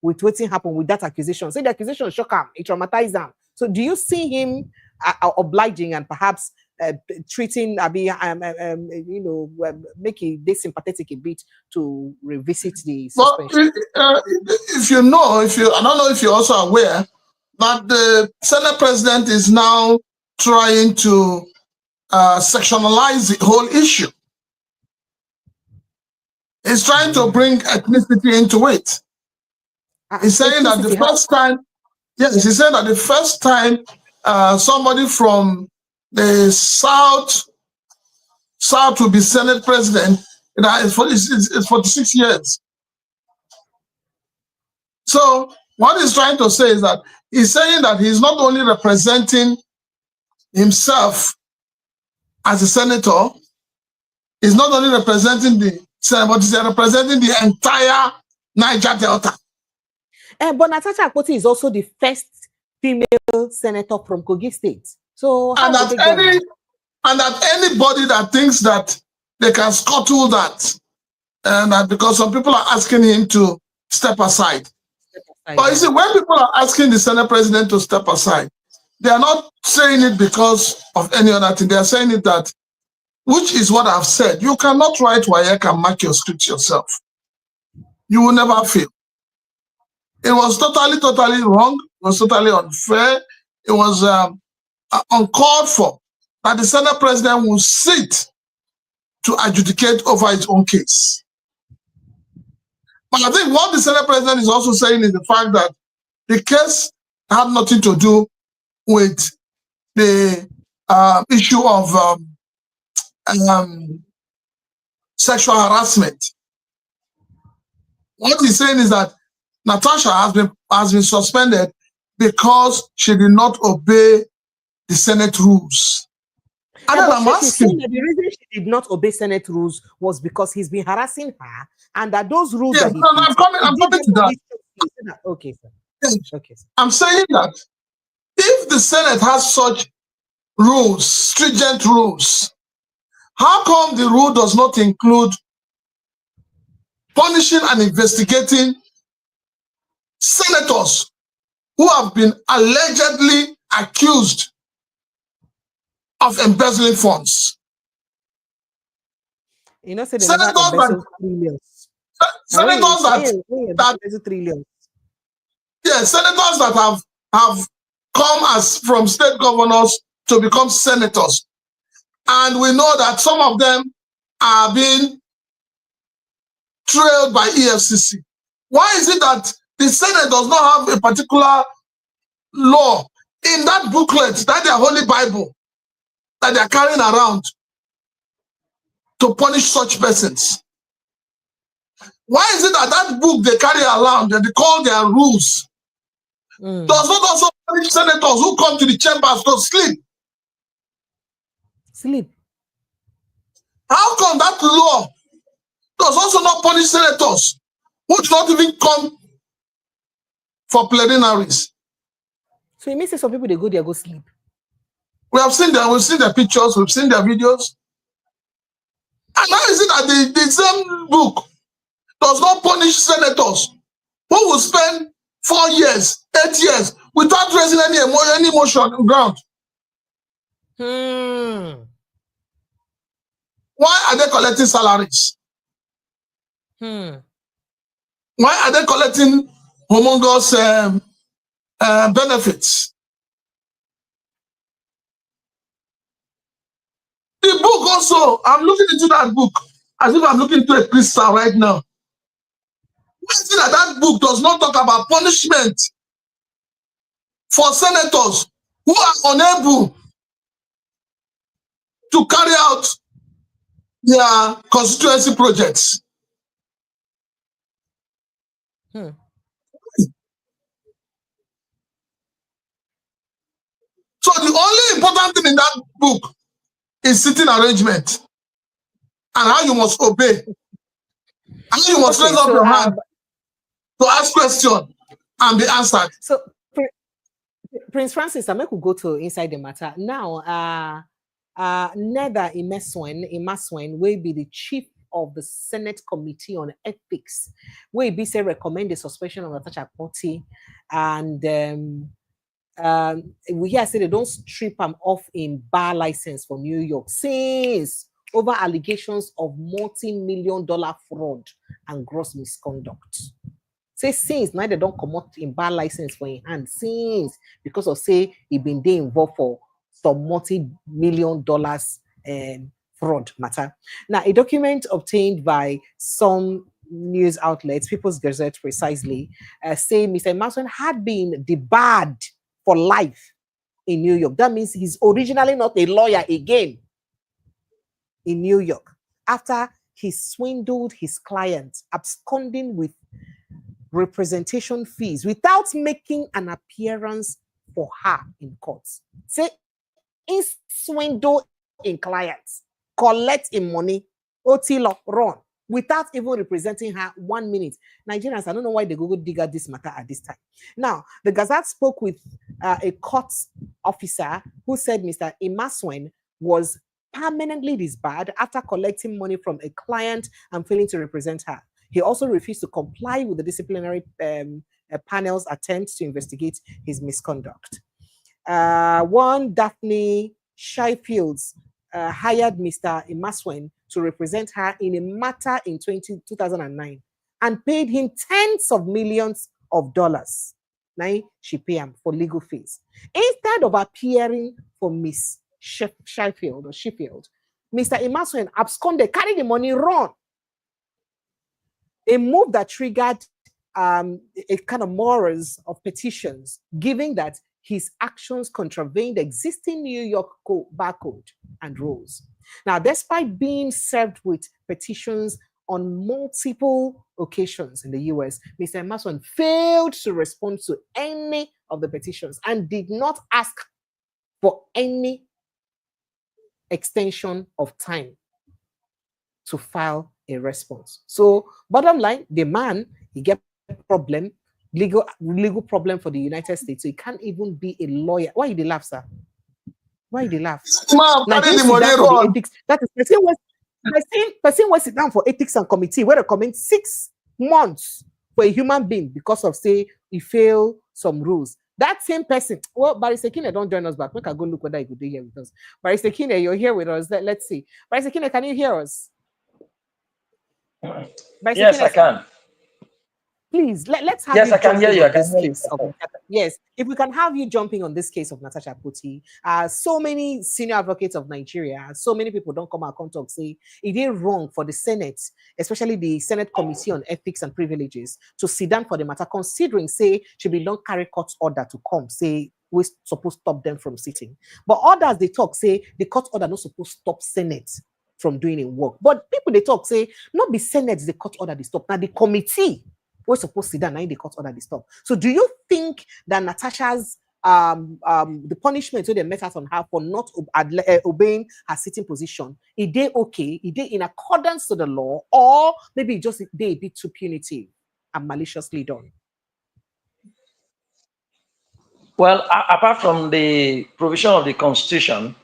A: what happened with that accusation. Say the accusation shock him, it traumatized them. So do you see him obliging and perhaps treating you know, making this sympathetic a bit to revisit the suspension?
B: Well, if you know, I don't know if you're also aware that the Senate President is now trying to sectionalize the whole issue. He's trying to bring ethnicity into it. He's saying that the first time, yes, he said that the first time somebody from the South will be Senate President, it's 46 years. So what he's trying to say is that he's saying that he's not only representing himself as a senator, he's not only representing the Senate, but he's representing the entire Niger Delta.
A: But Natasha Akpoti is also the first female senator from Kogi State. So how
B: and that anybody that thinks that they can scuttle that, and that because some people are asking him to step aside. But you see, when people are asking the Senate President to step aside, they are not saying it because of any other thing. They are saying it that, which is what I've said, you cannot write WAEC and mark your script yourself. You will never fail. It was totally wrong. It was totally unfair. It was uncalled for that the Senate President will sit to adjudicate over his own case. But I think what the Senate President is also saying is the fact that the case had nothing to do with the issue of sexual harassment. What he's saying is that Natasha has been suspended because she did not obey the Senate rules. And then I'm asking,
A: the reason she did not obey Senate rules was because he's been harassing her, and that those rules.
B: Yes, I'm coming to that.
A: Okay, sir.
B: Yes.
A: Okay, sir.
B: I'm saying that if the Senate has such rules, stringent rules, how come the rule does not include punishing and investigating senators who have been allegedly accused of embezzling funds?
A: You know, say
B: senators that have come as from state governors to become senators, and we know that some of them are being trailed by EFCC. Why is it that the Senate does not have a particular law in that booklet, that their Holy Bible, that they are carrying around to punish such persons? Why is it that that book they carry around and they call their rules does not also punish senators who come to the chambers to sleep?
A: Sleep.
B: How come that law does also not punish senators who do not even come for plenaries?
A: So it means that some people, they go there, go sleep.
B: We have seen them, we've seen their pictures, we've seen their videos. And how is it that the same book does not punish senators who will spend 4 years, 8 years without raising any emotion on the ground? Why are they collecting salaries? Why are they collecting humongous benefits? The book also, I'm looking into that book as if I'm looking into a crystal right now. Why is it that that book does not talk about punishment for senators who are unable to carry out their constituency projects? So the only important thing in that book is sitting arrangement and how you must obey. And you must raise up your hand to ask questions and be answered.
A: So, Prince Francis, I could go to inside the matter. Now, Nether Imaswen will be the chief of the Senate Committee on Ethics, will be say recommend the suspension of Natasha Akpoti, and we hear say they don't strip him off in bar license for New York since over allegations of multi-million-dollar fraud and gross misconduct. Say since now they don't come out in bar license for in hand since because of say he been there involved for some multi-million-dollar fraud matter. Now, a document obtained by some news outlets, People's Gazette precisely, say Mr. Imaswen had been debarred for life in New York. That means he's originally not a lawyer again in New York after he swindled his clients, absconding with representation fees without making an appearance for her in courts. Say, in swindle in clients, collect in money, Otilo, run, without even representing her 1 minute. Nigerians, I don't know why they go dig out this matter at this time. Now, the Gazette spoke with a court officer who said Mr. Imaswen was permanently disbarred after collecting money from a client and failing to represent her. He also refused to comply with the disciplinary panel's attempts to investigate his misconduct. One Daphne Sheffields hired Mr. Imaswen to represent her in a matter in 2009 and paid him tens of millions of dollars. Now she paid him for legal fees. Instead of appearing for Miss Sheffield, Mr. Imaswen absconded, carried the money, run. A move that triggered a kind of morals of petitions, given that his actions contravened existing New York bar code and rules. Now, despite being served with petitions on multiple occasions in the US, Mr. Imaswen failed to respond to any of the petitions and did not ask for any extension of time to file a response. So, bottom line, the man, he get a problem, legal problem for the United States. So he can't even be a lawyer. Why did they laugh, sir? Why did they laugh? Now, the ethics, that is person was sit down for ethics and committee where they recommend 6 months for a human being because of say he failed some rules. That same person, well, Barry Sekine don't join us back. We can go look whether he could be here with us. Barry Sekine, you're here with us. Let's see. Barry Sekine, can you hear us?
F: Yes, I can.
A: Please, let's have
F: yes,
A: you
F: I can hear
A: jumping
F: you.
A: on
F: I can
A: this
F: hear
A: case
F: you.
A: of yes, if we can have you jumping on this case of Natasha Akpoti. So many senior advocates of Nigeria, so many people don't come out and talk, say it is wrong for the Senate, especially the Senate Committee on Ethics and Privileges, to sit down for the matter, considering, say, she will not carry court order to come, say, we're supposed to stop them from sitting. But others, they talk, say, the court order not supposed to stop Senate from doing a work. But people, they talk, say, not the Senate, the court order, they stop. Now, the committee, we're supposed to sit down and the court order they stop. So do you think that Natasha's the punishment they met us on her for not obeying her sitting position, is they okay? Is they in accordance to the law, or maybe just they a bit too punitive and maliciously done?
F: Well, apart from the provision of the Constitution,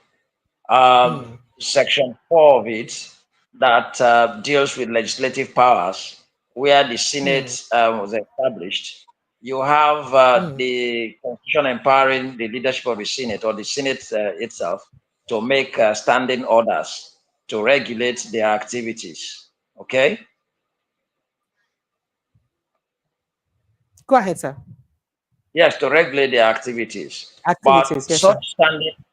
F: Section 4 of it, that deals with legislative powers, where the Senate was established, you have the Constitution empowering the leadership of the Senate or the Senate itself to make standing orders to regulate their activities. Okay?
A: Go ahead, sir.
F: Yes, to regulate their activities.
A: Activities,
F: But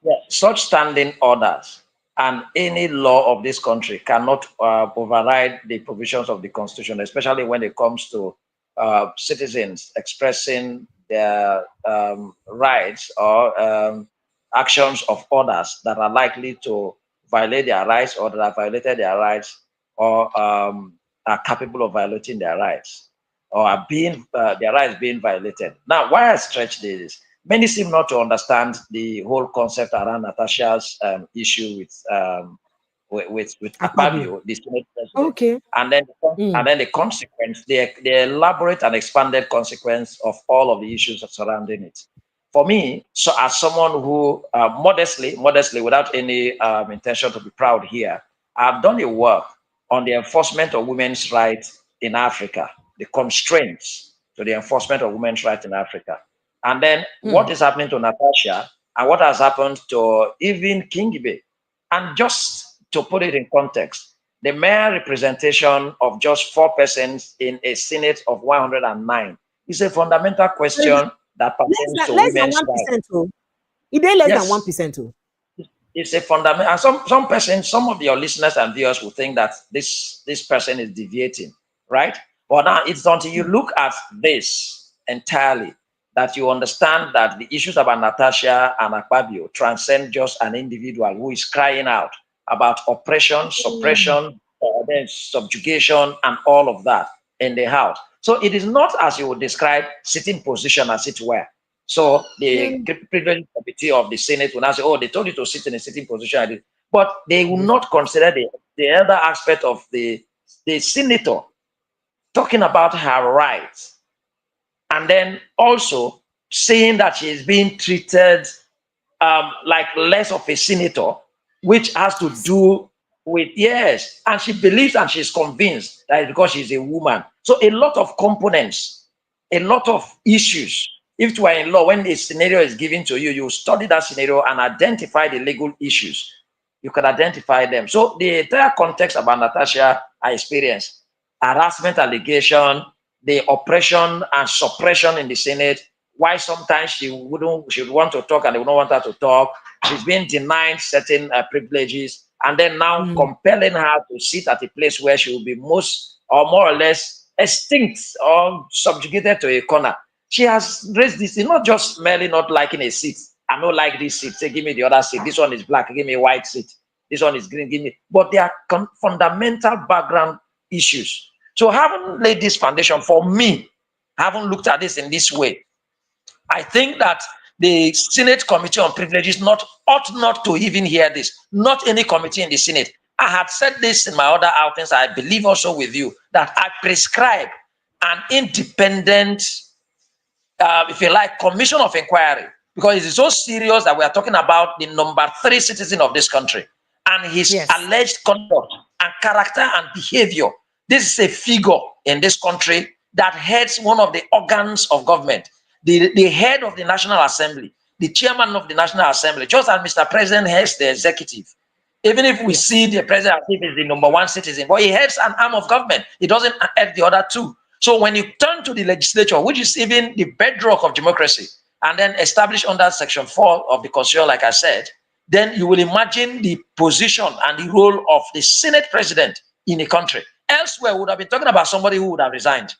A: yes,
F: such standing orders and any law of this country cannot override the provisions of the Constitution, especially when it comes to citizens expressing their rights or actions of others that are likely to violate their rights or that have violated their rights or are capable of violating their rights or are being their rights being violated. Now, why I stretch this? Many seem not to understand the whole concept around Natasha's issue with Akpabio, the Senate president.
A: Okay.
F: And then the consequence, the elaborate and expanded consequence of all of the issues surrounding it. For me, so as someone who modestly, without any intention to be proud here, I've done a work on the enforcement of women's rights in Africa, the constraints to the enforcement of women's rights in Africa. And then what is happening to Natasha and what has happened to even Kingibe. And just to put it in context, the mere representation of just 4 persons in a Senate of 109 is a fundamental question that pertains to women's rights.
A: It is less than 1%.
F: It's a fundamental. And some persons, some of your listeners and viewers will think that this person is deviating, right? But now it's until you look at this entirely that you understand that the issues about Natasha and Akpabio transcend just an individual who is crying out about oppression, suppression, then subjugation, and all of that in the house. So it is not as you would describe sitting position as it were. So the privilege committee of the Senate will now say, oh, they told you to sit in a sitting position. But they will not consider the other aspect of the senator talking about her rights. And then also saying that she is being treated like less of a senator, which has to do with, yes, and she believes and she's convinced that it's because she's a woman. So a lot of components, a lot of issues. If you are in law, when a scenario is given to you, you study that scenario and identify the legal issues. You can identify them. So the entire context about Natasha, I experienced harassment allegation, the oppression and suppression in the Senate, why sometimes she would want to talk and they would not want her to talk. She's been denied certain privileges, and then now compelling her to sit at a place where she will be most or more or less extinct or subjugated to a corner. She has raised this, not just merely not liking a seat. I don't like this seat, say give me the other seat. This one is black, give me a white seat. This one is green, give me. But they are fundamental background issues. So having laid this foundation, for me, having looked at this in this way, I think that the Senate Committee on Privileges ought not to even hear this. Not any committee in the Senate. I had said this in my other outings. I believe also with you that I prescribe an independent, if you like, commission of inquiry, because it is so serious that we are talking about the number 3 citizen of this country and his alleged conduct and character and behavior. This is a figure in this country that heads one of the organs of government, the head of the National Assembly, the chairman of the National Assembly, just as Mr. President heads the executive. Even if we see the president as if he's the number 1 citizen, but he heads an arm of government. He doesn't head the other 2. So when you turn return to the legislature, which is even the bedrock of democracy, and then establish under Section 4 of the Constitution, like I said, then you will imagine the position and the role of the Senate president in a country. Elsewhere, we would have been talking about somebody who would have resigned.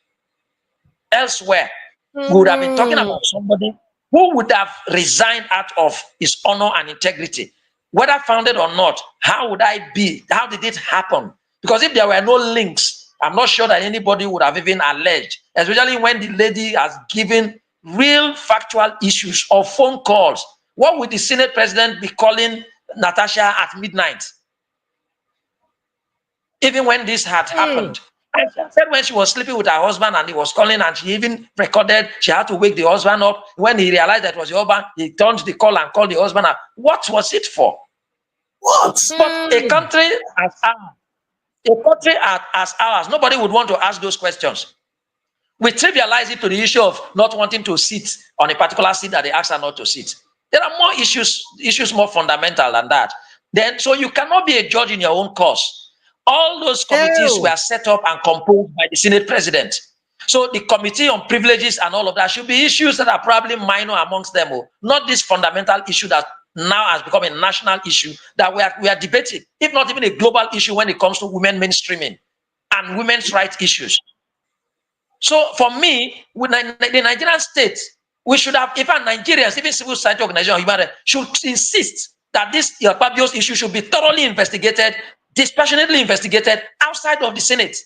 F: Elsewhere, we would have been talking about somebody who would have resigned out of his honor and integrity. Whether founded or not, how would I be? How did it happen? Because if there were no links, I'm not sure that anybody would have even alleged, especially when the lady has given real factual issues or phone calls. What would the Senate president be calling Natasha at midnight? Even when this had happened. And she said when she was sleeping with her husband and he was calling, and she even recorded, she had to wake the husband up. When he realized that it was the husband, he turned the call and called the husband up. What was it for?
B: What?
F: But a country as ours, nobody would want to ask those questions. We trivialize it to the issue of not wanting to sit on a particular seat that they ask her not to sit. There are more issues more fundamental than that. Then, so you cannot be a judge in your own cause. All those committees were set up and composed by the Senate president. So the Committee on Privileges and all of that should be issues that are probably minor amongst them, not this fundamental issue that now has become a national issue that we are debating, if not even a global issue when it comes to women mainstreaming and women's rights issues. So for me, with the Nigerian state, we should have, even Nigerians, even civil society organizations, should insist that this Fabio's issue should be thoroughly investigated, dispassionately investigated outside of the Senate.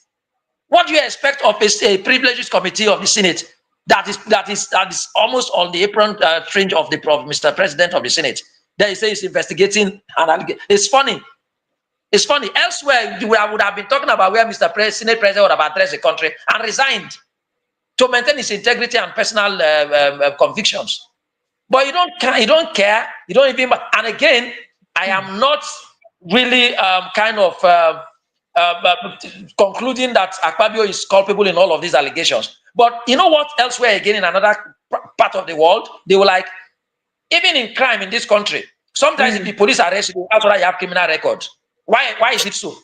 F: What do you expect of a privileges committee of the Senate that is almost on the apron fringe of Mr. President of the Senate? There he says he's investigating and it's funny. It's funny. Elsewhere, we would have been talking about where Mr. Senate President would have addressed the country and resigned to maintain his integrity and personal convictions. But you don't care. You don't even. And again, I am not really concluding that Akpabio is culpable in all of these allegations. But you know what? Elsewhere, again, in another part of the world, they were like, even in crime in this country, sometimes if the police arrest you, that's why you have criminal records. Why is it so?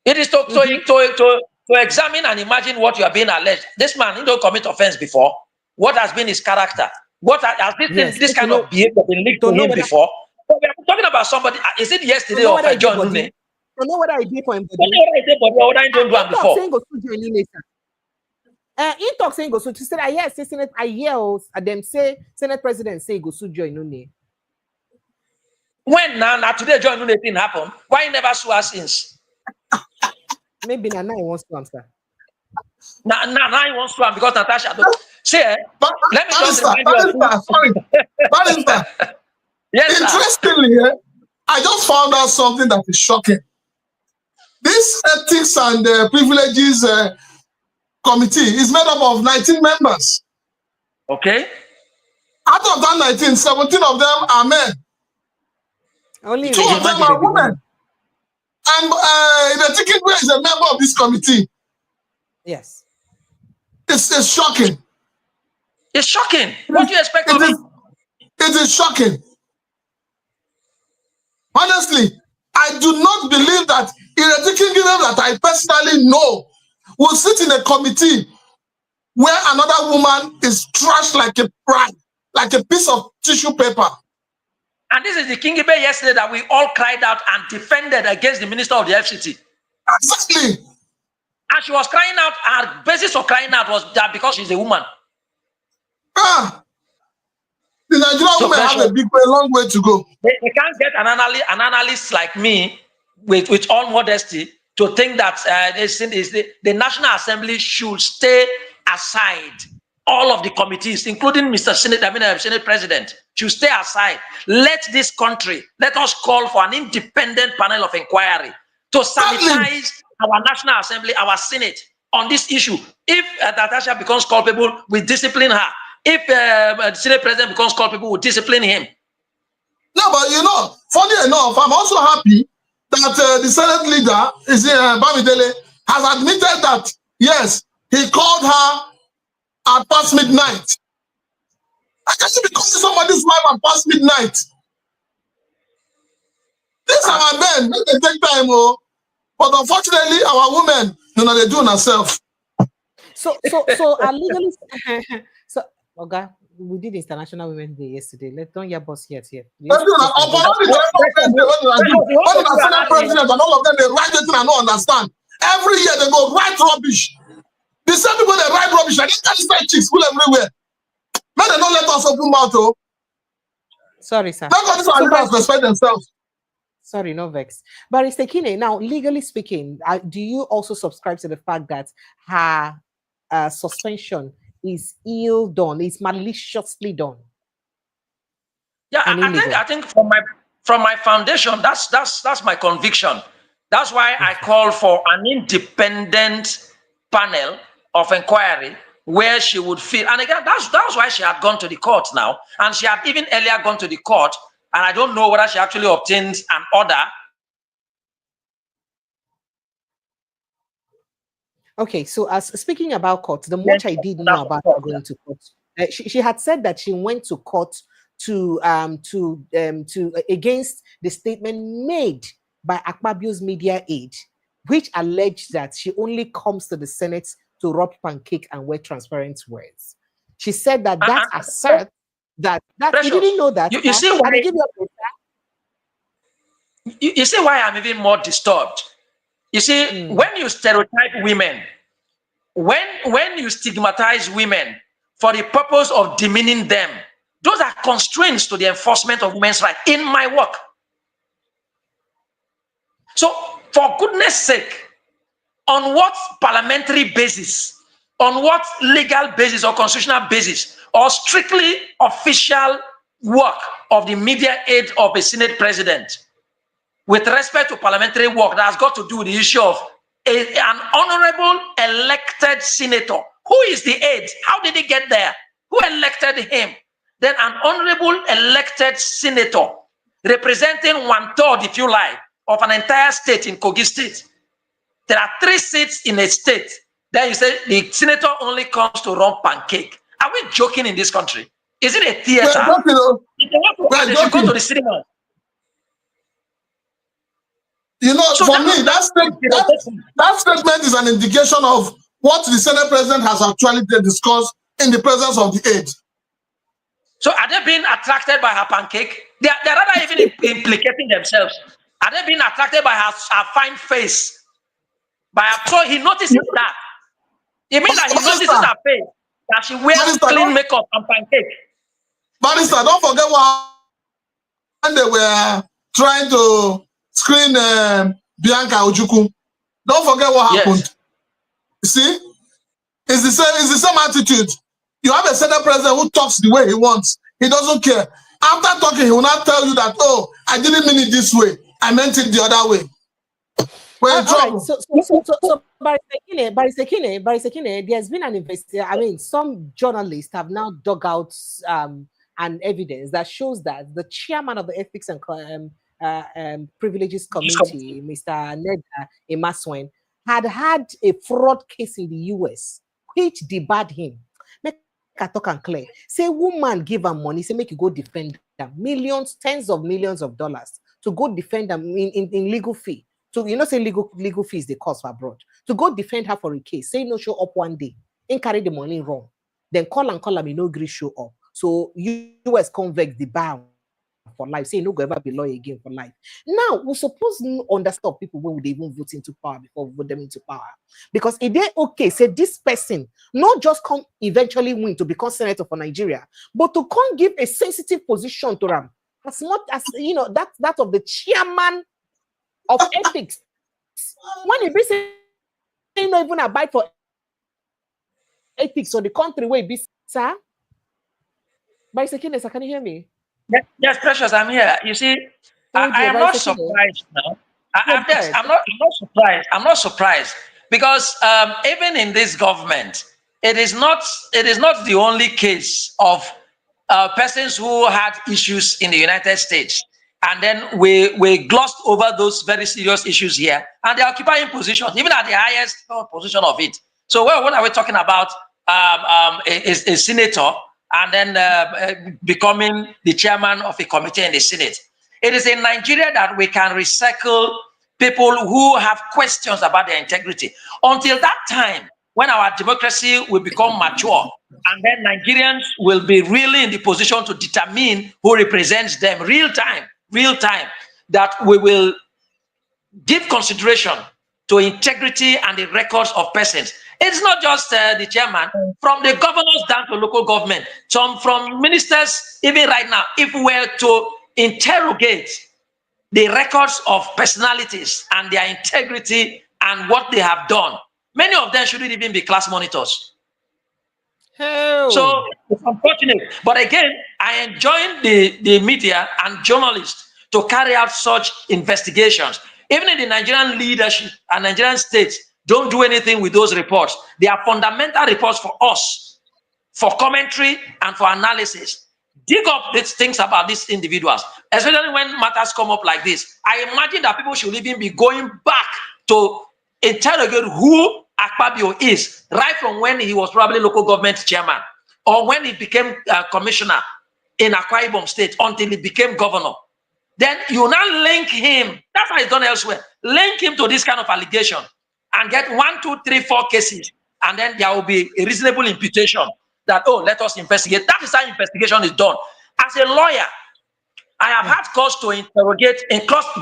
F: It is to examine and imagine what you are being alleged. This man, he don't commit offense before. What has been his character? What has this kind of behavior been linked to him before? But we are talking about somebody. Is it yesterday or John Nune?
A: You know what I did for him?
F: What I don't do before.
A: He talks saying go so to say yes, Senate I hear them say Senate President say go so join Nune.
F: When now today John Nune thing happen, why he never sue us since?
A: Maybe now he wants to answer.
F: Now he wants to because Natasha say let me just Yes,
B: interestingly, I just found out something that is shocking. This Ethics and Privileges Committee is made up of 19 members.
F: Okay.
B: Out of that 19, 17 of them are men.
A: Only
B: 2 of them are women. And Nnamdi is a member of this committee.
A: Yes.
B: It's shocking.
F: It's shocking. What do you expect of it?
B: It is shocking. Honestly, I do not believe that Nnamdi that I personally know will sit in a committee where another woman is trashed like a piece of tissue paper.
F: And this is the Kingibe yesterday that we all cried out and defended against the Minister of the FCT.
B: Exactly.
F: And she was crying out, her basis for crying out was that because she's a woman.
B: The Nigerian women have a long way to go.
F: They can't get an analyst like me with all modesty to think that the National Assembly should stay aside. All of the committees, including Mr. Senate President, should stay aside. Let us call for an independent panel of inquiry to sanitize our National Assembly, our Senate on this issue. If Natasha becomes culpable, we discipline her. If the Senate President becomes culpable, we discipline him.
B: No, but funny enough, I'm also happy that the Senate leader, Bamidele, has admitted that, yes, he called her at past midnight. I can't be calling somebody's wife at past midnight. These are our men. They take time, but unfortunately, our women, they do themselves.
A: So legally, so okay, we did International Women's Day yesterday. Let's don't your boss yet here.
B: When the Senate president and all of them, they write it and I don't understand. Every year they go write rubbish. The same people they write rubbish. I didn't understand chicks full everywhere. Man, they don't let us open mouth. Oh.
A: Sorry, sir.
B: Let respect themselves.
A: Sorry, no vex. Barrister Kine, now legally speaking, do you also subscribe to the fact that her suspension is ill done, is maliciously done?
F: Yeah, I think from my foundation, that's my conviction. That's why I call for an independent panel of inquiry where she would feel, and again, that's why she had gone to the court now, and she had even earlier gone to the court, and I don't know whether she actually obtained an order.
A: Okay, so as speaking about court, the much I did know about her going to court, she had said that she went to court to against the statement made by Akpabio's media aide, which alleged that she only comes to the Senate to rub pancake and wear transparent words. She said that asserts that you didn't know that.
F: You see why? You see why I'm even more disturbed. You see, when you stereotype women, when you stigmatize women for the purpose of demeaning them, those are constraints to the enforcement of women's rights in my work. So, for goodness sake, on what parliamentary basis, on what legal basis or constitutional basis, or strictly official work of the media aide of a Senate president, with respect to parliamentary work that has got to do with the issue of an honorable elected senator? Who is the aide? How did he get there? Who elected him? Then an honorable elected senator representing 1/3, if you like, of an entire state in Kogi State. There are 3 seats in a state. Then you say the senator only comes to run pancake. Are we joking in this country? Is it a theater? They should go to the cinema.
B: You know, so for me, that statement is an indication of what the Senate president has actually discussed in the presence of the aide.
F: So are they being attracted by her pancake? They're rather even implicating themselves. Are they being attracted by her fine face? So he notices that. It means that he notices her face, that she wears clean makeup and pancake.
B: Barrister, don't forget when they were trying to screen Bianca Ojukwu. Don't forget what happened.
F: Yes.
B: You see? It's the same attitude. You have a Senate president who talks the way he wants. He doesn't care. After talking, he will not tell you that, oh, I didn't mean it this way. I meant it the other way. We're in trouble.
A: Right. So Barrister Kine, there's been an investigation. I mean, some journalists have now dug out an evidence that shows that the chairman of the Ethics and Privileges Committee, Mr. Ned Emaswen, had a fraud case in the US, which debarred him. Make I talk and clear. Say woman give him money, say make you go defend them. Millions, tens of millions of dollars to go defend them in legal fee. So you know, say legal fees they cost for abroad. To go defend her for a case, say no show up one day, and carry the money wrong. Then call me no agree show up. So US convex the bar for life. Say no go ever be lawyer again for life. Now we suppose to understand people when would they even vote into power before we vote them into power. Because if they okay, say this person not just come eventually win to become senator for Nigeria, but to come give a sensitive position to them, as much as you know that of the chairman of ethics. When it be say not even abide for ethics on the country where it be, sir. By second, can you hear me?
F: Yes, Precious, I'm here. You see, I am not surprised now. I'm not surprised. I'm not surprised because even in this government, it is not the only case of persons who had issues in the United States, and then we glossed over those very serious issues here, and they're occupying positions, even at the highest position of it. So, what are we talking about? A senator, and then becoming the chairman of a committee in the Senate. It is in Nigeria that we can recycle people who have questions about their integrity. Until that time, when our democracy will become mature, and then Nigerians will be really in the position to determine who represents them real time, that we will give consideration to integrity and the records of persons. It's not just the chairman, from the governors down to local government, some from ministers, even right now. If we were to interrogate the records of personalities and their integrity and what they have done, many of them shouldn't even be class monitors.
A: Hell.
F: So it's unfortunate. But again, I enjoin the media and journalists to carry out such investigations. Even in the Nigerian leadership and Nigerian states, don't do anything with those reports. They are fundamental reports for us, for commentary and for analysis. Dig up these things about these individuals, especially when matters come up like this. I imagine that people should even be going back to interrogate who Akpabio is, right from when he was probably local government chairman, or when he became commissioner in Akwa Ibom State until he became governor. Then you now link him, that's how it's done elsewhere, link him to this kind of allegation and get 1, 2, 3, 4 cases, and then there will be a reasonable imputation that, oh, let us investigate. That is how investigation is done. As a lawyer, I have had cause to interrogate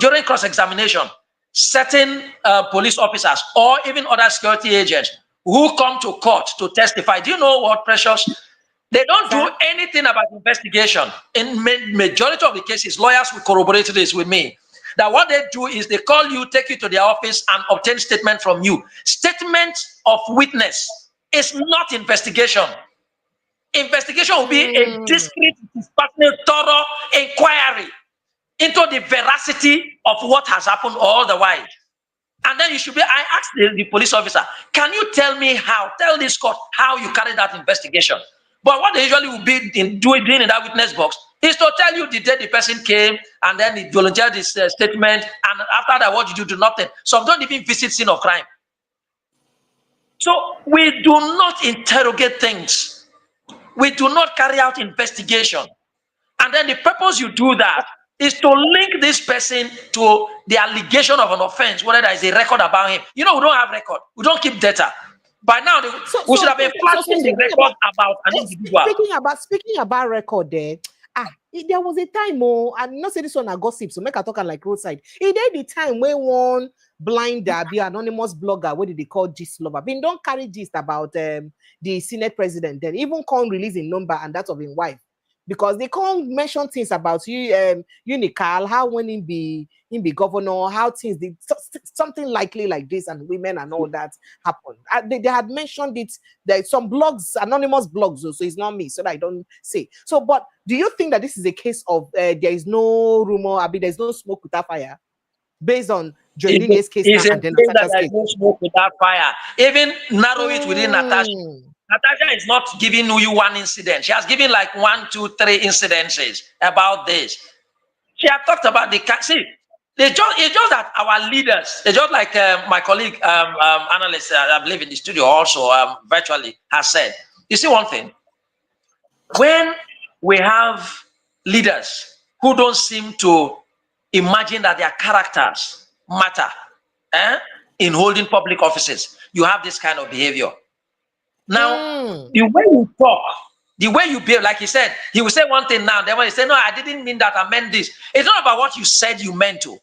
F: during cross-examination certain police officers or even other security agents who come to court to testify. Do you know what, Precious? They don't do anything about investigation. In majority of the cases, lawyers will corroborate this with me, that what they do is they call you, take you to their office and obtain statement from you. Statement of witness is not investigation. Investigation will be a discreet, thorough inquiry into the veracity of what has happened or otherwise. And then you should be, I asked the police officer, can you tell me tell this court how you carried that investigation? But what they usually will be doing in that witness box is to tell you the day the person came and then he volunteered his statement, and after that, what did you do? Nothing. Some don't even visit scene of crime. So we do not interrogate things. We do not carry out investigation. And then the purpose you do that is to link this person to the allegation of an offense, whether there is a record about him. You know, we don't have record. We don't keep data. By now, we should have been flashing the record about an individual.
A: Speaking about record there, there was a time, I'm not saying this one a gossip, so make a talk like roadside. It did the time when one blind the anonymous blogger, what did they call gist lover? Been don't carry gist about the Senate president, then even can't release a number and that of his wife. Because they can't mention things about you, Unical, how when he be governor, how things did something likely like this, and women and all that happened. They had mentioned it. There's some blogs, anonymous blogs, so it's not me, so that I don't say. So, but do you think that this is a case of there is no rumor, there's no smoke without fire, based on Joelini's case now and then Natasha's case?
F: No smoke without fire. Even narrow it within Natasha. Natasha is not giving you one incident. She has given like 1, 2, 3 incidences about this. She has talked about it's just that our leaders, they just like my colleague analyst, I believe in the studio also virtually has said. You see one thing, when we have leaders who don't seem to imagine that their characters matter in holding public offices, you have this kind of behavior. Now, the way you talk, the way you behave, like he said, he will say one thing now, then when he say, no, I didn't mean that, I meant this. It's not about what you said you meant to.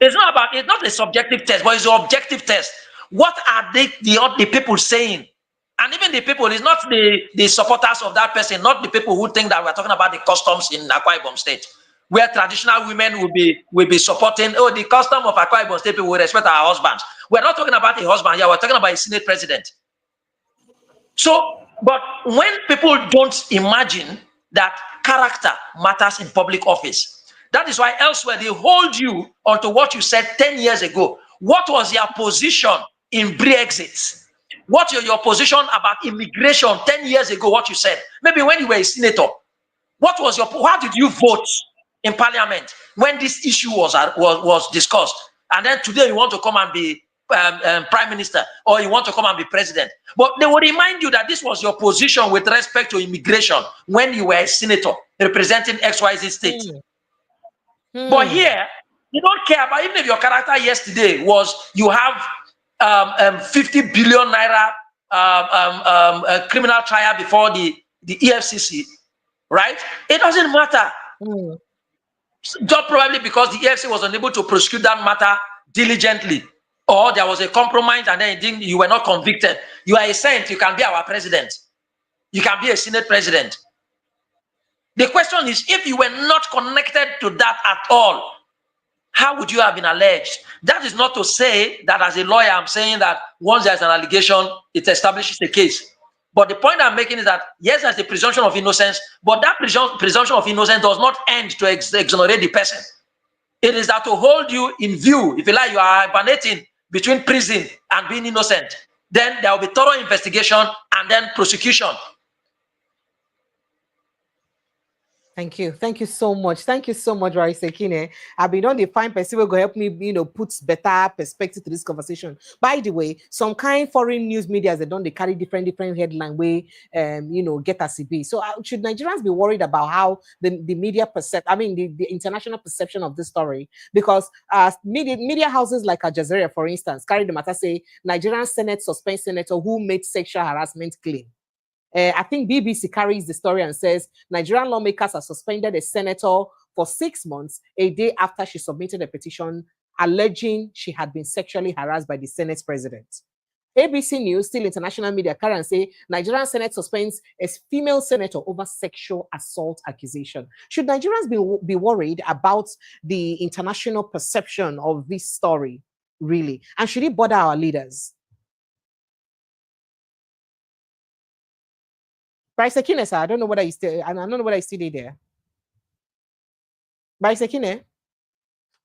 F: It's not a subjective test, but it's an objective test. What are the people saying? And even the people, it's not the supporters of that person, not the people who think that we're talking about the customs in Akwa Ibom State, where traditional women will be supporting, the custom of Akwa Ibom State, people will respect our husbands. We're not talking about a husband here, we're talking about a Senate president. So, but when people don't imagine that character matters in public office, that is why elsewhere they hold you onto what you said 10 years ago. What was your position in Brexit? What was your position about immigration 10 years ago, what you said? Maybe when you were a senator. How did you vote in parliament when this issue was discussed? And then today you want to come and be prime minister, or you want to come and be president. But they will remind you that this was your position with respect to immigration when you were a senator representing XYZ state. But here, you don't care about, even if your character yesterday was you have 50 billion naira criminal trial before the EFCC, right? It doesn't matter. Just probably because the EFCC was unable to prosecute that matter diligently, or there was a compromise and then you were not convicted. You are a saint, you can be our president. You can be a Senate president. The question is, if you were not connected to that at all, how would you have been alleged? That is not to say that as a lawyer, I'm saying that once there's an allegation, it establishes a case. But the point I'm making is that, yes, there's the presumption of innocence, but that presumption of innocence does not end to exonerate the person. It is that to hold you in view, if you like, you are hibernating between prison and being innocent. Then there will be thorough investigation and then prosecution.
A: Thank you. Thank you so much. Thank you so much, Raisekine. I've been on the fine person will go help me, put better perspective to this conversation. By the way, some kind foreign news media, they carry different headline way, get a CB. So should Nigerians be worried about how the media the international perception of this story? Because media houses like Al Jazeera, for instance, carry the matter, say Nigerian Senate suspends senator who made sexual harassment claim. I think BBC carries the story and says Nigerian lawmakers have suspended a senator for 6 months, a day after she submitted a petition alleging she had been sexually harassed by the Senate president. ABC News, still international media, carry and say Nigerian Senate suspends a female senator over sexual assault accusation. Should Nigerians be worried about the international perception of this story, really? And should it bother our leaders? Bryce Akine, sir, I don't know whether you still, I don't know whether you still there. Bryce Akine?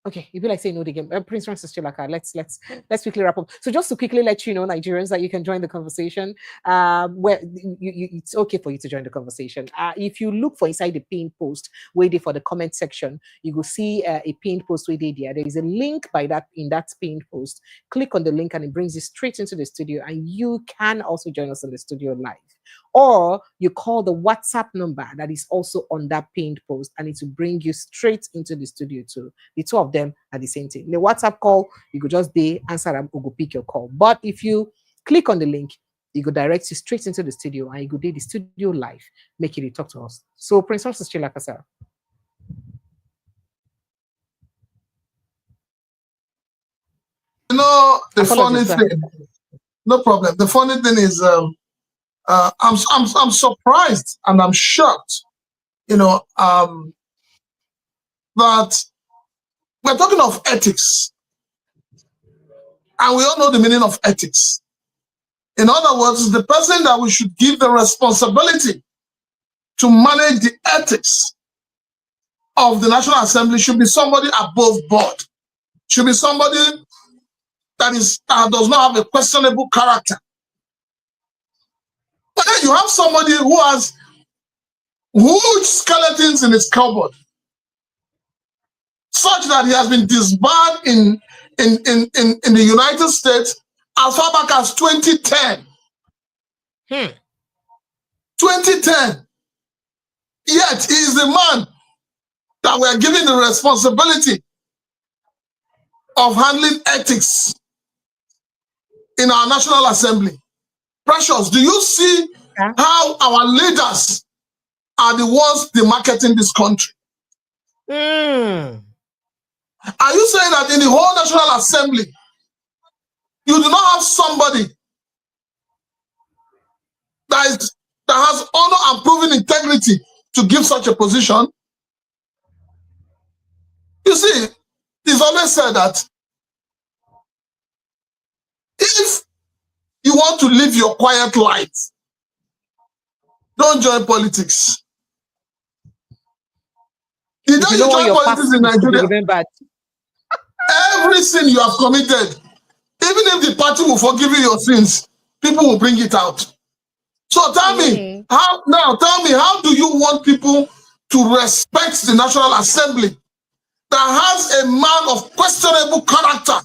A: Okay, you'd be like saying no again. Prince Francis Chilaka, let's quickly wrap up. So just to quickly let you know, Nigerians, that you can join the conversation. Where it's okay for you to join the conversation. If you look for inside the pinned post, waiting for the comment section, you will see a pinned post waiting there. There is a link in that pinned post. Click on the link and it brings you straight into the studio, and you can also join us in the studio live. Or you call the WhatsApp number that is also on that pinned post, and it will bring you straight into the studio too. The two of them are the same thing. The WhatsApp call, you could just answer and go pick your call. But if you click on the link, it will direct you straight into the studio, and you go the studio live, make it talk to us. So Prince Francis Chilaka, sir.
B: The funny thing, no problem. The funny thing is, I'm surprised and I'm shocked, that we're talking of ethics, and we all know the meaning of ethics. In other words, the person that we should give the responsibility to manage the ethics of the National Assembly should be somebody above board, should be somebody that does not have a questionable character. But then you have somebody who has huge skeletons in his cupboard, such that he has been disbarred in the United States as far back as 2010. 2010. Yet he is the man that we are giving the responsibility of handling ethics in our National Assembly. Precious, do you see how our leaders are the ones demarketing this country? Are you saying that in the whole National Assembly, you do not have somebody that has honor and proven integrity to give such a position? You see, it's always said that if you want to live your quiet life, don't join politics. You don't join politics in Nigeria. Every sin you have committed, even if the party will forgive you your sins, people will bring it out. So tell me, how do you want people to respect the National Assembly that has a man of questionable character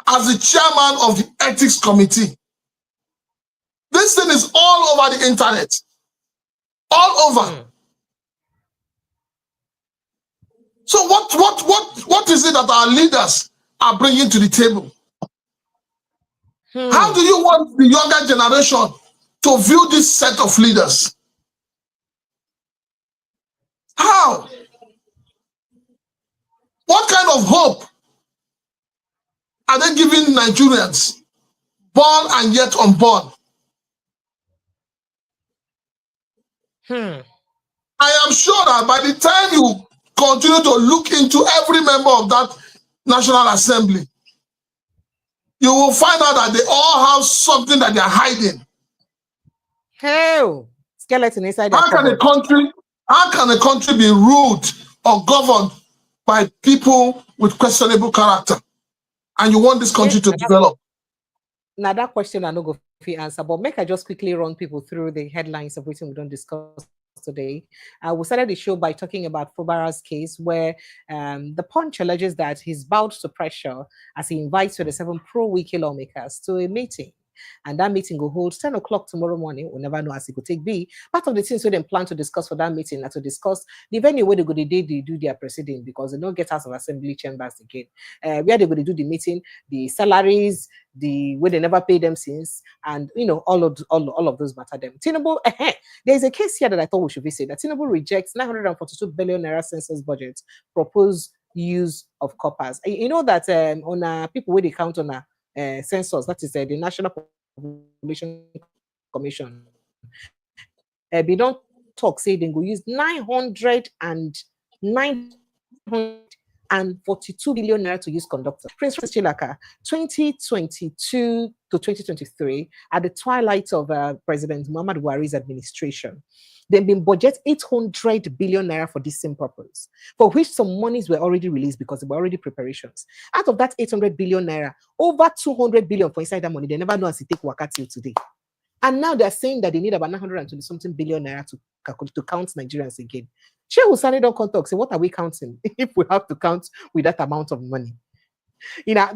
B: as the chairman of the ethics committee? This thing is all over the internet. All over. So what is it that our leaders are bringing to the table? How do you want the younger generation to view this set of leaders? How? What kind of hope are they giving Nigerians, born and yet unborn? I am sure that by the time you continue to look into every member of that National Assembly, you will find out that they all have something that they are hiding.
A: Hell, skeleton inside their
B: How can a country be ruled or governed by people with questionable character? And you want this country to develop?
A: Now that question I no go fit answer, but make I just quickly run people through the headlines of which we don't discuss today. We started the show by talking about Fubara's case, where the Punch alleges that he's bowed to pressure as he invites 27 pro-Wike lawmakers to a meeting. And that meeting will hold 10 o'clock tomorrow morning. We'll never know as it could take be. Part of the things we then plan to discuss for that meeting are to discuss the venue where they go the day they do their proceeding, because they don't get out of assembly chambers again. Where they go to do the meeting, the salaries, the way they never pay them since, and all of those matter them. Tinubu, there's a case here that I thought we should visit. That Tinubu rejects 942 billion naira census budget proposed use of coppers. You know that on people where they count on a census, that is the National Population Commission. They don't talk, say they go use 942 billion naira to use conductor. Prince Chilaka, 2022 to 2023, at the twilight of President Muhammadu Buhari's administration, they've been budget 800 billion naira for this same purpose, for which some monies were already released because they were already preparations. Out of that 800 billion naira, over 200 billion for inside that money, they never know as it take waka till today. And now they're saying that they need about 920 something billion naira to count Nigerians again. Sheikh Hussaini don't come talk, say, what are we counting if we have to count with that amount of money?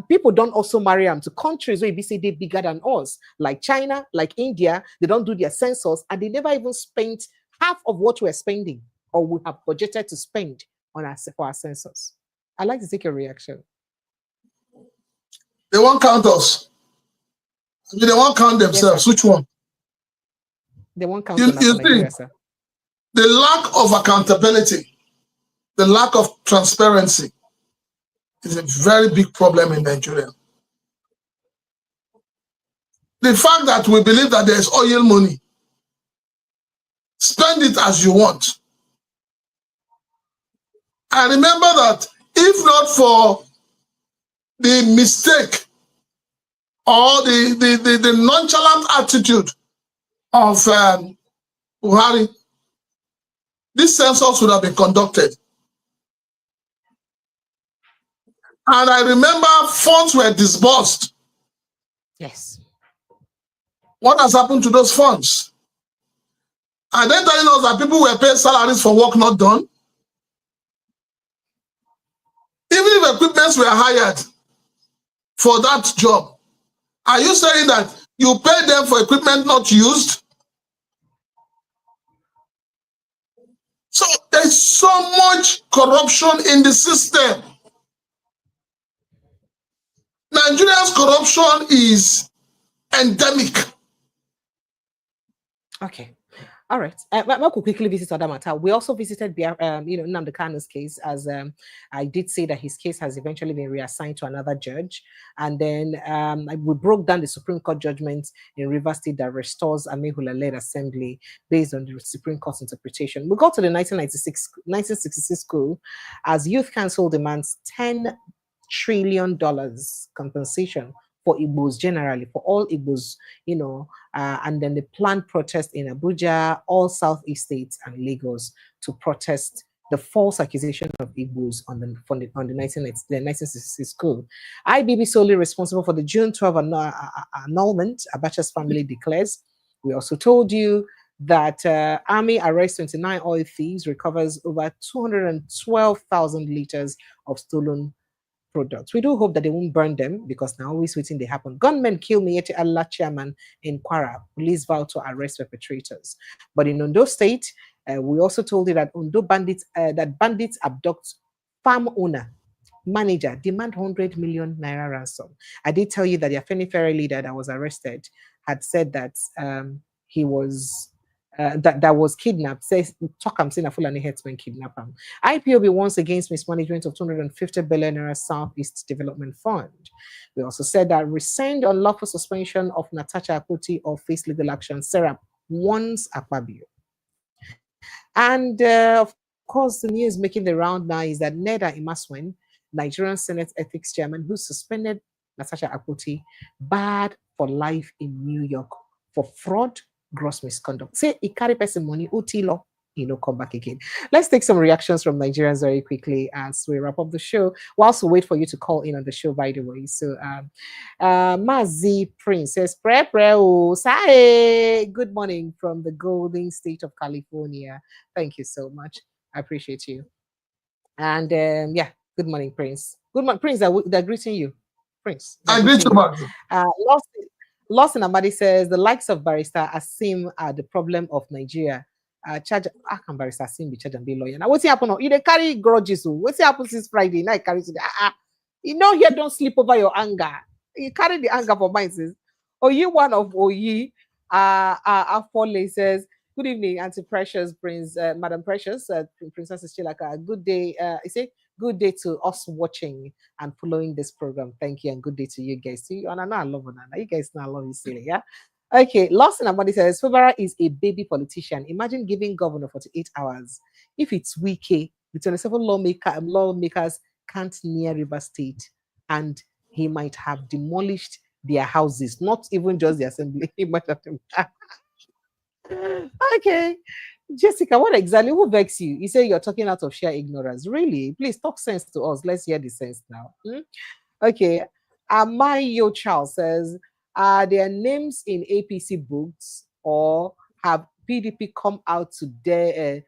A: People don't also marry them to countries where they say they're bigger than us, like China, like India. They don't do their census, and they never even spent half of what we're spending or we have budgeted to spend for our census. I'd like to take a reaction.
B: They won't count us. I mean, they won't count themselves. Yes, which one?
A: They won't count Nigeria, sir.
B: The lack of accountability, the lack of transparency is a very big problem in Nigeria. The fact that we believe that there's oil money, spend it as you want. And remember that if not for the mistake or the nonchalant attitude of Buhari, this census would have been conducted. And I remember funds were disbursed.
A: Yes.
B: What has happened to those funds? Are they telling us that people were paid salaries for work not done? Even if equipments were hired for that job, are you saying that you pay them for equipment not used? So there's so much corruption in the system. Nigeria's corruption is endemic.
A: Okay. All right. I could quickly visit other matter. We also visited Nnamdi Kanu's case, as I did say that his case has eventually been reassigned to another judge. And then we broke down the Supreme Court judgment in Rivers State that restores Amaewhule-led assembly based on the Supreme Court's interpretation. We got to the 1966 coup as Youth Council demands $10 trillion compensation for Igbos generally, for all Igbos, and then the planned protest in Abuja, all Southeast states and Lagos to protest the false accusation of Igbos on the 1966 coup. IBB solely responsible for the June 12 annulment, Abacha's family declares. We also told you that Army arrests 29 oil thieves, recovers over 212,000 liters of stolen products. We do hope that they won't burn them, because now always waiting they happen. Gunmen kill Miyetti Allah chairman in Kwara. Police vow to arrest perpetrators. But in Ondo State, we also told you that bandits abduct farm owner manager demand 100 million naira ransom. I did tell you that the Afenifere leader that was arrested had said that he was that was kidnapped. Says talk I'm saying a Fulani headsman kidnap him. IPOB once against mismanagement of 250 billion naira Southeast Development Fund. We also said that rescind unlawful suspension of Natasha Akpoti or face legal action. Sarah wants Akpabio. And of course, the news making the round now is that Neda Imaswen, Nigerian Senate ethics chairman, who suspended Natasha Akpoti, barred for life in New York for fraud, gross misconduct. Say he carry person money, utilo, come back again. Let's take some reactions from Nigerians very quickly as we wrap up the show. We'll also wait for you to call in on the show, by the way. So, Mazi Prince says, good morning from the Golden State of California. Thank you so much. I appreciate you. And yeah, good morning, Prince. Good morning, Prince. They're greeting you. Prince.
B: I greet you, Mark.
A: Lost in Amadi says the likes of Barrister Asim are the problem of Nigeria. Charge can Barrister Asim be charged and be lawyer. Now what's happening? You they carry grudges. What's happened since Friday? Now you carry today. You know here don't sleep over your anger. You carry the anger for mine says. You one of Oyi Afole says, good evening, Auntie Precious, Prince, Madam Precious, Princess Chilaka. Good day. He said, good day to us watching and following this program. Thank you, and good day to you guys. See, and I know I love Onana. You guys know I love you, silly, yeah. Okay, Lawson Amadi says, Fubara is a baby politician. Imagine giving governor 48 hours. If it's Wike, the 27 lawmakers can't near River State, and he might have demolished their houses, not even just the assembly. He might have okay. Jessica, what exactly who vex you? You say you're talking out of sheer ignorance. Really? Please talk sense to us. Let's hear the sense now. Okay. Amayo Charles says, are their names in APC books or have PDP come out to their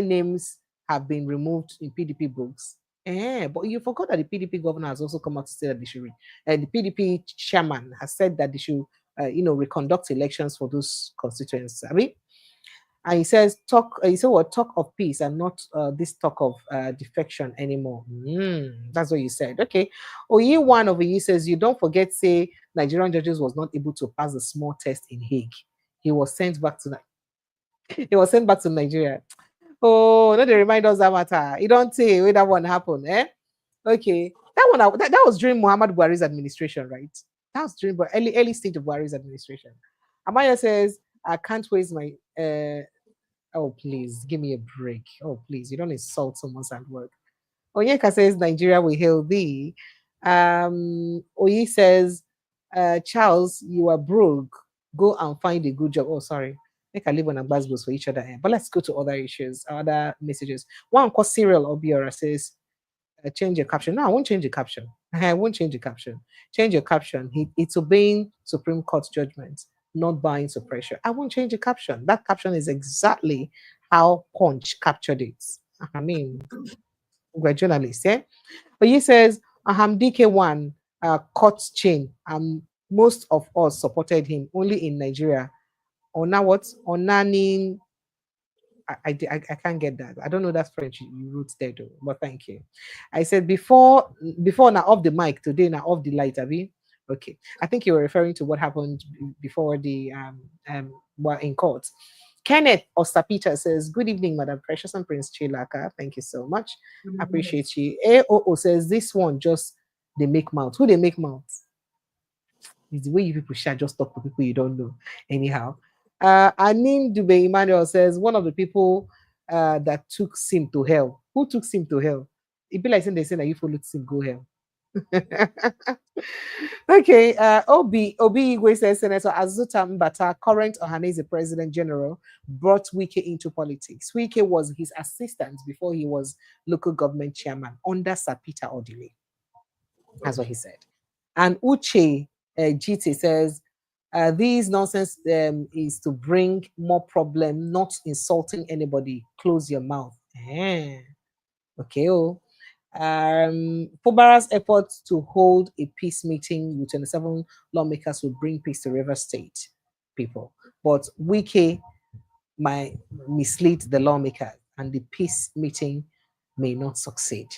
A: names have been removed in PDP books? But you forgot that the PDP governor has also come out to say that they should, and the PDP chairman has said that they should, reconduct elections for those constituents. I mean, and he says, talk of peace and not this talk of defection anymore. That's what you said. Okay. Oye one over you says, you don't forget, say, Nigerian judges was not able to pass a small test in Hague. He was sent back to Nigeria. Oh, no, they remind us that matter. You don't say where that one happened, eh? Okay. That was during Muhammad Buhari's administration, right? That was during early stage of Buhari's administration. Amaya says, I can't waste my oh, please, give me a break. Oh, please, you don't insult someone's handwork. Onyeka says, Nigeria will hail thee. Oyi says, Charles, you are broke. Go and find a good job. Oh, sorry. Make I live on a bus for each other. But let's go to other issues, other messages. One called Cyril Obiora says, change your caption. No, I won't change the caption. I won't change the caption. Change your caption. It's obeying Supreme Court judgment, not buying to pressure. I won't change the caption. That caption is exactly how Punch captured it. I mean, we're journalists, yeah? But he says, DK1 caught chain, and most of us supported him only in Nigeria. Or now what? Onani. I can't get that. I don't know that French you wrote there though, but thank you. I said before now off the mic, today now off the light, Abby. Okay. I think you were referring to what happened before the well in court. Kenneth Ostapita says, good evening, Madam Precious and Prince Chilaka. Thank you so much. Appreciate you. AOO says this one just they make mouth. Who they make mouth? It's the way you people shall just talk to people you don't know. Anyhow. Anin Dube Emmanuel says one of the people that took Sim to hell. Who took Sim to hell? It be like saying they say that you followed Sim go hell. Okay, Obi Igwe says Senator Azuta Mbata, current Ohanese President General, brought Wike into politics. Wike was his assistant before he was local government chairman under Sapita Odile. That's what he said. And Uche GT says, these nonsense is to bring more problem, not insulting anybody. Close your mouth. Okay. Fubara's efforts to hold a peace meeting with 27 lawmakers will bring peace to River State people. But Wike might mislead the lawmaker and the peace meeting may not succeed.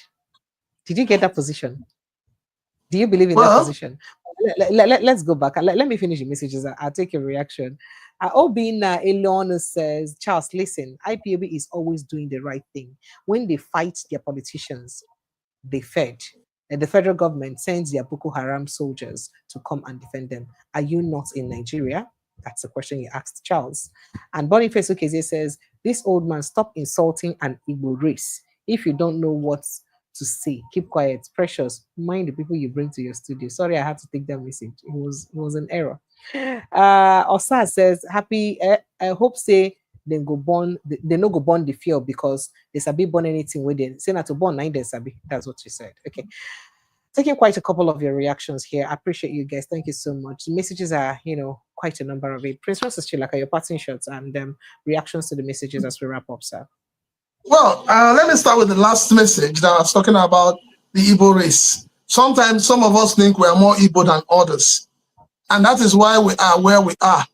A: Did you get that position? Do you believe in that position? Let's go back. Let me finish the messages. I'll take your reaction. Obina Elon says, Charles, listen, IPOB is always doing the right thing. When they fight their politicians, they fed. And the federal government sends their Boko Haram soldiers to come and defend them. Are you not in Nigeria? That's the question you asked Charles. And Boniface Okeze says, this old man, stop insulting an Igbo race. If you don't know what to say, keep quiet. Precious, mind the people you bring to your studio. Sorry, I had to take that message. It was an error. Osa says, happy, I hope say they go born, they no go born the fear because they sabi born anything with it. Say not to born 9 days sabi. That's what you said. Okay. Taking quite a couple of your reactions here. I appreciate you guys. Thank you so much. The messages are, quite a number of it. Prince Francis Chilaka, your parting shots and reactions to the messages as we wrap up, sir.
B: Well, let me start with the last message that I was talking about the Igbo race. Sometimes some of us think we are more Igbo than others. And that is why we are where we are.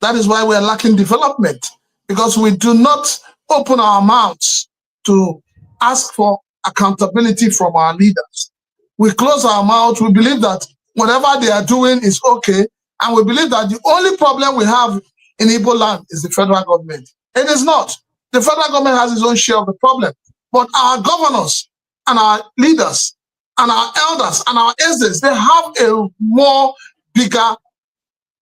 B: That is why we are lacking development, because we do not open our mouths to ask for accountability from our leaders. We close our mouths. We believe that whatever they are doing is okay. And we believe that the only problem we have in Igbo land is the federal government. It is not. The federal government has its own share of the problem. But our governors and our leaders and our elders and our elders, they have a more bigger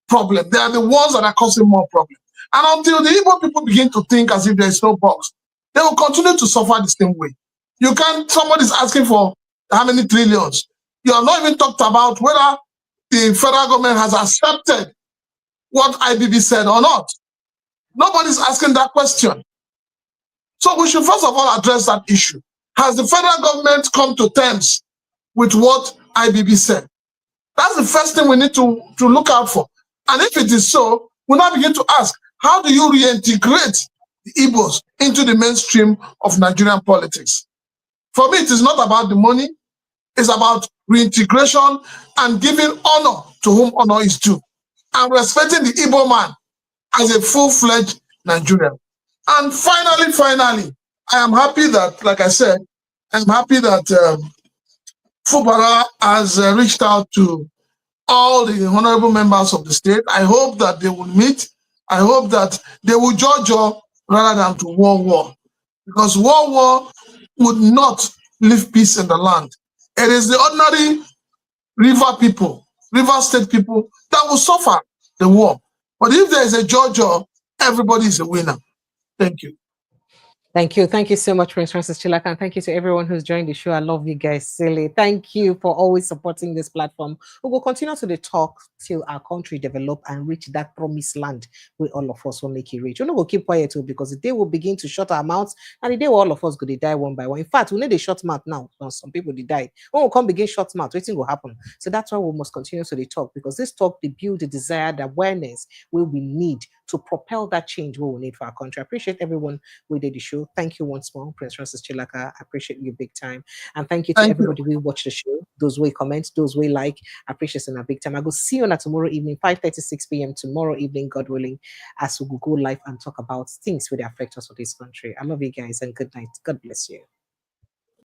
B: problem. They are the ones that are causing more problems. And until the Igbo people begin to think as if there is no box, they will continue to suffer the same way. You can't, somebody's asking for how many trillions. You have not even talked about whether the federal government has accepted what IBB said or not. Nobody's asking that question. So we should first of all address that issue. Has the federal government come to terms with what IBB said? That's the first thing we need to look out for. And if it is so, we'll now begin to ask, how do you reintegrate the Igbos into the mainstream of Nigerian politics? For me, it is not about the money. It's about reintegration and giving honor to whom honor is due, and respecting the Igbo man as a full-fledged Nigerian. And finally, I am happy that, like I said, I'm happy that Fubara has reached out to all the honorable members of the state. I hope that they will meet. I hope that they will judge rather than to war, because war would not leave peace in the land. It is the ordinary river state people that will suffer the war. But if there is a judge, everybody is a winner. Thank you.
A: Thank you. Thank you so much, Prince Francis Chilaka. And thank you to everyone who's joined the show. I love you guys, silly. Thank you for always supporting this platform. We will continue to talk till our country develop and reach that promised land where all of us will make it reach. We're not going to keep quiet too, because the day will begin to shut our mouths, and the day all of us go to die one by one. In fact, we need a shut mouth now. Some people they died. When we come begin shut mouth, waiting will happen. So that's why we must continue to talk, because this talk, they build the desired awareness where we need to propel that change we will need for our country. I appreciate everyone who did the show. Thank you once more, Prince Francis Chilaka. I appreciate you big time. And thank you to everybody who watched the show, those who comment, those who like. I appreciate it in a big time. I go see you on tomorrow evening, 5:36 p.m. tomorrow evening, God willing, as we go live and talk about things that affect us for this country. I love you guys and good night. God bless you.